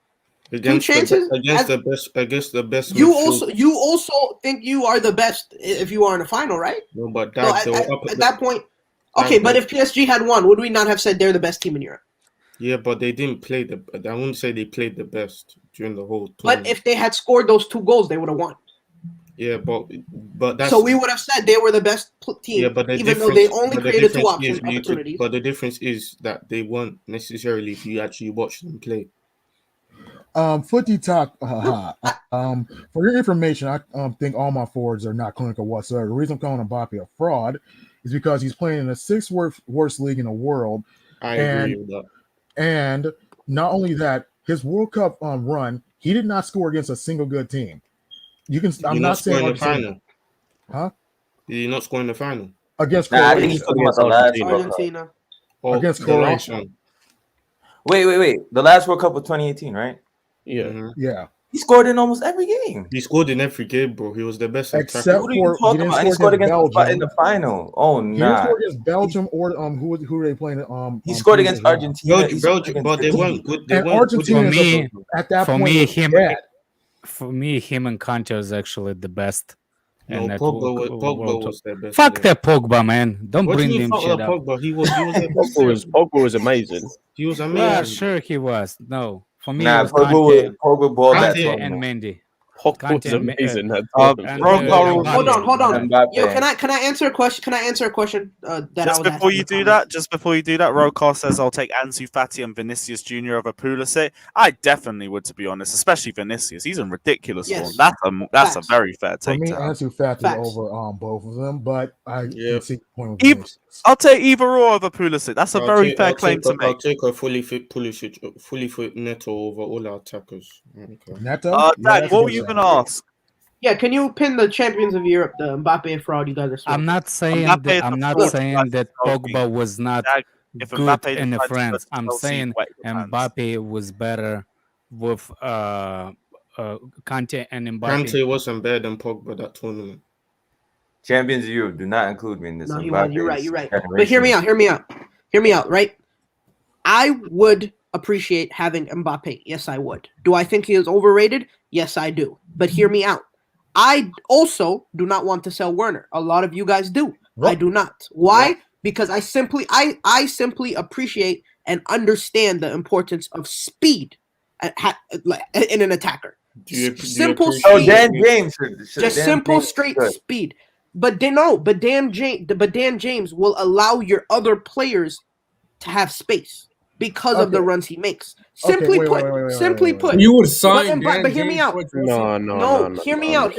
against 2 chances against the best. You midfield. also think you are the best if you are in a final, right? No, but So at that point, okay. But if PSG had won, would we not have said they're the best team in Europe? Yeah, but they didn't play I wouldn't say they played the best during the whole tournament. But if they had scored those 2 goals, they would have won. Yeah, but that's So we would have said they were the best team, yeah, but even though they only created 2 opportunities. But the difference is that they weren't necessarily if you actually watch them play. Footy Talk. For your information, I think all my forwards are not clinical whatsoever. The reason I'm calling Mbappe a fraud is because he's playing in the 6th worst league in the world. I agree with that. And not only that, his World Cup run, he did not score against a single good team. I'm not saying in the final. Huh? Did he not score in the final? Against Nah, I think he's talking about the last World Cup. Argentina. Against the last Croatia. one. Wait. The last World Cup was 2018, right? Yeah. Mhm. Yeah. He scored in almost every game. He scored in every game, bro. He was the best Except attacker. What are you talking about? And he scored against Belgium in the final. Oh, He didn't nah. score against Belgium or who were they playing? He scored against Argentina. He scored Belgium, against but they Italy. weren't good. They And weren't good. Argentina at that point was dead. For me, him and Conte was actually the best. No, in that Pogba was their best. Fuck player. that Pogba, man! Don't What do bring you him mean, shit fuck up. Pogba? He was their best player. Pogba was amazing. He was Yeah, amazing. sure he was. No, for me, Nah, it was Conte, Pogba balled that Conte and tournament. Mendy. Pogba was amazing. Hold on. Yo, can I answer a question? Can I answer a question that I Just was before asking you in the do comments? that, Rokar says I'll take Ansu Fati and Vinicius Jr. over Pulisic. I definitely would, to be honest, especially Vinicius. He's in ridiculous form. That's a very fair For take me, to have. Ansu Fati over both of them, but I can see the point with Vinicius. I'll take either or over Pulisic. That's a very fair claim to I'll make. take a fully fit Pulisic, fully fit Neto over all our attackers. Okay. Neto? Dad, what were you gonna ask? Yeah, can you pin the champions of Europe, the Mbappe fraud you guys are smoking? I'm not saying Mbappe that. is I'm a not fraud. saying that Smoking. Pogba was not If good Mbappe in the decides to go France. to I'm Chelsea, saying wet your hands. Mbappe was better with Conte and Mbappe. Kante wasn't better than Pogba that tournament. Champions of Europe do not include me in this. No, Mbappe you're right. is You're right. generation. But hear me out. Right? I would appreciate having Mbappe. Yes, I would. Do I think he is overrated? Yes, I do. But hear me out. I also do not want to sell Werner. A lot of you guys do. I do not. Why? Because I simply appreciate and understand the importance of speed in an attacker. Simple speed. Oh, Dan James. Just simple, straight speed. But Dan James will allow your other players to have space because of the runs he makes. Simply put. You would sign but hear me out. No. Hear me out.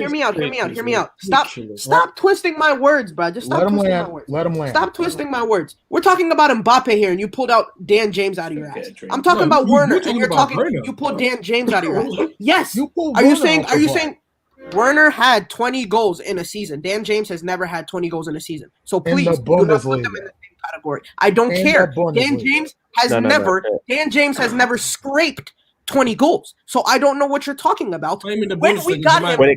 Stop twisting my words, bro. Just stop twisting my words. Let him land. Stop twisting my words. We're talking about Mbappe here, and you pulled out Dan James out of your ass. I'm talking about Werner, and you pulled Dan James out of your ass. Yes. Are you saying Werner had 20 goals in a season? Dan James has never had 20 goals in a season. So please do not put them in the same category. I don't care. Dan James has never scraped 20 goals. So I don't know what you're talking about. When we got him,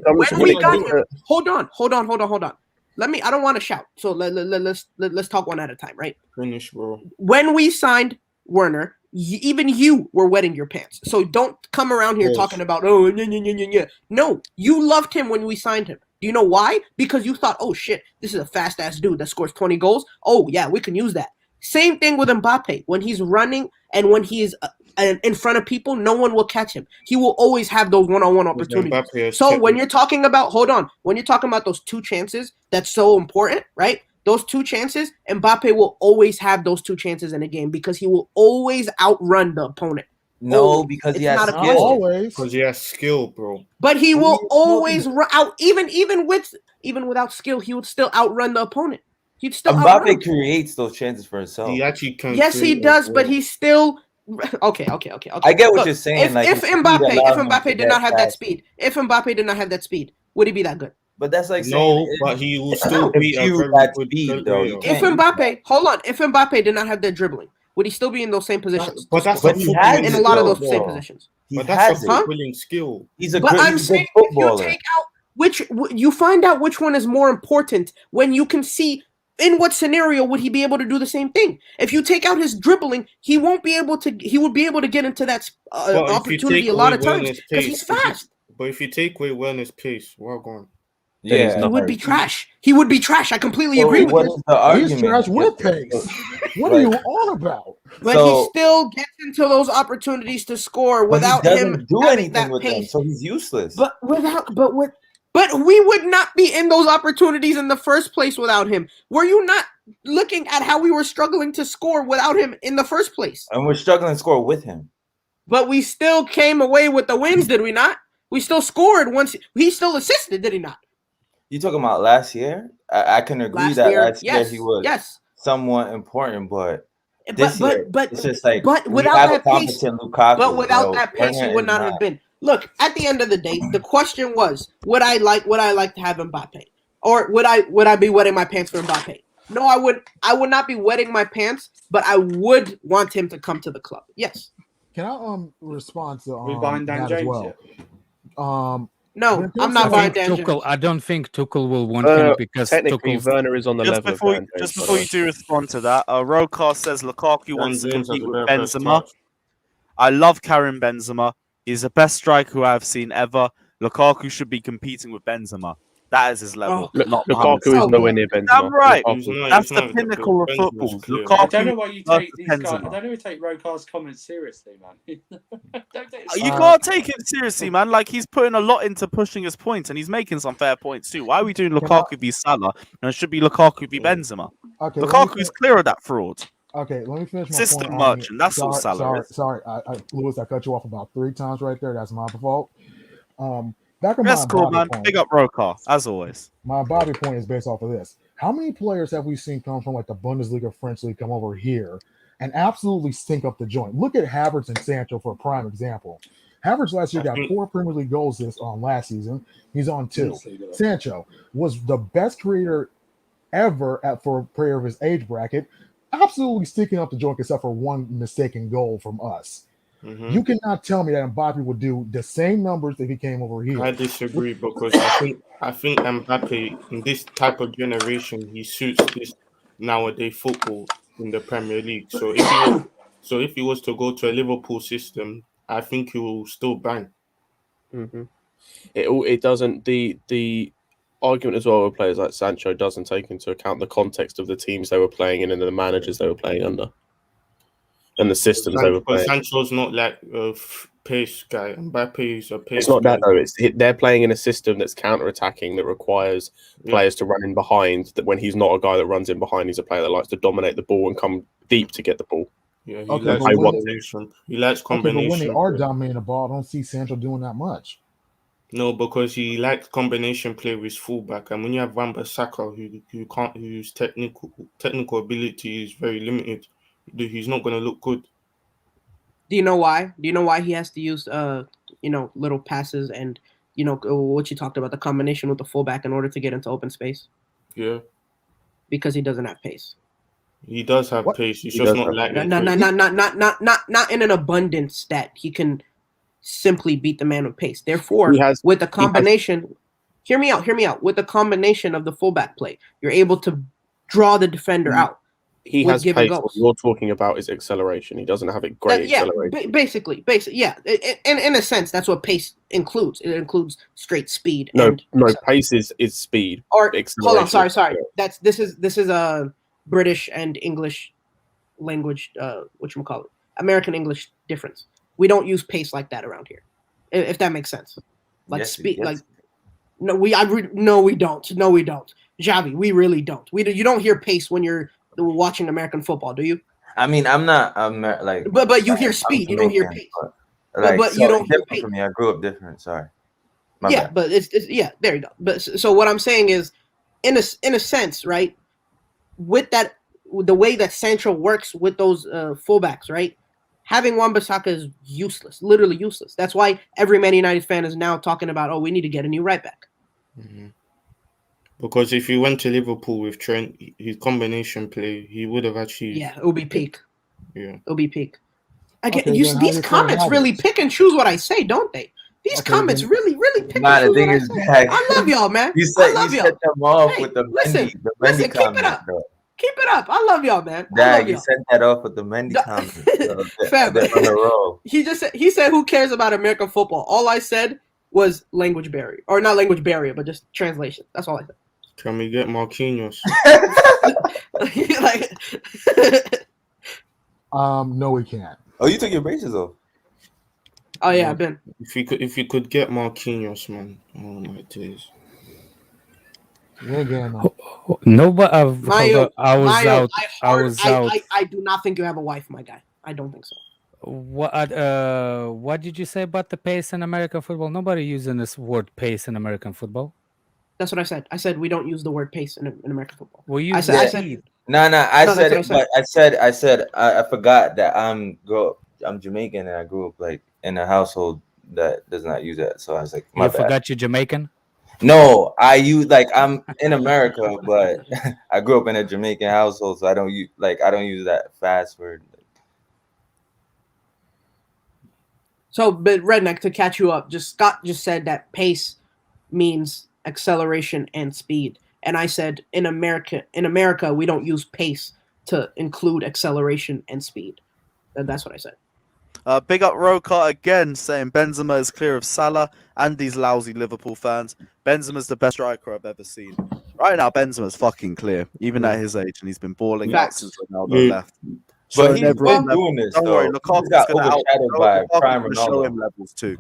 hold on. I don't want to shout. So let's talk one at a time, right? Finish, bro. When we signed Werner, even you were wetting your pants. So don't come around here talking about, No, you loved him when we signed him. Do you know why? Because you thought, oh shit, this is a fast ass dude that scores 20 goals. Oh yeah, we can use that. Same thing with Mbappe. When he's running and when he's in front of people, no one will catch him. He will always have those one-on-one opportunities. So when you're talking about, when you're talking about those two chances, that's so important, right? Those two chances, Mbappe will always have those two chances in a game because he will always outrun the opponent. No, because he has skill. Because he has skill, bro. But he will always run out, even without skill, he would still outrun the opponent. He'd still Mbappe creates those chances for himself. He actually can. Yes, he does, but he's still okay. I get what you're saying. If Mbappe did not have that speed, would he be that good? But that's like saying but he will still be a very good speed, though. If Mbappe did not have that dribbling, would he still be in those same positions? But that's in a lot of those same positions. But that's a footballing skill. I'm saying if you take out you find out which one is more important when you can see in what scenario would he be able to do the same thing. If you take out his dribbling, he would be able to get into that opportunity a lot of times because he's fast. But if you take away Werner's pace, well gone. Yeah, he would be trash. I completely agree with you. He's trash with pace. What are you all about? But he still gets into those opportunities to score without him do anything with pace. them, so he's useless. But we would not be in those opportunities in the first place without him. Were you not looking at how we were struggling to score without him in the first place? And we're struggling to score with him. But we still came away with the wins, did we not? We still scored once. He still assisted, did he not? You talking about last year? I can agree last year he was somewhat important, but this year, it's just like without that pace, Lukaku, but without that pace, he would not have been. Look, at the end of the day, the question was: would I like to have Mbappe, or would I be wetting my pants for Mbappe? No, I would. I would not be wetting my pants, but I would want him to come to the club. Yes. Can I respond to we buying Dan James as well? No, I'm not buying Dan James. I don't think Tuchel will want him because technically Werner is on the level. Just before you do respond to that, Rokar says Lukaku wants to compete with Benzema. I love Karim Benzema. He's the best striker I've seen ever. Lukaku should be competing with Benzema. That is his level. Lukaku is nowhere near Benzema. I'm right. That's the pinnacle of football. Lukaku, I don't know why you take these guys. I don't know you take Rokar's comments seriously, man. You can't take him seriously, man. Like he's putting a lot into pushing his points, and he's making some fair points too. Why are we doing Lukaku v Salah? And it should be Lukaku v Benzema. Okay, Lukaku is clear of that fraud. Okay, let me finish my system point. merchant. That's all Salah is. Sorry, Lewis, I cut you off about 3 times right there. That's my fault. Back on That's my cool, man. point, Big up Rokar, as always. My body point is based off of this. How many players have we seen come from like the Bundesliga, French league, come over here and absolutely stink up the joint? Look at Havertz and Sancho for a prime example. Havertz last year got 4 Premier League goals last season. He's on 2. Sancho was the best creator ever for a player of his age bracket, absolutely sticking up the joint except for one mistaken goal from us. Mm-hmm. You cannot tell me that Mbappe would do the same numbers if he came over here. I disagree because I think Mbappe in this type of generation he suits this nowadays football in the Premier League. So So if he was to go to a Liverpool system, I think he will still bang. Mm-hmm. It doesn't the argument as well with players like Sancho doesn't take into account the context of the teams they were playing in and the managers they were playing under and the systems they were playing. Sancho's not like a pace guy. Mbappe is a pace. It's not that though. They're playing in a system that's counter-attacking that requires players to run in behind. That when he's not a guy that runs in behind, he's a player that likes to dominate the ball and come deep to get the ball. Yeah, Okay, likes but combination. He likes combination. But when they are dominating the ball, I don't see Sancho doing that much. No, because he likes combination play with his fullback, and when you have Wan-Bissaka, whose technical ability is very limited, he's not going to look good. Do you know why? Do you know why he has to use little passes and what you talked about, the combination with the fullback in order to get into open space? Yeah, because he doesn't have pace. He does have pace. He's just not like not in an abundance that he can simply beat the man with pace. Therefore, with the combination, hear me out. With the combination of the fullback play, you're able to draw the defender out. He has pace. What you're talking about is acceleration. He doesn't have it great acceleration. Basically, yeah. In a sense, that's what pace includes. It includes straight speed. No, pace is speed. Or hold on, sorry. This is a British and English language. Whatchamacallit, American English difference. We don't use pace like that around here, if that makes sense. Like speed, like no, we don't. No, we don't. Javi, we really don't. You don't hear pace when you're watching American football, do you? I mean, I'm not like. But you hear speed. You don't hear pace. But you don't hear pace. For me, I grew up different. Sorry. But it's there you go. But so what I'm saying is, in a sense, right? With that, the way that Sancho works with those fullbacks, right? Having Wan-Bissaka is useless, literally useless. That's why every Man United fan is now talking about, we need to get a new right back. Mm-hmm. Because if he went to Liverpool with Trent, his combination play, he would have actually. Yeah, it would be peak. Yeah, it'll be peak. Again, these comments really pick and choose what I say, don't they? These comments really pick and choose what I say. I love y'all, man. I love y'all. Set them off with the Mendy, listen, comment, keep it up. Bro. Keep it up. I love y'all, man. Dad, you set that off with the Mendy comment. On the roll. He said, who cares about American football? All I said was language barrier. Or not language barrier, but just translation. That's all I said. Can we get Marquinhos? No, we can't. Oh, you took your braces off. Oh yeah, I've been. If you could get Marquinhos, man. Oh my days. No, but I was out. I do not think you have a wife, my guy. I don't think so. What did you say about the pace in American football? Nobody using this word pace in American football. That's what I said. I said we don't use the word pace in American football. Well, I said I said I forgot that I'm Jamaican and I grew up like in a household that does not use that. So I was like, you forgot you're Jamaican? No, I'm in America, but I grew up in a Jamaican household, so I don't use that fast word. So, but Redneck, to catch you up, Scott just said that pace means acceleration and speed, and I said in America we don't use pace to include acceleration and speed. And that's what I said. Big up Rokar again, saying Benzema is clear of Salah and these lousy Liverpool fans. Benzema's the best striker I've ever seen. Right now, Benzema's fucking clear, even at his age, and he's been balling out since Ronaldo left. But he's been doing this, don't worry, Lukaku's got going to overshadowed by prime show him Ronaldo. levels too.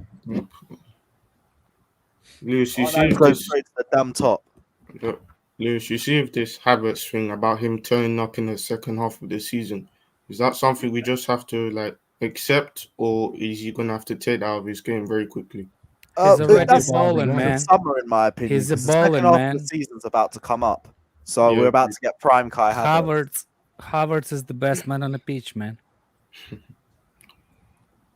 Lewis, you see if goes straight to the damn top. Lewis, you see if this Havertz thing about him turning up in the second half of the season, is that something we just have to accept, or is he gonna have to take that out of his game very quickly? He's already balling, man. Summer, in my opinion. He's a the second balling, half man. of the season's about to come up, so we're about to get prime Kai Havertz. Havertz is the best man on the pitch, man.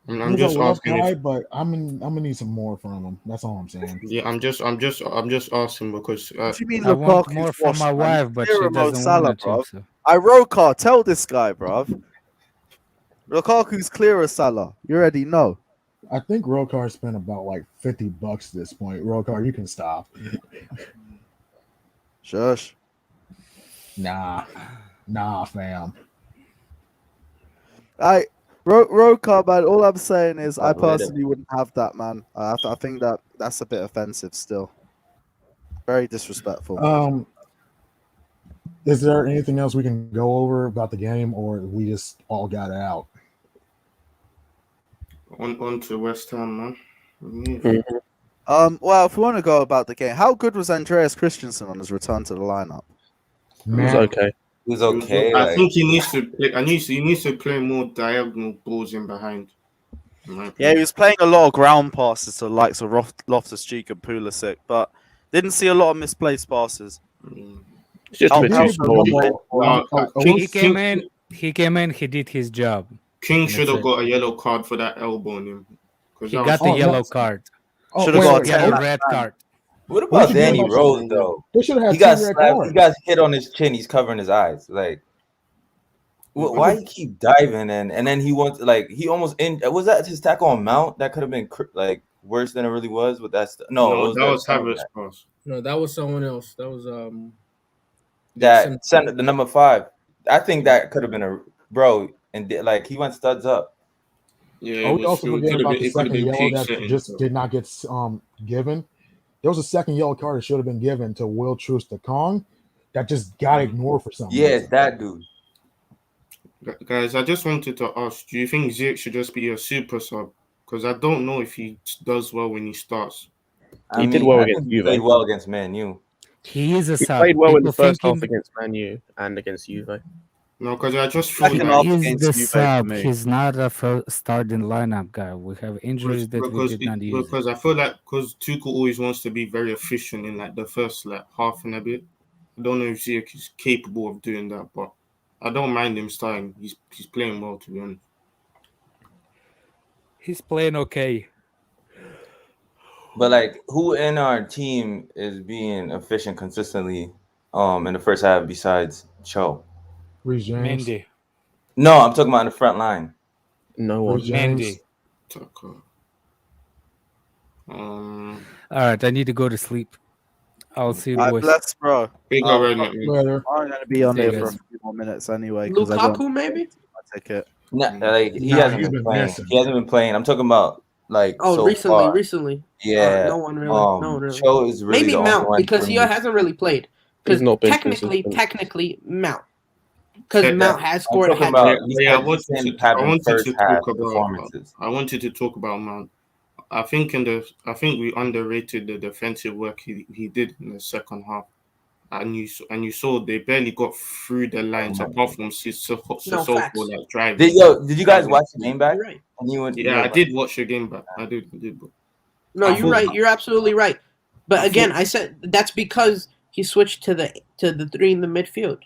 I'm just asking, but I'm gonna need some more from him. That's all I'm saying. Yeah, I'm just asking because. What do you mean I want Lukaku's more from my wife, but she doesn't want to. So. Rokar, tell this guy, bruv. Lukaku's clear of Salah. You already know. I think Rokar spent about $50 at this point. Rokar, you can stop. Shush. Nah, fam. Rocar, man. All I'm saying is, I Let it. personally wouldn't have that, man. I think that's a bit offensive still. Very disrespectful. Is there anything else we can go over about the game, or we just all got it out? On to West Ham, man. Well, if we want to go about the game, how good was Andreas Christensen on his return to the lineup? It was okay. He was okay. I think he needs to play. He needs to play more diagonal balls in behind. Yeah, he was playing a lot of ground passes to the likes of Loftus-Cheek and Pulisic, but didn't see a lot of misplaced passes. It's just a bit too small. He came in. He did his job. King should have got a yellow card for that elbow on him. He got the yellow card. Should have got a red card. What about Danny Rose though? They should have He got two red slapped. cards. He got hit on his chin. He's covering his eyes. Like, why you keep diving in? And then he wants he almost in. Was that his tackle on Mount? That could have been worse than it really was. But that's that was Havertz's pass. No, that was someone else. That was that center, the number 5. I think that could have been a bro, and he went studs up. Yeah, we also forget about the second yellow that just did not get given. There was a second yellow card that should have been given to Will Troost-Ekong that just got ignored for some reason. Yeah, that dude. Guys, I just wanted to ask, do you think Ziyech should just be a super sub? Because I don't know if he does well when he starts. He did well against Juve. Played well against Man U. He is a sub. He played well in the first half against Man U and against Juve. No, because I just feel he's the sub. He's not a starting lineup guy. We have injuries that we did not use. Because I feel like Tuchel always wants to be very efficient in the first half and a bit. I don't know if Ziyech is capable of doing that, but I don't mind him starting. He's playing well, to be honest. He's playing okay. But who in our team is being efficient consistently in the first half besides Cho? Mendy. No, I'm talking about in the front line. No one. Mendy. All right, I need to go to sleep. I'll see you boys. Bless, bro. Big I'm gonna be on there for a few more minutes anyway. Lukaku, maybe? I take it. He hasn't been playing. He hasn't been playing. I'm talking about recently. Yeah. No one really. Cho is really maybe the Mount only because he hasn't really played. Because technically Mount. Because Mount has scored a hat-trick. I wanted to talk about Mount. I think we underrated the defensive work he did in the second half, and you saw they barely got through the lines apart from Sissoko driving. Did you guys watch the game back? Right. I did watch the game back. I did. No, you're right. You're absolutely right. But again, I said that's because he switched to the 3 in the midfield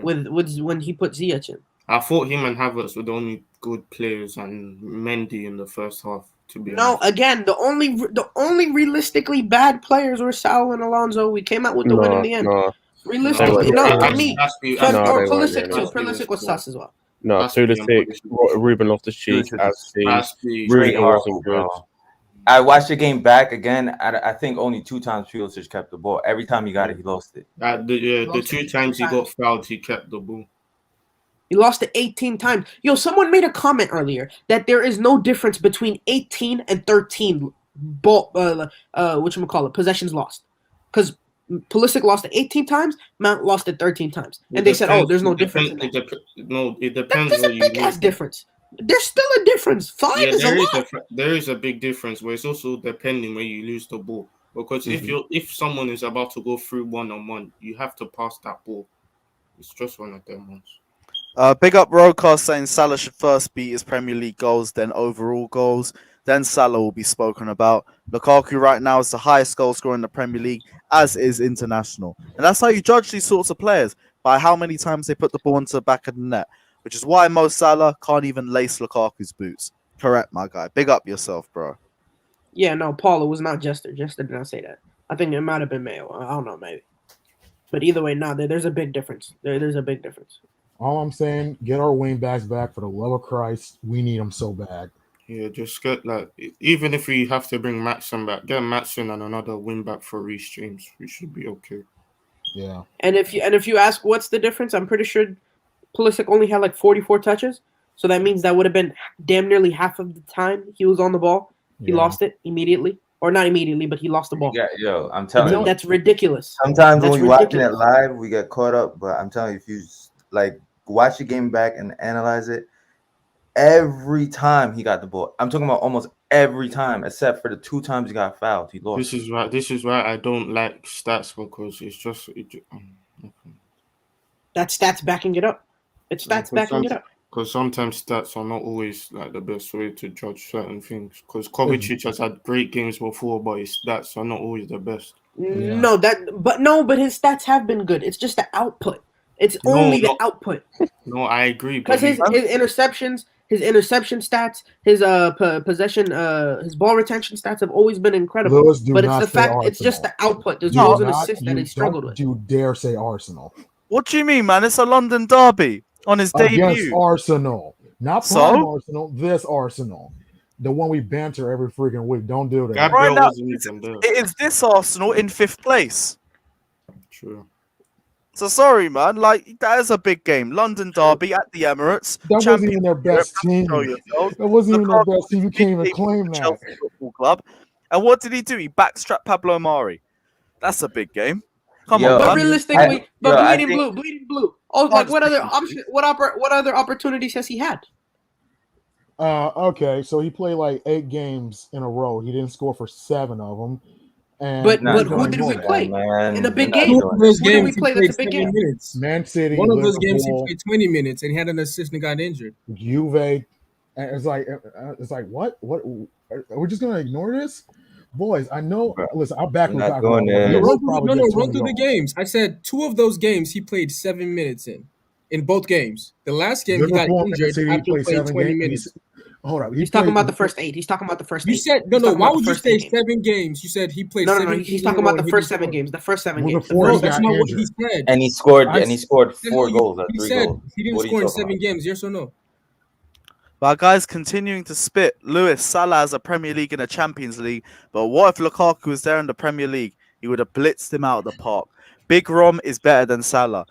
with when he put Ziyech in. I thought him and Havertz were the only good players, and Mendy in the first half. No, again, the only realistically bad players were Salah and Alonso. We came out with the win in the end. Realistically, to me. Pulisic was sus as well. No, Pulisic, Ruben Loftus-Cheek, Rudiger wasn't good. I watched the game back again. I think only 2 times Pulisic kept the ball. Every time he got it, he lost it. The 2 times he got fouled, he kept the ball. He lost it 18 times. Someone made a comment earlier that there is no difference between 18 and 13 possessions lost. Because Pulisic lost it 18 times, Mount lost it 13 times. And they said, there's no difference in that. It depends. There's a big-ass difference. There's still a difference. 5 is a lot. There is a big difference, but it's also depending where you lose the ball. Because if someone is about to go through one-on-one, you have to pass that ball. It's just one of them ones. Big up Roadcast saying Salah should first beat his Premier League goals, then overall goals. Then Salah will be spoken about. Lukaku right now is the highest goal scorer in the Premier League, as is international. And that's how you judge these sorts of players, by how many times they put the ball into the back of the net, which is why Mo Salah can't even lace Lukaku's boots. Correct, my guy. Big up yourself, bro. Yeah, no, Paul, it was not Jester. Jester did not say that. I think it might have been Mayo. I don't know, maybe. But either way, there's a big difference. There's a big difference. All I'm saying, get our wing backs back for the love of Christ. We need them so bad. Yeah, just get even if we have to bring Maatsen back, get Maatsen and another wing back for Reece James. We should be okay. Yeah. And if you ask what's the difference, I'm pretty sure Pulisic only had 44 touches. So that means that would have been damn nearly half of the time he was on the ball. He lost it immediately. Or not immediately, but he lost the ball. Yo, I'm telling you. That's ridiculous. Sometimes That's when you're watching it ridiculous. live, we get caught up. But I'm telling you, if you like watch the game back and analyze it, every time he got the ball, I'm talking about almost every time, except for the 2 times he got fouled, he lost. This is why I don't like stats, because it's just That's stats backing it up. It's stats backing it up. Because sometimes stats are not always like the best way to judge certain things. Because Kovacic has had great games before, but his stats are not always the best. No, but his stats have been good. It's just the output. It's only the output. No, I agree. Because his interceptions, his interception stats, his possession, his ball retention stats have always been incredible. Lewis, do But it's not the say fact, Arsenal. it's just the output. There's Do goals and not- assists that he struggled with. You dare say Arsenal What do you mean, man? It's a London derby on his against debut. Arsenal, not So? prime Arsenal. This Arsenal, the one we banter every freaking week. Don't do that. Right now, it is this Arsenal in 5th place. True. So sorry, man. Like that is a big game. London derby at the Emirates. That wasn't even their best team. Show yourself. That wasn't even their Lukaku best team. You can't even claim that. Chelsea Football Club. And what did he do? He backstrapped Pablo Mari. That's a big game. Come on, But man. realistically, bleeding think- blue. Oh, like what other what other opportunities has he had? Okay, so he played like 8 games in a row. He didn't score for 7 of them. And But he's who doing did we more. play man. in a big You're game? not Who doing did we play that's a big 7 game? minutes. Man City, One of those games he Liverpool, played 20 minutes and he had an assist and got injured. Juve, and it's like what? Are we just gonna ignore this, boys? I know. Listen, I'll back We're not Lukaku. doing this. He'll Run probably through, get 20 run through the goals. games. I said 2 of those games he played 7 minutes in both games. The last game Liverpool he got and injured City after played playing 7 20 games. minutes. Hold up, He's talking about the first 8. He's talking about the first 8. You said He's talking Why about the would you first say 8 games. 7 games? You said he played No, 7 no. games. He's in a talking row about the and he first didn't 7 score. games. The first 7 Well, games. before No, he that's got not what he injured. said. And he scored. I- And he scored I 4 know goals. He 3 said goals. he didn't What are you score in talking 7 about? games. Yes or no? But guys, continuing to spit. Lewis, Salah has a Premier League and a Champions League. But what if Lukaku was there in the Premier League? He would have blitzed him out of the park. Big Rom is better than Salah.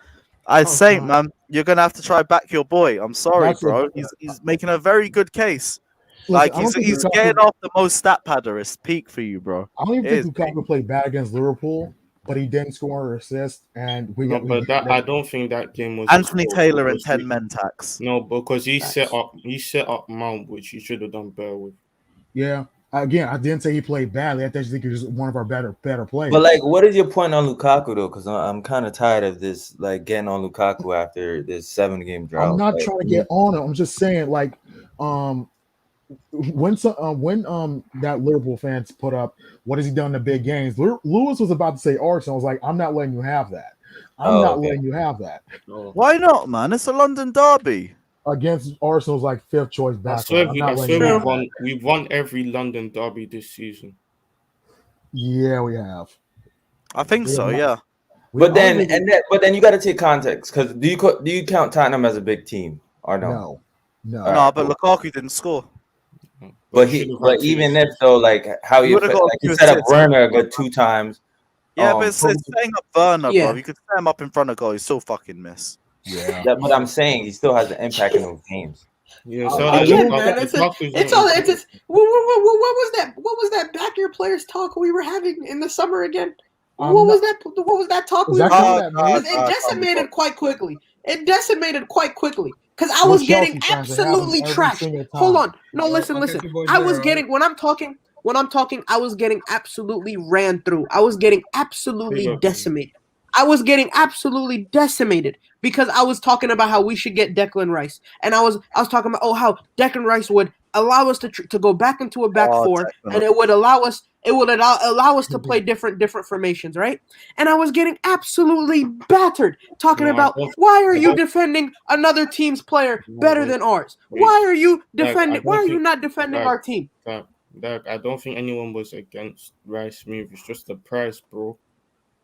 I say, God. man, you're gonna have to try back your boy. I'm sorry, That's bro. it. He's making a very good case. Listen, Like I don't think he's Lukaku- getting off the most stat padder. It's peak for you, bro. I don't even It think is Lukaku played bad against Liverpool, but he didn't score or assist, and we No, got. but I don't think that game was Anthony his fault, Taylor and because 10 men tax. No, because he Facts. set up Mount, which he should have done better with. Yeah. Again, I didn't say he played badly. I just think he was one of our better players. But like, what is your point on Lukaku though? Because I'm kind of tired of this, like getting on Lukaku after this 7-game drought. I'm not Like, trying to get on him. I'm just saying, like, when that Liverpool fans put up, what has he done in the big games? Lewis was about to say Arsenal. I was like, I'm not letting you have that. I'm not letting you have that. Why not, man? It's a London derby. Against Arsenal's like 5th choice I back. swear, I'm not I letting swear you have that. we've won every London derby this season. Yeah, we have. I think so. Yeah. But then you got to take context, because do you count Tottenham as a big team or no? No. No, but Lukaku didn't score. But even if though, like how He you would've got like a you few set up assists. Werner a good 2 times. Yeah, but it's setting up Werner, Yeah. bro. You could set him up in front of goal. He's so fucking miss. Yeah. But I'm saying he still has an impact in those games. Yeah, Again, man, it's all. It's what was that? What was that back your players talk we were having in the summer again? What was that? What was that talk we were having? It decimated quite quickly. It decimated quite quickly because I was getting absolutely trashed. Hold on, no, listen. I was getting when I'm talking, I was getting absolutely ran through. I was getting absolutely decimated. I was getting absolutely decimated because I was talking about how we should get Declan Rice, and I was talking about how Declan Rice would allow us to go back into a back four, and it would allow us to play different formations, right? And I was getting absolutely battered talking about why are you defending another team's player better than ours? Why are you defending? Why are you not defending our team? I don't think anyone was against Rice move. It's just the price, bro.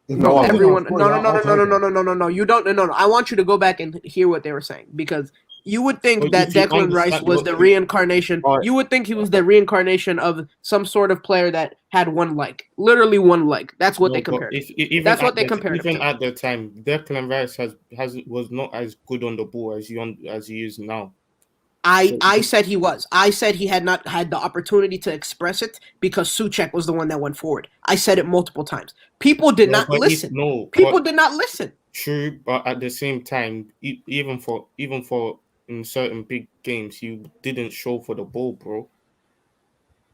No, everyone. No. You don't. No. I want you to go back and hear what they were saying because you would think that Declan Rice was the reincarnation. You would think he was the reincarnation of some sort of player that had one leg, literally one leg. That's what they compared. That's what they compared. Even at the time, Declan Rice was not as good on the ball as he is now. I said he was. I said he had not had the opportunity to express it because Souček was the one that went forward. I said it multiple times. People did not listen. People did not listen. True, but at the same time, even for in certain big games, you didn't show for the ball, bro.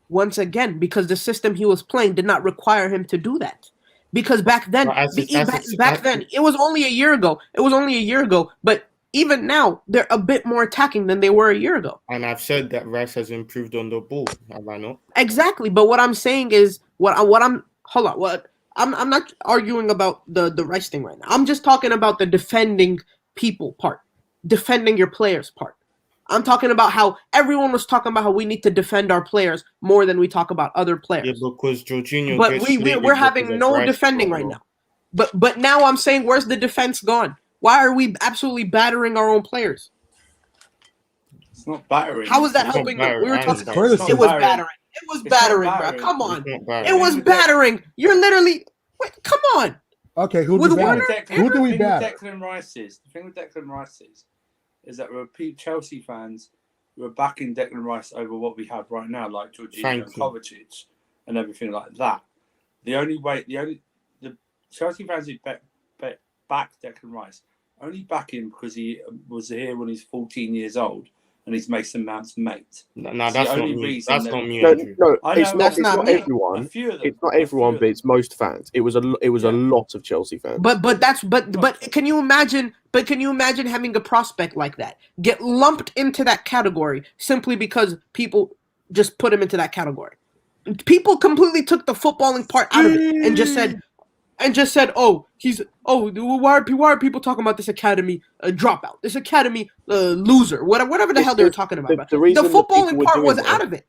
Once again, because the system he was playing did not require him to do that. Because back then, it was only a year ago. But even now, they're a bit more attacking than they were a year ago. And I've said that Rice has improved on the ball. Have I not? Exactly. But what I'm saying is, I'm not arguing about the Rice thing right now. I'm just talking about the defending people part, defending your players part. I'm talking about how everyone was talking about how we need to defend our players more than we talk about other players. Yeah, because Jorginho. But we're having no defending right now. But now I'm saying, where's the defense gone? Why are we absolutely battering our own players? It's not battering. How is that helping them? We were talking. It was battering. It was battering, bro. Come on. It was battering. You're literally. Wait, come on. Okay, who do we batter? Declan Rice is. The thing with Declan Rice is that repeat Chelsea fans who are backing Declan Rice over what we have right now, like Jorginho and Kovacic and everything like that. The Chelsea fans who back Declan Rice only back him because he was here when he's 14 years old and he's Mason Mount's mate. No, that's not me. That's not me. No, it's not everyone. It's not everyone, but it's most fans. It was a lot of Chelsea fans. But can you imagine? But can you imagine having a prospect like that get lumped into that category simply because people just put him into that category? People completely took the footballing part out of it and just said, why are people talking about this academy dropout, this academy loser, whatever the hell they were talking about. The footballing part was out of it.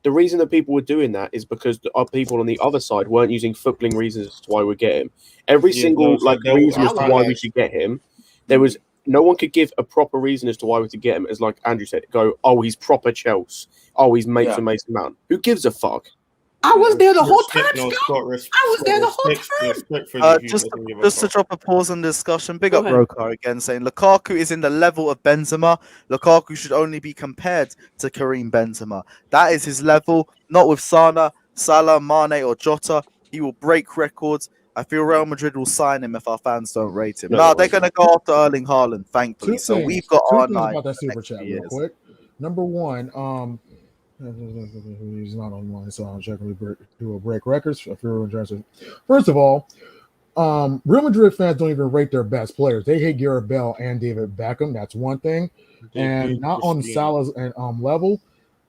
The reason that people were doing that is because the people on the other side weren't using footballing reasons as to why we get him. Every single reason as to why we should get him, there was no one could give a proper reason as to why we should get him. As like Andrew said, he's proper Chelsea. He's mates with Mason Mount. Who gives a fuck? I was there the whole time, I was there the whole time. Just to drop a pause on the discussion, big up Rokar again, saying Lukaku is in the level of Benzema. Lukaku should only be compared to Karim Benzema. That is his level, not with Salah, Mane, or Jota. He will break records. I feel Real Madrid will sign him if our fans don't rate him. They're going to go after Erling Haaland, thankfully. So we've got our night about that super chat real quick. Number one, he's not online, so I'm checking to break records. First of all, Real Madrid fans don't even rate their best players. They hate Gareth Bale and David Beckham. That's one thing, and not on Salah's level.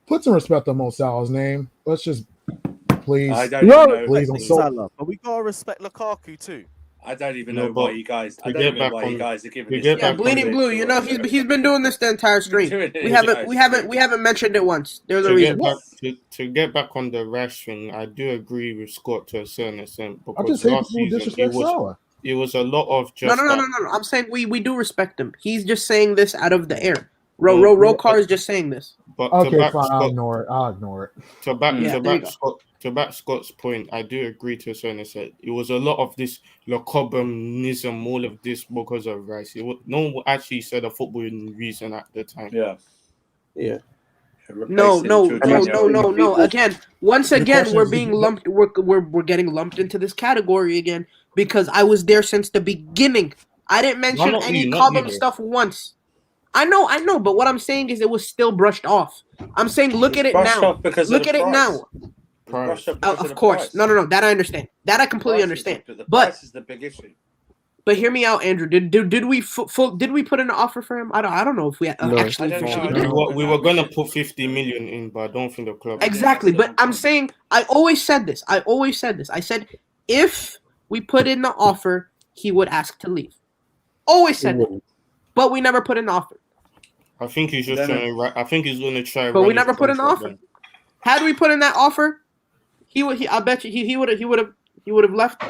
Put some respect on Mo Salah's name. Let's just please, Salah, but we gotta respect Lukaku too. I don't even know why you guys. I don't even know why you guys are giving this. Yeah, Bleeding Blue. You know he's been doing this the entire stream. We haven't mentioned it once. There's a reason. To get back on the Rash thing, I do agree with Scott to a certain extent. I'm just saying people disrespect Salah. It was a lot of just. No. I'm saying we do respect him. He's just saying this out of the air. Rokar is just saying this. But okay, fine. I'll ignore it. To back Scott's point, I do agree to a certain extent. It was a lot of this Locobonism, all of this because of Rice. No one actually said a footballing reason at the time. Yeah. No. Again, once again, we're being lumped. We're getting lumped into this category again because I was there since the beginning. I didn't mention any Cobham stuff once. I know, but what I'm saying is it was still brushed off. I'm saying look at it now. Look at it now. Of course. No. That I understand. That I completely understand. The price is the big issue. But hear me out, Andrew. Did we put in an offer for him? I don't know if we actually did. We were gonna put 50 million in, but I don't think the club. Exactly. But I'm saying I always said this. I said if we put in the offer, he would ask to leave. Always said that. But we never put in the offer. I think he's just trying. I think he's going to try. But we never put in the offer. Had we put in that offer, I bet you he would have left,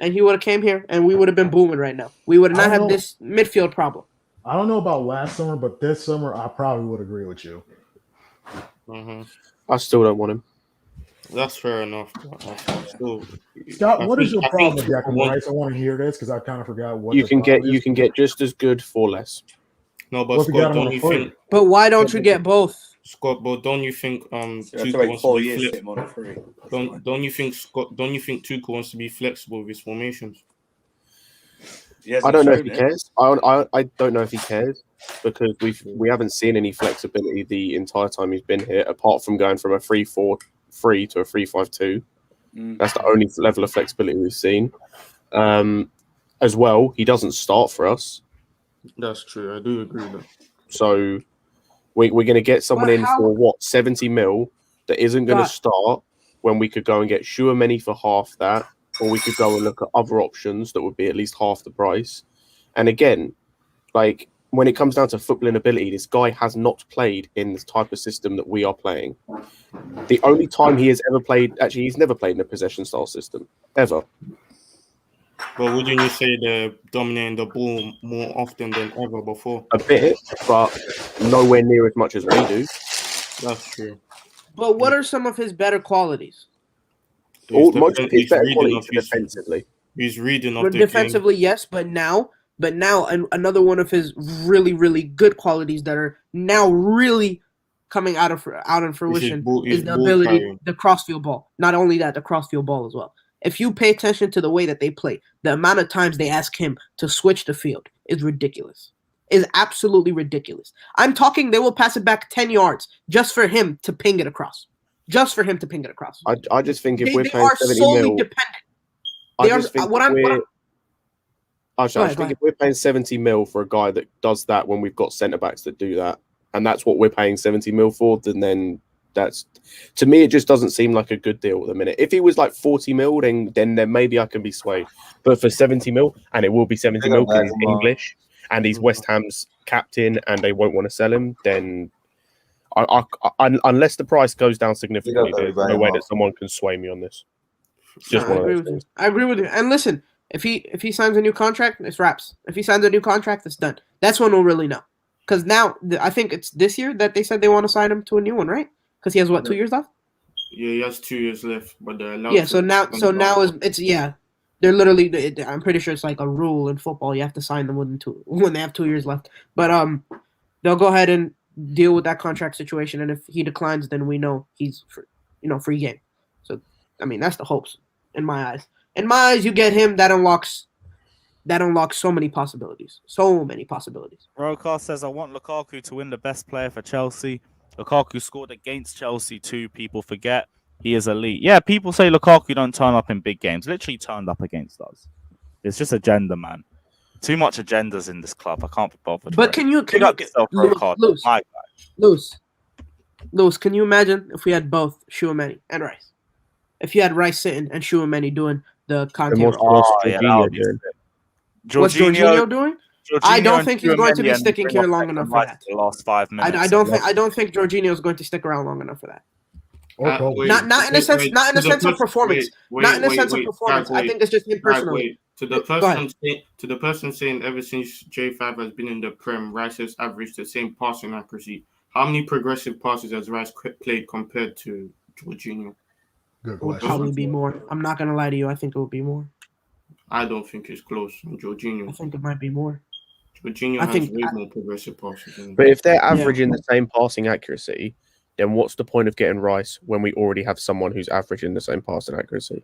and he would have came here, and we would have been booming right now. We would not have this midfield problem. I don't know about last summer, but this summer I probably would agree with you. I still don't want him. That's fair enough. Scott, what is your problem with Declan Rice? I want to hear this because I kind of forgot what you can get just as good for less. No, but What if you got Scott, him on don't a you free? think But why don't you get both? Scott? But don't you think So you have to Tuchel wait wants 4 to be years to flexible? get him on a free. That's fine. Don't you think Scott? Don't you think Tuchel wants to be flexible with his formations? I don't know if he cares. I don't know if he cares because we haven't seen any flexibility the entire time he's been here, apart from going from a 3-4-3 to a 3-5-2. That's the only level of flexibility we've seen. As well, he doesn't start for us. That's true. I do agree with that. So we're going to get someone But in how- for what 70 mil that isn't going to God. start when we could go and get Chouameni for half that, or we could go and look at other options that would be at least half the price. And again, like when it comes down to footballing ability, this guy has not played in the type of system that we are playing. The only time he has ever played, actually, he's never played in a possession style system ever. But wouldn't you say they're dominating the ball more often than ever before? A bit, but nowhere near as much as we do. That's true. But what are some of his better qualities? Most of his better qualities are defensively. He's reading off But the defensively, yes, but now another one of his really, really good qualities that are now really coming out in fruition is the ability, the crossfield ball. Not only that, the crossfield ball as well. If you pay attention to the way that they play, the amount of times they ask him to switch the field is ridiculous. Is absolutely ridiculous. I'm talking they will pass it back 10 yards just for him to ping it across. Just for him to ping it across. I just think if we're they paying are 70 solely mil, dependent. I just think Go if we're paying 70 mil for a guy that does that when we've got centre backs that do that, and that's what we're paying 70 mil for, then that's, to me, it just doesn't seem like a good deal at the minute. If he was like 40 mil, then maybe I can be swayed. But for 70 mil, and it will be 70 mil because he's English and he's West Ham's captain, and they won't want to sell him, then unless the price goes down significantly, there's no way that someone can sway me on this. It's just one of those things. I agree with you. And listen, if he signs a new contract, it's wraps. If he signs a new contract, it's done. That's when we'll really know. Because now, I think it's this year that they said they want to sign him to a new one, right? Because he has, 2 years left? Yeah, he has 2 years left. But they're allowed Yeah, so now they're literally, I'm pretty sure it's like a rule in football. You have to sign them when they have 2 years left. But they'll go ahead and deal with that contract situation. And if he declines, then we know he's free game. So, I mean, that's the hopes in my eyes. In my eyes, you get him, that unlocks so many possibilities. So many possibilities. Rokar says, I want Lukaku to win the best player for Chelsea. Lukaku scored against Chelsea too. People forget he is elite. Yeah, people say Lukaku don't turn up in big games. Literally turned up against us. It's just agenda, man. Too much agendas in this club. I can't be bothered. But can you Lewis, can you imagine if we had both Chouameni and Rice? If you had Rice sitting and Chouameni doing the content. What's Jorginho doing? I don't think he's going to be sticking here long enough for that. The last 5 minutes. I don't think Jorginho is going to stick around long enough for that. Not in a sense of performance. I think it's just him personally. To the person saying ever since J5 has been in the Prem, Rice has averaged the same passing accuracy. How many progressive passes has Rice played compared to Jorginho? It would probably be more. I'm not gonna lie to you. I think it would be more. I don't think it's close. Jorginho. I think it might be more. Jorginho has way more progressive passes. But if they're averaging the same passing accuracy, then what's the point of getting Rice when we already have someone who's averaging the same passing accuracy?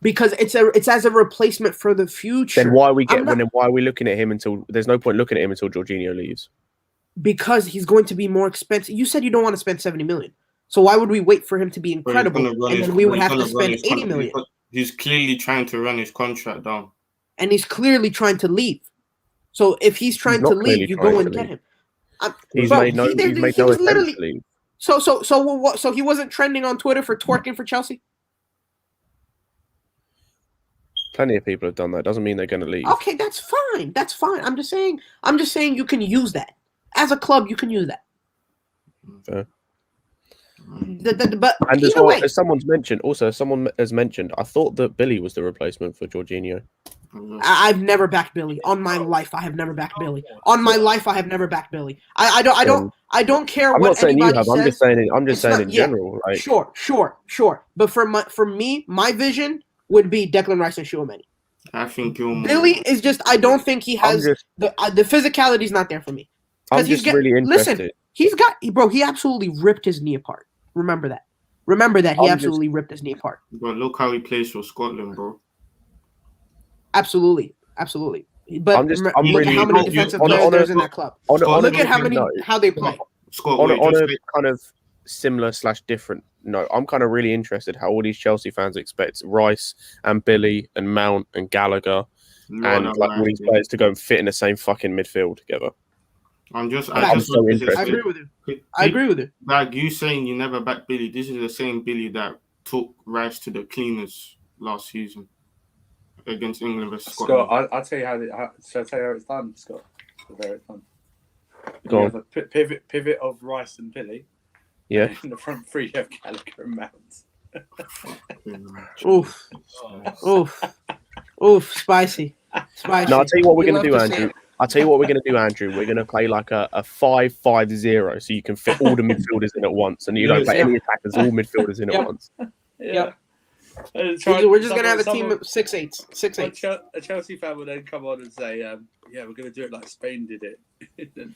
Because it's as a replacement for the future. Then why are we looking at him until there's no point looking at him until Jorginho leaves? Because he's going to be more expensive. You said you don't want to spend 70 million. So why would we wait for him to be incredible and then we would have to spend 80 million? He's clearly trying to run his contract down. And he's clearly trying to leave. So if he's trying to leave, you go and get him. He's made no attempt to leave. So he wasn't trending on Twitter for twerking for Chelsea? Plenty of people have done that. Doesn't mean they're going to leave. Okay, that's fine. That's fine. I'm just saying you can use that. As a club, you can use that. Fair. But and as well, as someone has mentioned, I thought that Billy was the replacement for Jorginho. I've never backed Billy. On my life, I have never backed Billy. On my life, I have never backed Billy. I don't care I'm what not saying you anybody have. says. I'm just saying in general. Like, Sure. But for me, my vision would be Declan Rice and Chouameni. I think Billy is just. I don't think he has the physicality is not there for me. I'm just really interested. Listen, he absolutely ripped his knee apart. Remember that. He absolutely ripped his knee apart. But look how he plays for Scotland, bro. Absolutely. But look at how many defensive players there's in that club. Look at how they play. On a kind of similar / different note, I'm kind of really interested how all these Chelsea fans expect Rice and Billy and Mount and Gallagher and like all these players to go and fit in the same fucking midfield together. I'm so interested. I agree with you. Like you saying you never backed Billy. This is the same Billy that took Rice to the cleaners last season against England versus Scotland. Scott, I'll tell you shall I tell you how it's done, Scott? Very fun. Go You on. have a pivot of Rice and Billy. Yeah. And in the front three, you have Gallagher and Mount. Oof, spicy. No, I'll tell you what we're going to do, Andrew. We're going to play like a 5-5-0, so you can fit all the midfielders in at once, and you don't play any attackers, all midfielders in at once. Yep. We're just going to have a team of 6'8". A Chelsea fan will then come on and say, yeah, we're going to do it like Spain did it.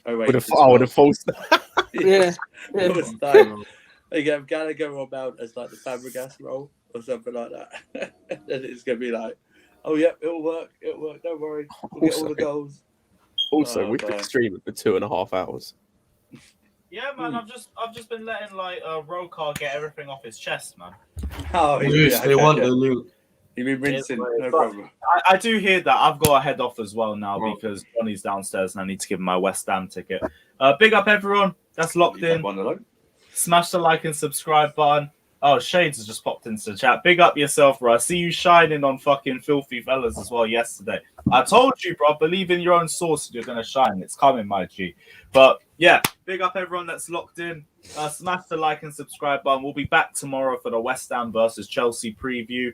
With a false... Yeah. They get Gallagher or Mount as like the Fabregas role or something like that. And it's going to be like, oh, yeah, it'll work. Don't worry. We'll get all the goals. Also, we've been streaming for 2.5 hours. Yeah, man, I've just been letting like Rokar get everything off his chest, man. Oh, they want the loot. You've been rinsing, no problem. I do hear that. I've got to head off as well now because Johnny's downstairs and I need to give him my West Ham ticket. Big up everyone that's locked in. Smash the like and subscribe button. Oh, Shades has just popped into the chat. Big up yourself, bro. I see you shining on fucking Filthy Fellas as well yesterday. I told you, bro. Believe in your own source. You're going to shine. It's coming, my G. But, yeah, big up everyone that's locked in. Smash the like and subscribe button. We'll be back tomorrow for the West Ham versus Chelsea preview.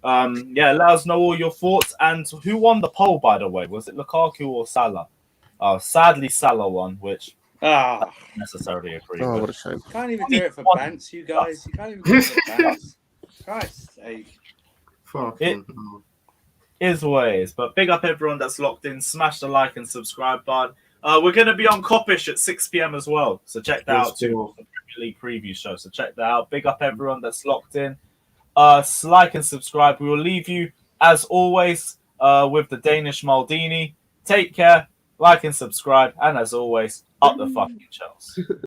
Let us know all your thoughts. And who won the poll, by the way? Was it Lukaku or Salah? Sadly, Salah won, which... necessarily agree. Oh, what a shame. You can't even do it for Bants, you guys. You can't even do it for Bants. Christ's sake. It is what it is. But big up everyone that's locked in. Smash the like and subscribe button. We're going to be on Coppish at 6 p.m. as well. So check that out too. The Premier League preview show. So check that out. Big up everyone that's locked in. Like and subscribe. We will leave you, as always, with the Danish Maldini. Take care. Like and subscribe. And as always, up the fucking Chelsea.